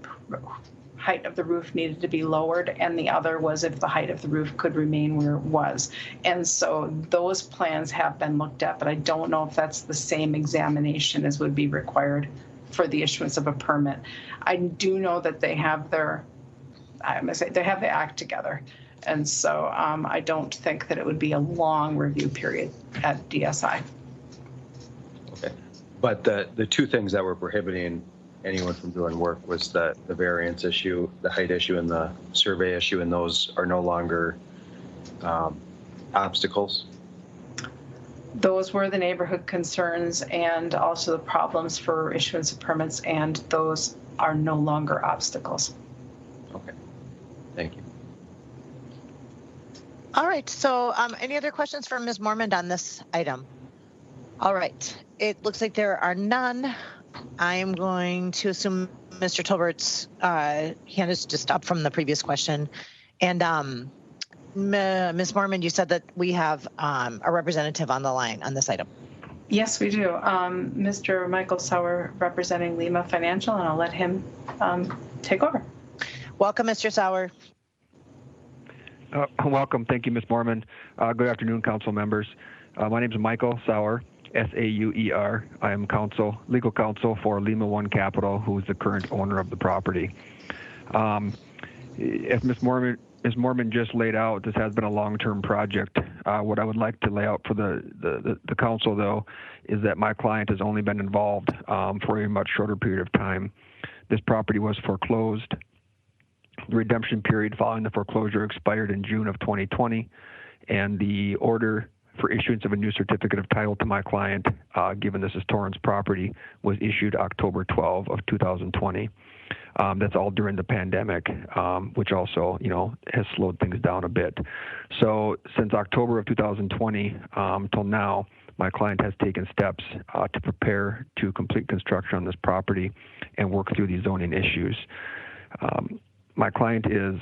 height of the roof needed to be lowered, and the other was if the height of the roof could remain where it was. And so those plans have been looked at, but I don't know if that's the same examination as would be required for the issuance of a permit. I do know that they have they have the act together. And so I don't think that it would be a long review period at DSI. Okay, but the two things that were prohibiting anyone from doing work was the variance issue, the height issue, and the survey issue, and those are no longer obstacles? Those were the neighborhood concerns and also the problems for issuance of permits, and those are no longer obstacles. Okay, thank you. All right, so any other questions for Ms. Mormon on this item? All right, it looks like there are none. I am going to assume Mr. Tolbert's hand is just up from the previous question. And Ms. Mormon, you said that we have a representative on the line on this item. Yes, we do. Mr. Michael Sauer, representing Lima Financial, and I'll let him take over. Welcome, Mr. Sauer. Welcome. Thank you, Ms. Mormon. Good afternoon, council members. My name is Michael Sauer, S-A-U-E-R. I am legal counsel for Lima One Capital, who is the current owner of the property. As Ms. Mormon just laid out, this has been a long-term project. What I would like to lay out for the council, though, is that my client has only been involved for a much shorter period of time. This property was foreclosed. The redemption period following the foreclosure expired in June of 2020, and the order for issuance of a new certificate of title to my client, given this is Torrance property, was issued October 12 of 2020. That's all during the pandemic, which also, has slowed things down a bit. So since October of 2020 till now, my client has taken steps to prepare to complete construction on this property and work through these zoning issues. My client is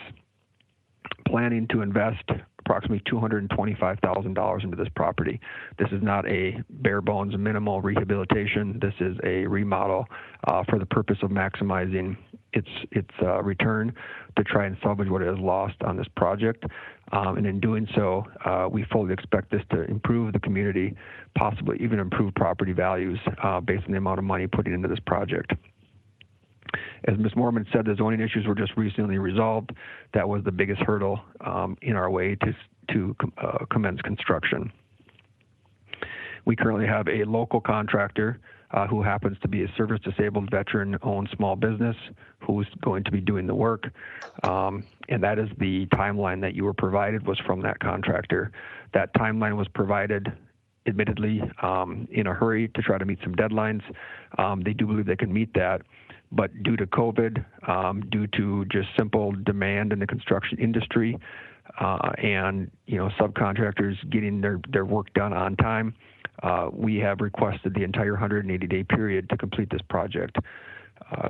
planning to invest approximately $225,000 into this property. This is not a bare bones minimal rehabilitation. This is a remodel for the purpose of maximizing its return to try and salvage what it has lost on this project. And in doing so, we fully expect this to improve the community, possibly even improve property values based on the amount of money put into this project. As Ms. Mormon said, the zoning issues were just recently resolved. That was the biggest hurdle in our way to commence construction. We currently have a local contractor who happens to be a service-disabled veteran-owned small business who's going to be doing the work. And that is the timeline that you were provided was from that contractor. That timeline was provided admittedly in a hurry to try to meet some deadlines. They do believe they can meet that, but due to COVID, due to just simple demand in the construction industry, and subcontractors getting their work done on time, we have requested the entire 180-day period to complete this project.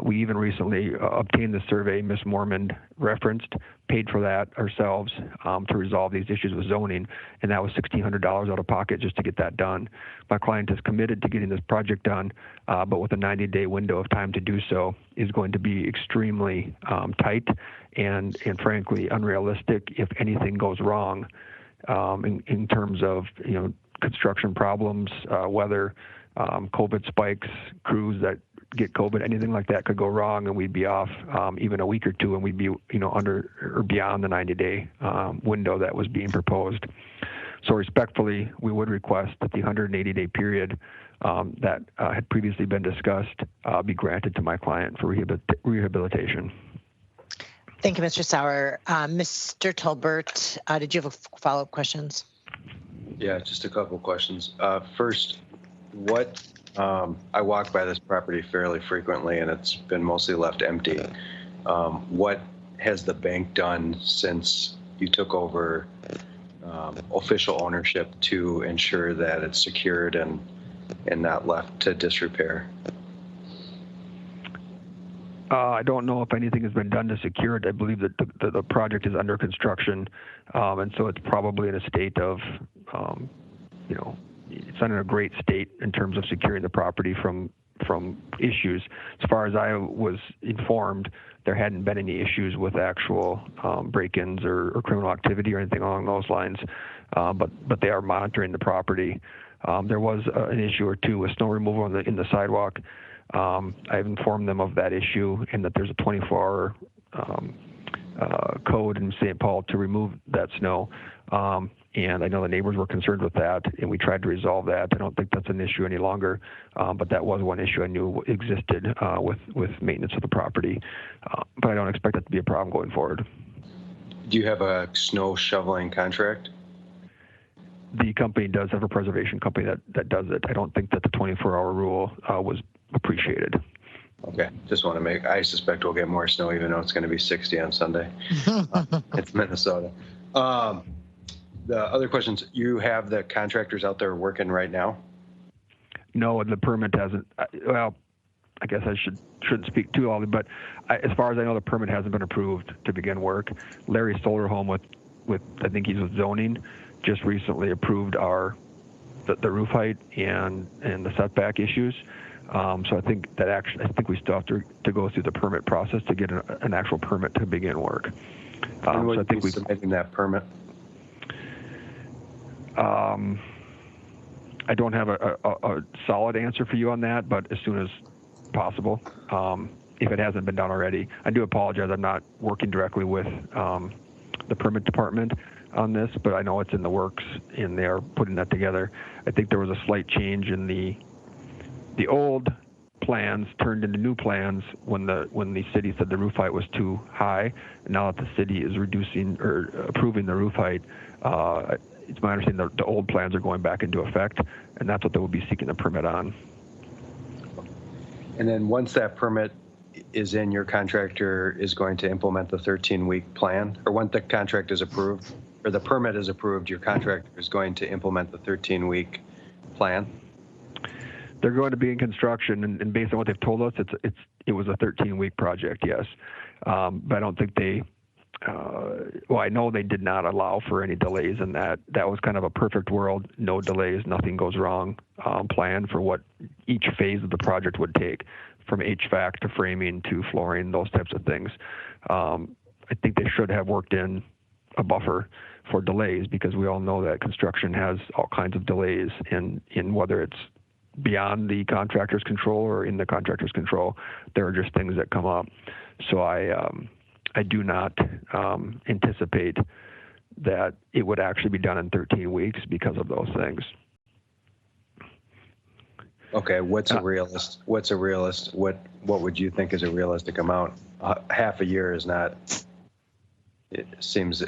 We even recently obtained the survey Ms. Mormon referenced, paid for that ourselves to resolve these issues with zoning, and that was $1,600 out of pocket just to get that done. My client is committed to getting this project done, but with a 90-day window of time to do so is going to be extremely tight and frankly unrealistic if anything goes wrong in terms of construction problems, weather, COVID spikes, crews that get COVID, anything like that could go wrong, and we'd be off even a week or two, and we'd be under or beyond the 90-day window that was being proposed. So respectfully, we would request that the 180-day period that had previously been discussed be granted to my client for rehabilitation. Thank you, Mr. Sauer. Mr. Tolbert, did you have follow-up questions? Yeah, just a couple questions. First, I walk by this property fairly frequently, and it's been mostly left empty. What has the bank done since you took over official ownership to ensure that it's secured and not left to disrepair? I don't know if anything has been done to secure it. I believe that the project is under construction, and so it's probably in a state of, it's not in a great state in terms of securing the property from issues. As far as I was informed, there hadn't been any issues with actual break-ins or criminal activity or anything along those lines, but they are monitoring the property. There was an issue or two with snow removal in the sidewalk. I've informed them of that issue and that there's a 24-hour code in St. Paul to remove that snow. And I know the neighbors were concerned with that, and we tried to resolve that. I don't think that's an issue any longer, but that was one issue I knew existed with maintenance of the property. But I don't expect that to be a problem going forward. Do you have a snow shoveling contract? The company does have a preservation company that does it. I don't think that the 24-hour rule was appreciated. Okay, just want to I suspect we'll get more snow even though it's going to be 60 on Sunday. It's Minnesota. The other questions, you have the contractors out there working right now? No, the permit hasn't. Well, I guess I shouldn't speak too loudly, but as far as I know, the permit hasn't been approved to begin work. Larry Solarholm with I think he's with zoning, just recently approved the roof height and the setback issues. So I think that I think we still have to go through the permit process to get an actual permit to begin work. So I think we're submitting that permit. I don't have a solid answer for you on that, but as soon as possible, if it hasn't been done already. I do apologize. I'm not working directly with the permit department on this, but I know it's in the works and they are putting that together. I think there was a slight change in the old plans turned into new plans when the city said the roof height was too high. And now that the city is reducing or approving the roof height, it's my understanding that the old plans are going back into effect, and that's what they will be seeking a permit on. And then once that permit is in, your contractor is going to implement the 13-week plan, or once the contract is approved, or the permit is approved, your contractor is going to implement the 13-week plan? They're going to be in construction, and based on what they've told us, it was a 13-week project, yes. But I don't think well, I know they did not allow for any delays in that. That was kind of a perfect world, no delays, nothing goes wrong plan for what each phase of the project would take, from HVAC to framing to flooring, those types of things. I think they should have worked in a buffer for delays, because we all know that construction has all kinds of delays in whether it's beyond the contractor's control or in the contractor's control. There are just things that come up. So I do not anticipate that it would actually be done in 13 weeks because of those things. Okay, what would you think is a realistic amount? Half a year is not it seems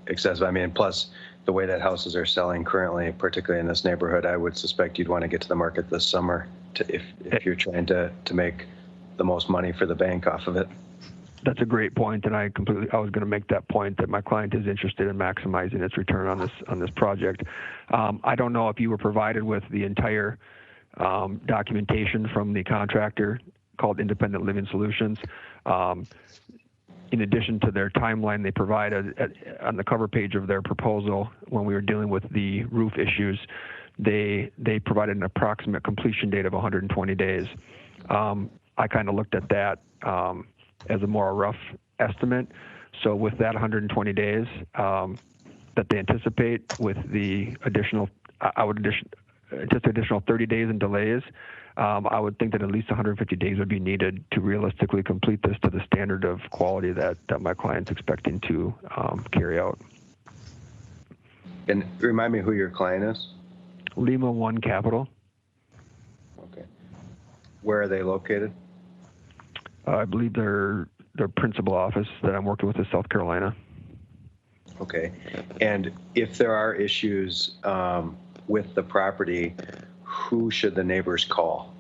excessive. I mean, plus the way that houses are selling currently, particularly in this neighborhood, I would suspect you'd want to get to the market this summer if you're trying to make the most money for the bank off of it. That's a great point, and I was going to make that point that my client is interested in maximizing its return on this project. I don't know if you were provided with the entire documentation from the contractor called Independent Living Solutions. In addition to their timeline, they provided on the cover page of their proposal when we were dealing with the roof issues, they provided an approximate completion date of 120 days. I kind of looked at that as a more rough estimate. So with that 120 days that they anticipate, with the additional, just additional 30 days in delays, I would think that at least 150 days would be needed to realistically complete this to the standard of quality that my client's expecting to carry out. And remind me who your client is? Lima One Capital. Okay. Where are they located? I believe their principal office that I'm working with is South Carolina. Okay. And if there are issues with the property, who should the neighbors call?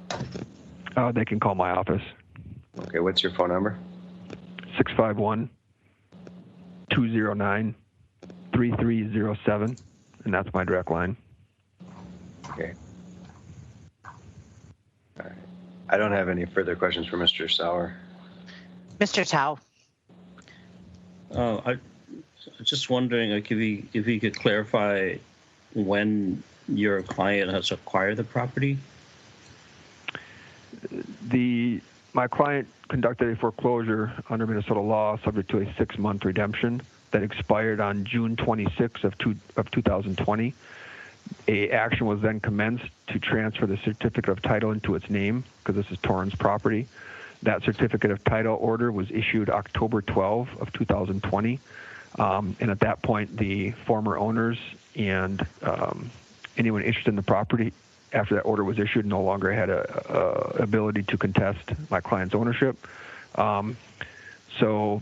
They can call my office. Okay. What's your phone number? 651-209-3307, and that's my direct line. Okay. All right. I don't have any further questions for Mr. Sauer. Mr. Tao. I was just wondering, like, if you could clarify when your client has acquired the property. My client conducted a foreclosure under Minnesota law subject to a 6-month redemption that expired on June 26th of 2020. A action was then commenced to transfer the certificate of title into its name, because this is Torrance property. That certificate of title order was issued October 12 of 2020. And at that point, the former owners and anyone interested in the property after that order was issued no longer had a ability to contest my client's ownership. So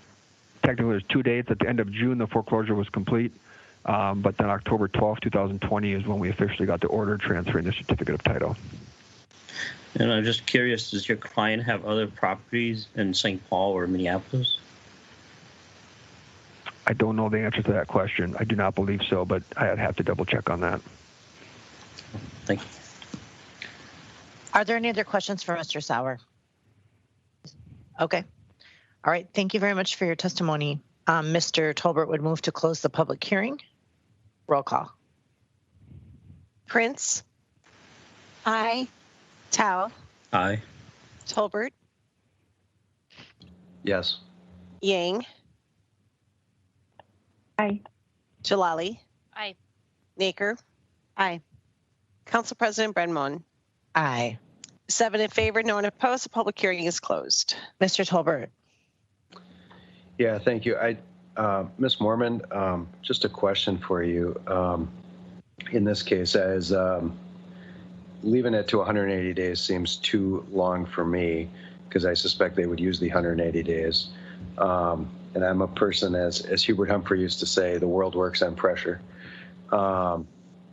technically there's 2 dates. At the end of June, the foreclosure was complete. But then October 12, 2020 is when we officially got the order transferring the certificate of title. And I'm just curious, does your client have other properties in St. Paul or Minneapolis? I don't know the answer to that question. I do not believe so, but I'd have to double check on that. Thank you. Are there any other questions for Mr. Sauer? Okay. All right. Thank you very much for your testimony. Mr. Tolbert would move to close the public hearing. Roll call. Prince. Aye. Tao. Aye. Tolbert. Yes. Yang. Aye. Jalali. Aye. Naker. Aye. Council President Brenmon. Aye. 7 in favor, no one opposed. The public hearing is closed. Mr. Tolbert. Yeah, thank you. Ms. Moorman, just a question for you. In this case, as leaving it to 180 days seems too long for me, because I suspect they would use the 180 days. And I'm a person, as Hubert Humphrey used to say, the world works on pressure.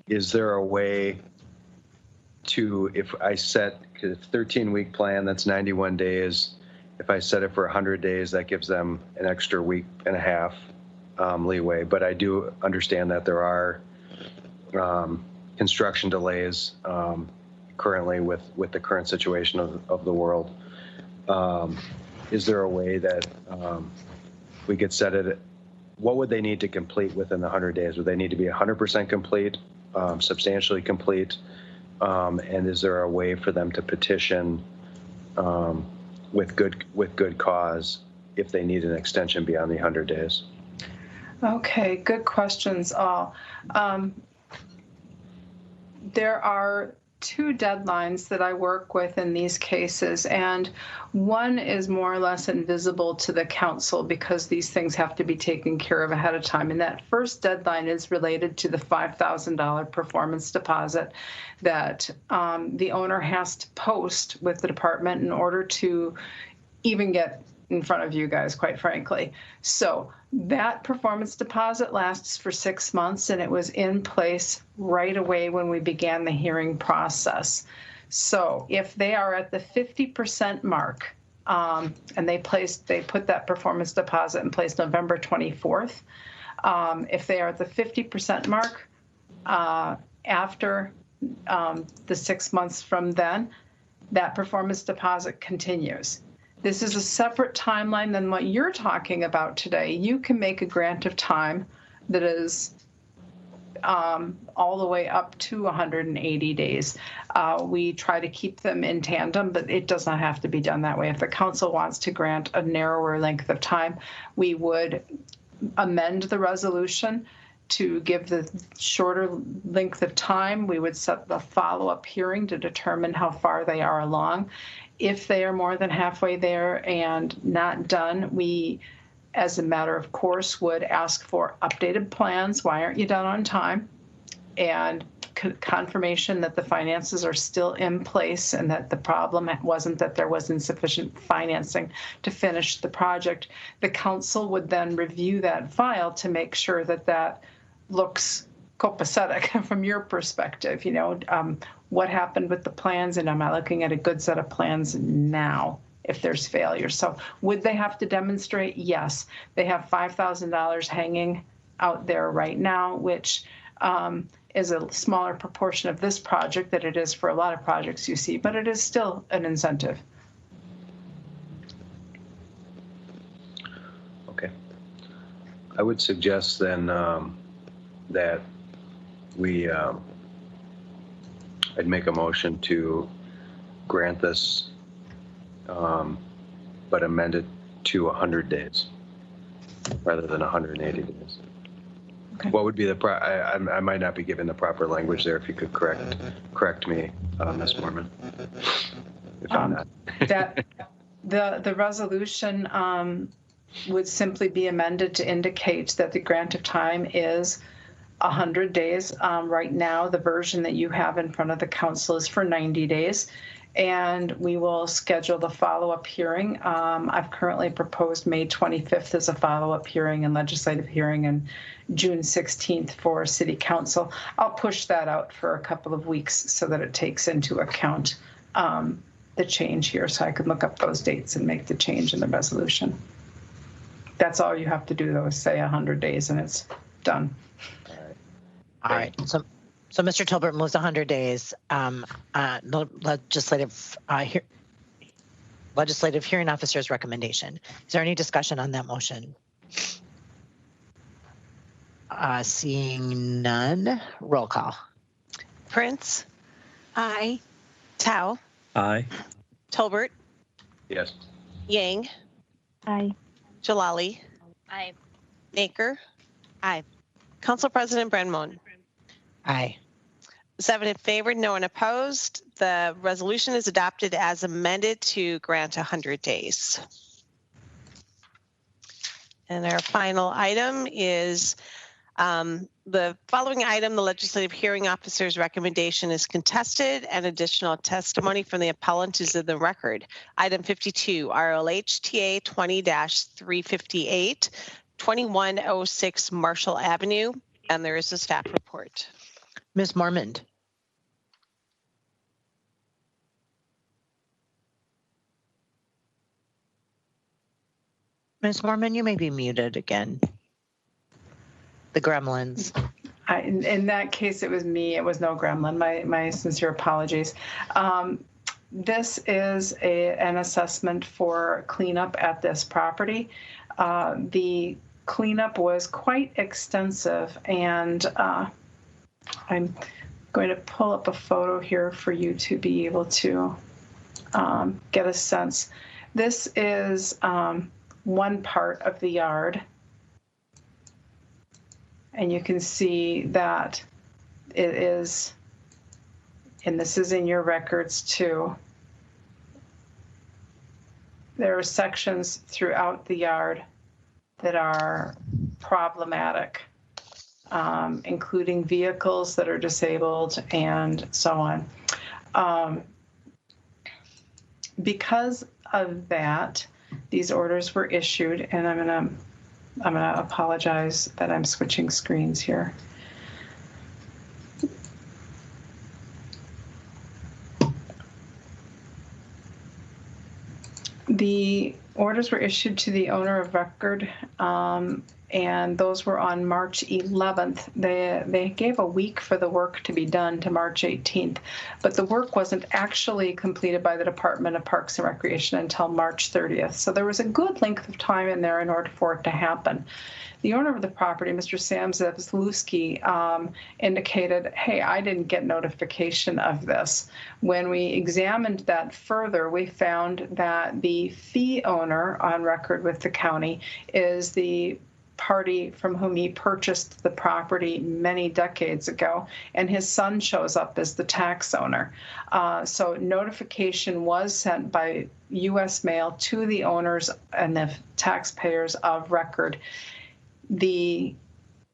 Is there a way to, if I set a 13-week plan, that's 91 days. If I set it for 100 days, that gives them an extra week and a half leeway. But I do understand that there are construction delays currently with the current situation of the world. Is there a way that we could set it? What would they need to complete within the 100 days? Would they need to be 100% complete, substantially complete? And is there a way for them to petition with good cause if they need an extension beyond the 100 days? Okay, good questions all. There are 2 deadlines that I work with in these cases, and one is more or less invisible to the council because these things have to be taken care of ahead of time. And that first deadline is related to the $5,000 performance deposit that the owner has to post with the department in order to even get in front of you guys, quite frankly. So that performance deposit lasts for 6 months, and it was in place right away when we began the hearing process. So if they are at the 50% mark, and they put that performance deposit in place November 24th, if they are at the 50% mark after the 6 months from then, that performance deposit continues. This is a separate timeline than what you're talking about today. You can make a grant of time that is all the way up to 180 days. We try to keep them in tandem, but it does not have to be done that way. If the council wants to grant a narrower length of time, we would amend the resolution to give the shorter length of time. We would set the follow-up hearing to determine how far they are along. If they are more than halfway there and not done, we, as a matter of course, would ask for updated plans. Why aren't you done on time? And confirmation that the finances are still in place and that the problem wasn't that there was insufficient financing to finish the project. The council would then review that file to make sure that that looks copacetic from your perspective. You know, what happened with the plans, and am I looking at a good set of plans now if there's failure? So would they have to demonstrate? Yes. They have $5,000 hanging out there right now, which is a smaller proportion of this project than it is for a lot of projects you see, but it is still an incentive. Okay. I would suggest then that we, I'd make a motion to grant this, but amend it to 100 days rather than 180 days. Okay. What would be the I might not be given the proper language there. If you could correct me, Ms. Moorman, if I'm not. That the resolution would simply be amended to indicate that the grant of time is 100 days. Right now, the version that you have in front of the council is for 90 days. And we will schedule the follow-up hearing. I've currently proposed May 25th as a follow-up hearing and legislative hearing, and June 16th for city council. I'll push that out for a couple of weeks so that it takes into account the change here, so I could look up those dates and make the change in the resolution. That's all you have to do, though, is say 100 days and it's done. All right. So Mr. Tolbert moves 100 days. The legislative hearing officer's recommendation. Is there any discussion on that motion? Seeing none, roll call. Prince? Aye. Tao? Aye. Tolbert? Yes. Yang? Aye. Jalali? Aye. Naker? Aye. Council President Brenmon? Aye. 7 in favor, no one opposed. The resolution is adopted as amended to grant 100 days. And our final item is the following item. The legislative hearing officer's recommendation is contested, and additional testimony from the appellant is in the record. Item 52, RLH TA 20-358, 2106 Marshall Avenue, and there is a staff report. Ms. Mormond. Ms. Mormon, you may be muted again. The gremlins. In that case, it was me. It was no gremlin. My sincere apologies. This is an assessment for cleanup at this property. The cleanup was quite extensive, and I'm going to pull up a photo here for you to be able to get a sense. This is one part of the yard, and you can see that it is, and this is in your records too, there are sections throughout the yard that are problematic, including vehicles that are disabled and so on. Because of that, these orders were issued, and I'm gonna apologize that I'm switching screens here. The orders were issued to the owner of record, and those were on March 11th. They gave a week for the work to be done to March 18th, but the work wasn't actually completed by the Department of Parks and Recreation until March 30th. So there was a good length of time in there in order for it to happen. The owner of the property, Mr. Sam Zaslewski, indicated, hey, I didn't get notification of this. When we examined that further, we found that the fee owner on record with the county is the party from whom he purchased the property many decades ago, and his son shows up as the tax owner. So notification was sent by U.S. mail to the owners and the taxpayers of record. The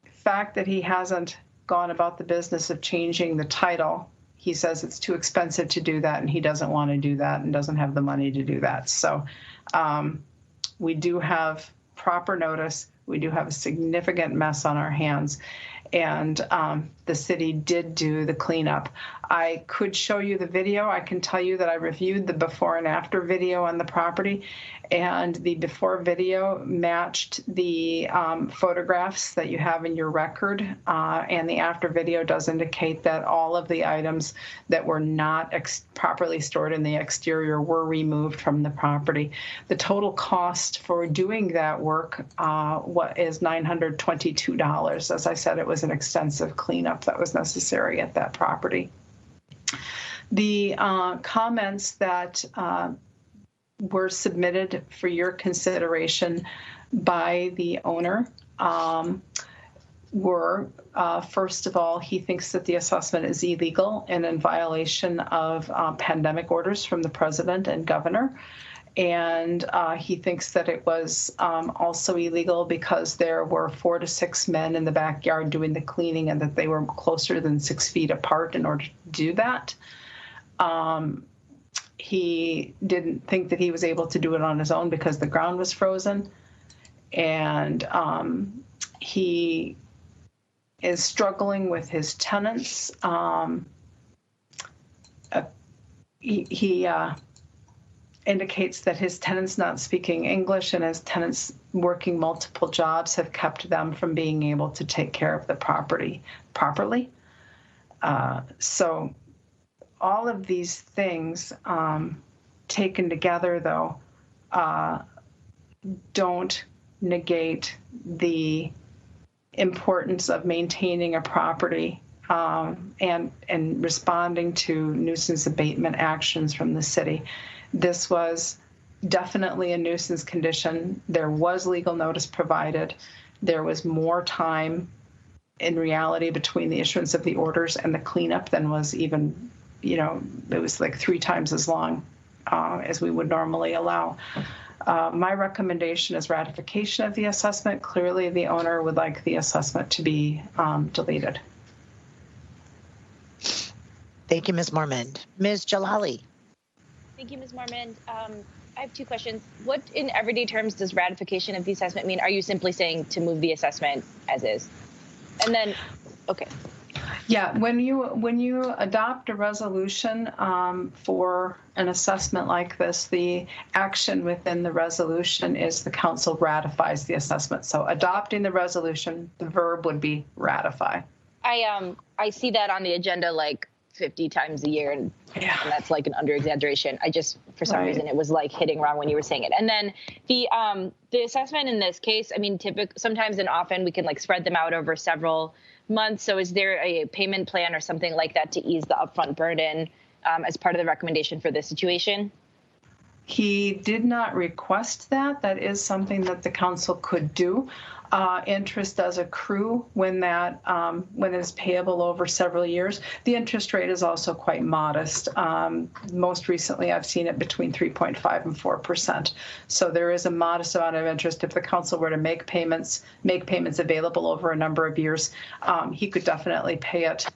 fact that he hasn't gone about the business of changing the title, he says it's too expensive to do that, and he doesn't want to do that and doesn't have the money to do that. So we do have proper notice. We do have a significant mess on our hands, and the city did do the cleanup. I could show you the video. I can tell you that I reviewed the before and after video on the property, and the before video matched the photographs that you have in your record, and the after video does indicate that all of the items that were not properly stored in the exterior were removed from the property. The total cost for doing that work is $922. As I said, it was an extensive cleanup that was necessary at that property. The comments that were submitted for your consideration by the owner were, first of all, he thinks that the assessment is illegal and in violation of pandemic orders from the president and governor. And he thinks that it was also illegal because there were 4 to 6 men in the backyard doing the cleaning, and that they were closer than 6 feet apart in order to do that. He didn't think that he was able to do it on his own because the ground was frozen. And he is struggling with his tenants. He indicates that his tenants not speaking English and his tenants working multiple jobs have kept them from being able to take care of the property properly. So all of these things taken together, though, don't negate the importance of maintaining a property and responding to nuisance abatement actions from the city. This was definitely a nuisance condition. There was legal notice provided. There was more time in reality between the issuance of the orders and the cleanup than was even, it was like 3 times as long as we would normally allow. My recommendation is ratification of the assessment. Clearly, the owner would like the assessment to be deleted. Thank you, Ms. Mormond. Ms. Jalali. Thank you, Ms. Mormond. I have 2 questions. What, in everyday terms, does ratification of the assessment mean? Are you simply saying to move the assessment as is? And then, okay. Yeah, when you adopt a resolution for an assessment like this, the action within the resolution is the council ratifies the assessment. So adopting the resolution, the verb would be ratify. I see that on the agenda like 50 times a year, and that's like an under exaggeration. I just, for some reason, it was like hitting wrong when you were saying it. And then the assessment in this case, I mean, sometimes and often we can like spread them out over several months. So is there a payment plan or something like that to ease the upfront burden as part of the recommendation for this situation? He did not request that. That is something that the council could do. Interest does accrue when it is payable over several years. The interest rate is also quite modest. Most recently, I've seen it between 3.5 and 4%. So there is a modest amount of interest. If the council were to make payments available over a number of years, he could definitely pay it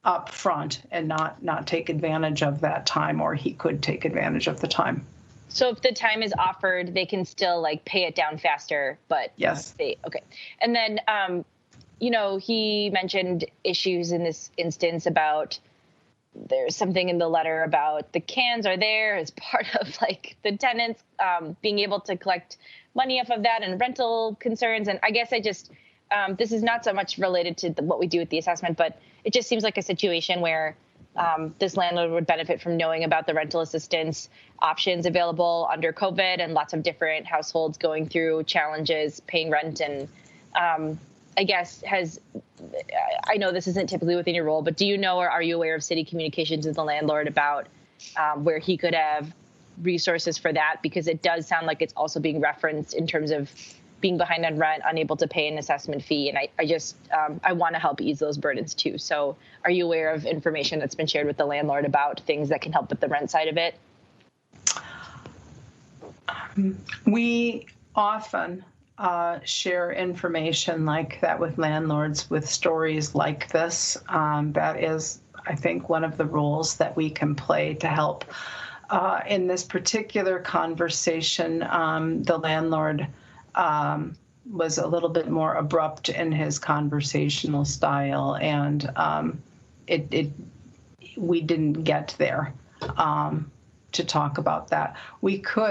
up front and not take advantage of that time, or he could take advantage of the time. So if the time is offered, they can still like pay it down faster, but yes. Okay. And then, he mentioned issues in this instance about there's something in the letter about the cans are there as part of like the tenants being able to collect money off of that and rental concerns. And I guess this is not so much related to what we do with the assessment, but it just seems like a situation where this landlord would benefit from knowing about the rental assistance options available under COVID and lots of different households going through challenges paying rent. And I guess I know this isn't typically within your role, but do you know or are you aware of city communications with the landlord about where he could have resources for that? Because it does sound like it's also being referenced in terms of being behind on rent, unable to pay an assessment fee. And I want to help ease those burdens too. So are you aware of information that's been shared with the landlord about things that can help with the rent side of it? We often share information like that with landlords with stories like this. That is, I think, one of the roles that we can play to help. In this particular conversation, the landlord was a little bit more abrupt in his conversational style, and we didn't get there to talk about that. We could